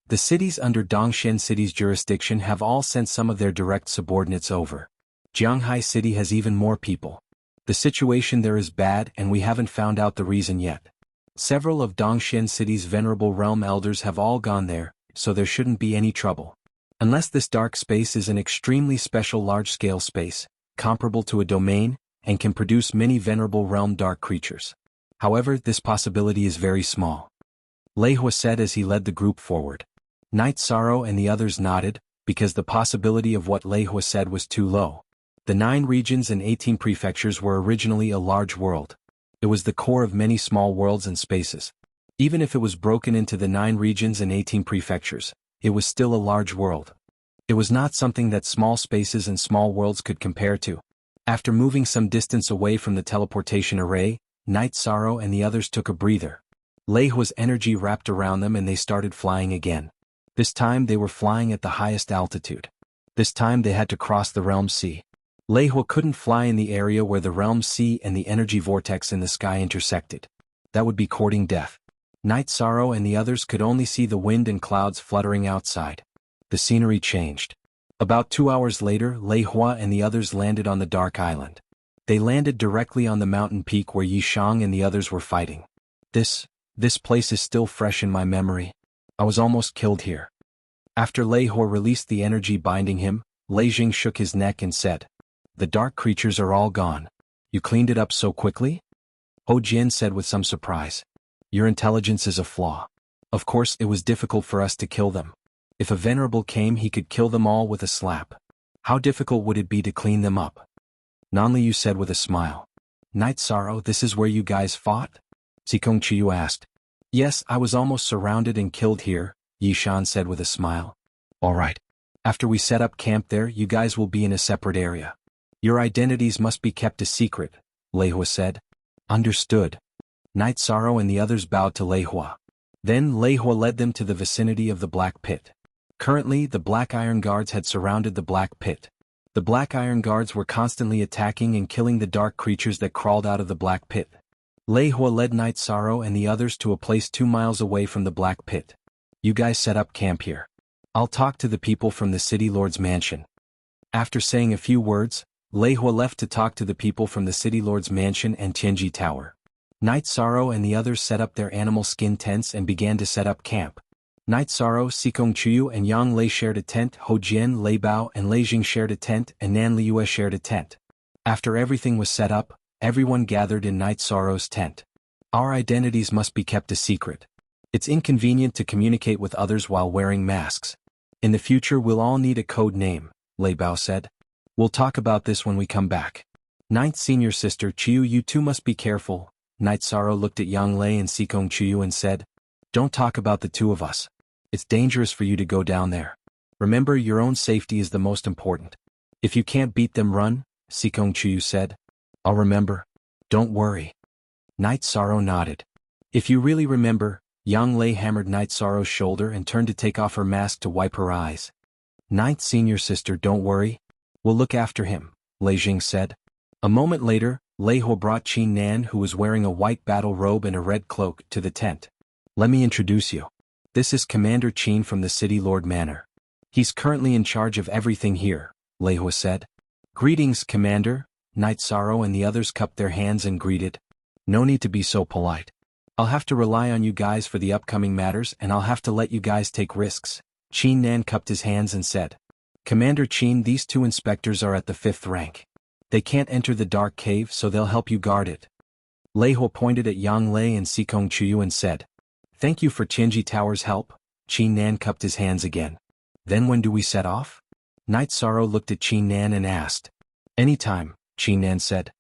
The cities under Dongshen City's jurisdiction have all sent some of their direct subordinates over. Jianghu City has even more people. The situation there is bad and we haven't found out the reason yet. Several of Dongshen City's Venerable Realm elders have all gone there, so there shouldn't be any trouble. Unless this dark space is an extremely special large-scale space, comparable to a domain, and can produce many Venerable Realm dark creatures. However, this possibility is very small. Lei Hua said as he led the group forward. Night Sorrow and the others nodded, because the possibility of what Lei Hua said was too low. The 9 regions and 18 prefectures were originally a large world. It was the core of many small worlds and spaces. Even if it was broken into the 9 regions and 18 prefectures, it was still a large world. It was not something that small spaces and small worlds could compare to. After moving some distance away from the teleportation array, Night Sorrow and the others took a breather. Lei Hua's energy wrapped around them and they started flying again. This time they were flying at the highest altitude. This time they had to cross the Realm Sea. Lei Hua couldn't fly in the area where the Realm Sea and the energy vortex in the sky intersected. That would be courting death. Night Sorrow and the others could only see the wind and clouds fluttering outside. The scenery changed. About 2 hours later, Lei Hua and the others landed on the Dark Island. They landed directly on the mountain peak where Yi Shang and the others were fighting. This place is still fresh in my memory. I was almost killed here. After Lei Hua released the energy binding him, Lei Jing shook his neck and said, The dark creatures are all gone. You cleaned it up so quickly? Ho Jian said with some surprise. Your intelligence is a flaw. Of course it was difficult for us to kill them. If a venerable came he could kill them all with a slap. How difficult would it be to clean them up? Nanli Yu said with a smile. Night Sorrow, this is where you guys fought? Sikong Chiyu asked. Yes, I was almost surrounded and killed here, Yi Shan said with a smile. Alright. After we set up camp there, you guys will be in a separate area. Your identities must be kept a secret, Lei Hua said. Understood. Night Sorrow and the others bowed to Lei Hua. Then Lei Hua led them to the vicinity of the Black Pit. Currently, the Black Iron Guards had surrounded the Black Pit. The Black Iron Guards were constantly attacking and killing the dark creatures that crawled out of the Black Pit. Lei Hua led Night Sorrow and the others to a place 2 miles away from the Black Pit. You guys set up camp here. I'll talk to the people from the City Lord's mansion. After saying a few words, Lei Hua left to talk to the people from the City Lord's mansion and Tianji Tower. Night Sorrow and the others set up their animal skin tents and began to set up camp. Night Sorrow, Sikong Chuyu and Yang Lei shared a tent, Ho Jian, Lei Bao and Lei Jing shared a tent and Nan Liue shared a tent. After everything was set up, everyone gathered in Night Sorrow's tent. Our identities must be kept a secret. It's inconvenient to communicate with others while wearing masks. In the future we'll all need a code name, Lei Bao said. We'll talk about this when we come back. Ninth senior sister Chiyu, you two must be careful. Night Sorrow looked at Yang Lei and Sikong Chiyu and said, Don't talk about the two of us. It's dangerous for you to go down there. Remember, your own safety is the most important. If you can't beat them, run, Sikong Chiyu said. I'll remember. Don't worry. Night Sorrow nodded. If you really remember, Yang Lei hammered Night Sorrow's shoulder and turned to take off her mask to wipe her eyes. Ninth senior sister, don't worry. We'll look after him, Lei Jing said. A moment later, Lei Ho brought Qin Nan, who was wearing a white battle robe and a red cloak, to the tent. Let me introduce you. This is Commander Qin from the City Lord Manor. He's currently in charge of everything here, Lei Ho said. Greetings, Commander. Night Sorrow and the others cupped their hands and greeted. No need to be so polite. I'll have to rely on you guys for the upcoming matters, and I'll have to let you guys take risks. Qin Nan cupped his hands and said. Commander Qin, these two inspectors are at the 5th rank. They can't enter the dark cave, so they'll help you guard it. Lei Ho pointed at Yang Lei and Sikong Chuyu and said. Thank you for Tianji Tower's help. Qin Nan cupped his hands again. Then when do we set off? Night Sorrow looked at Qin Nan and asked. Anytime, Qin Nan said.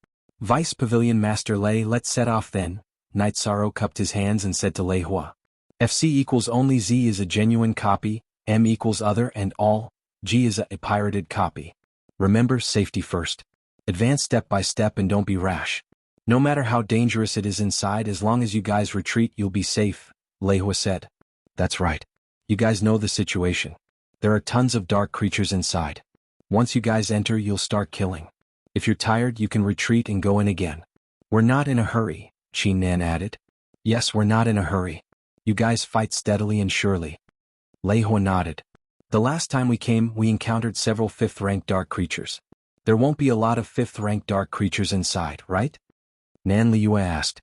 Vice Pavilion Master Lei, let's set off then. Night Sorrow cupped his hands and said to Lei Hua. FC equals only Z is a genuine copy, M equals other and all, G is a pirated copy. Remember, safety first. Advance step by step and don't be rash. No matter how dangerous it is inside, as long as you guys retreat, you'll be safe, Lei Hua said. That's right. You guys know the situation. There are tons of dark creatures inside. Once you guys enter, you'll start killing. If you're tired, you can retreat and go in again. We're not in a hurry, Qin Nan added. Yes, we're not in a hurry. You guys fight steadily and surely. Lei Hua nodded. The last time we came, we encountered several 5th-rank dark creatures. There won't be a lot of 5th-rank dark creatures inside, right? Nan Liyue asked.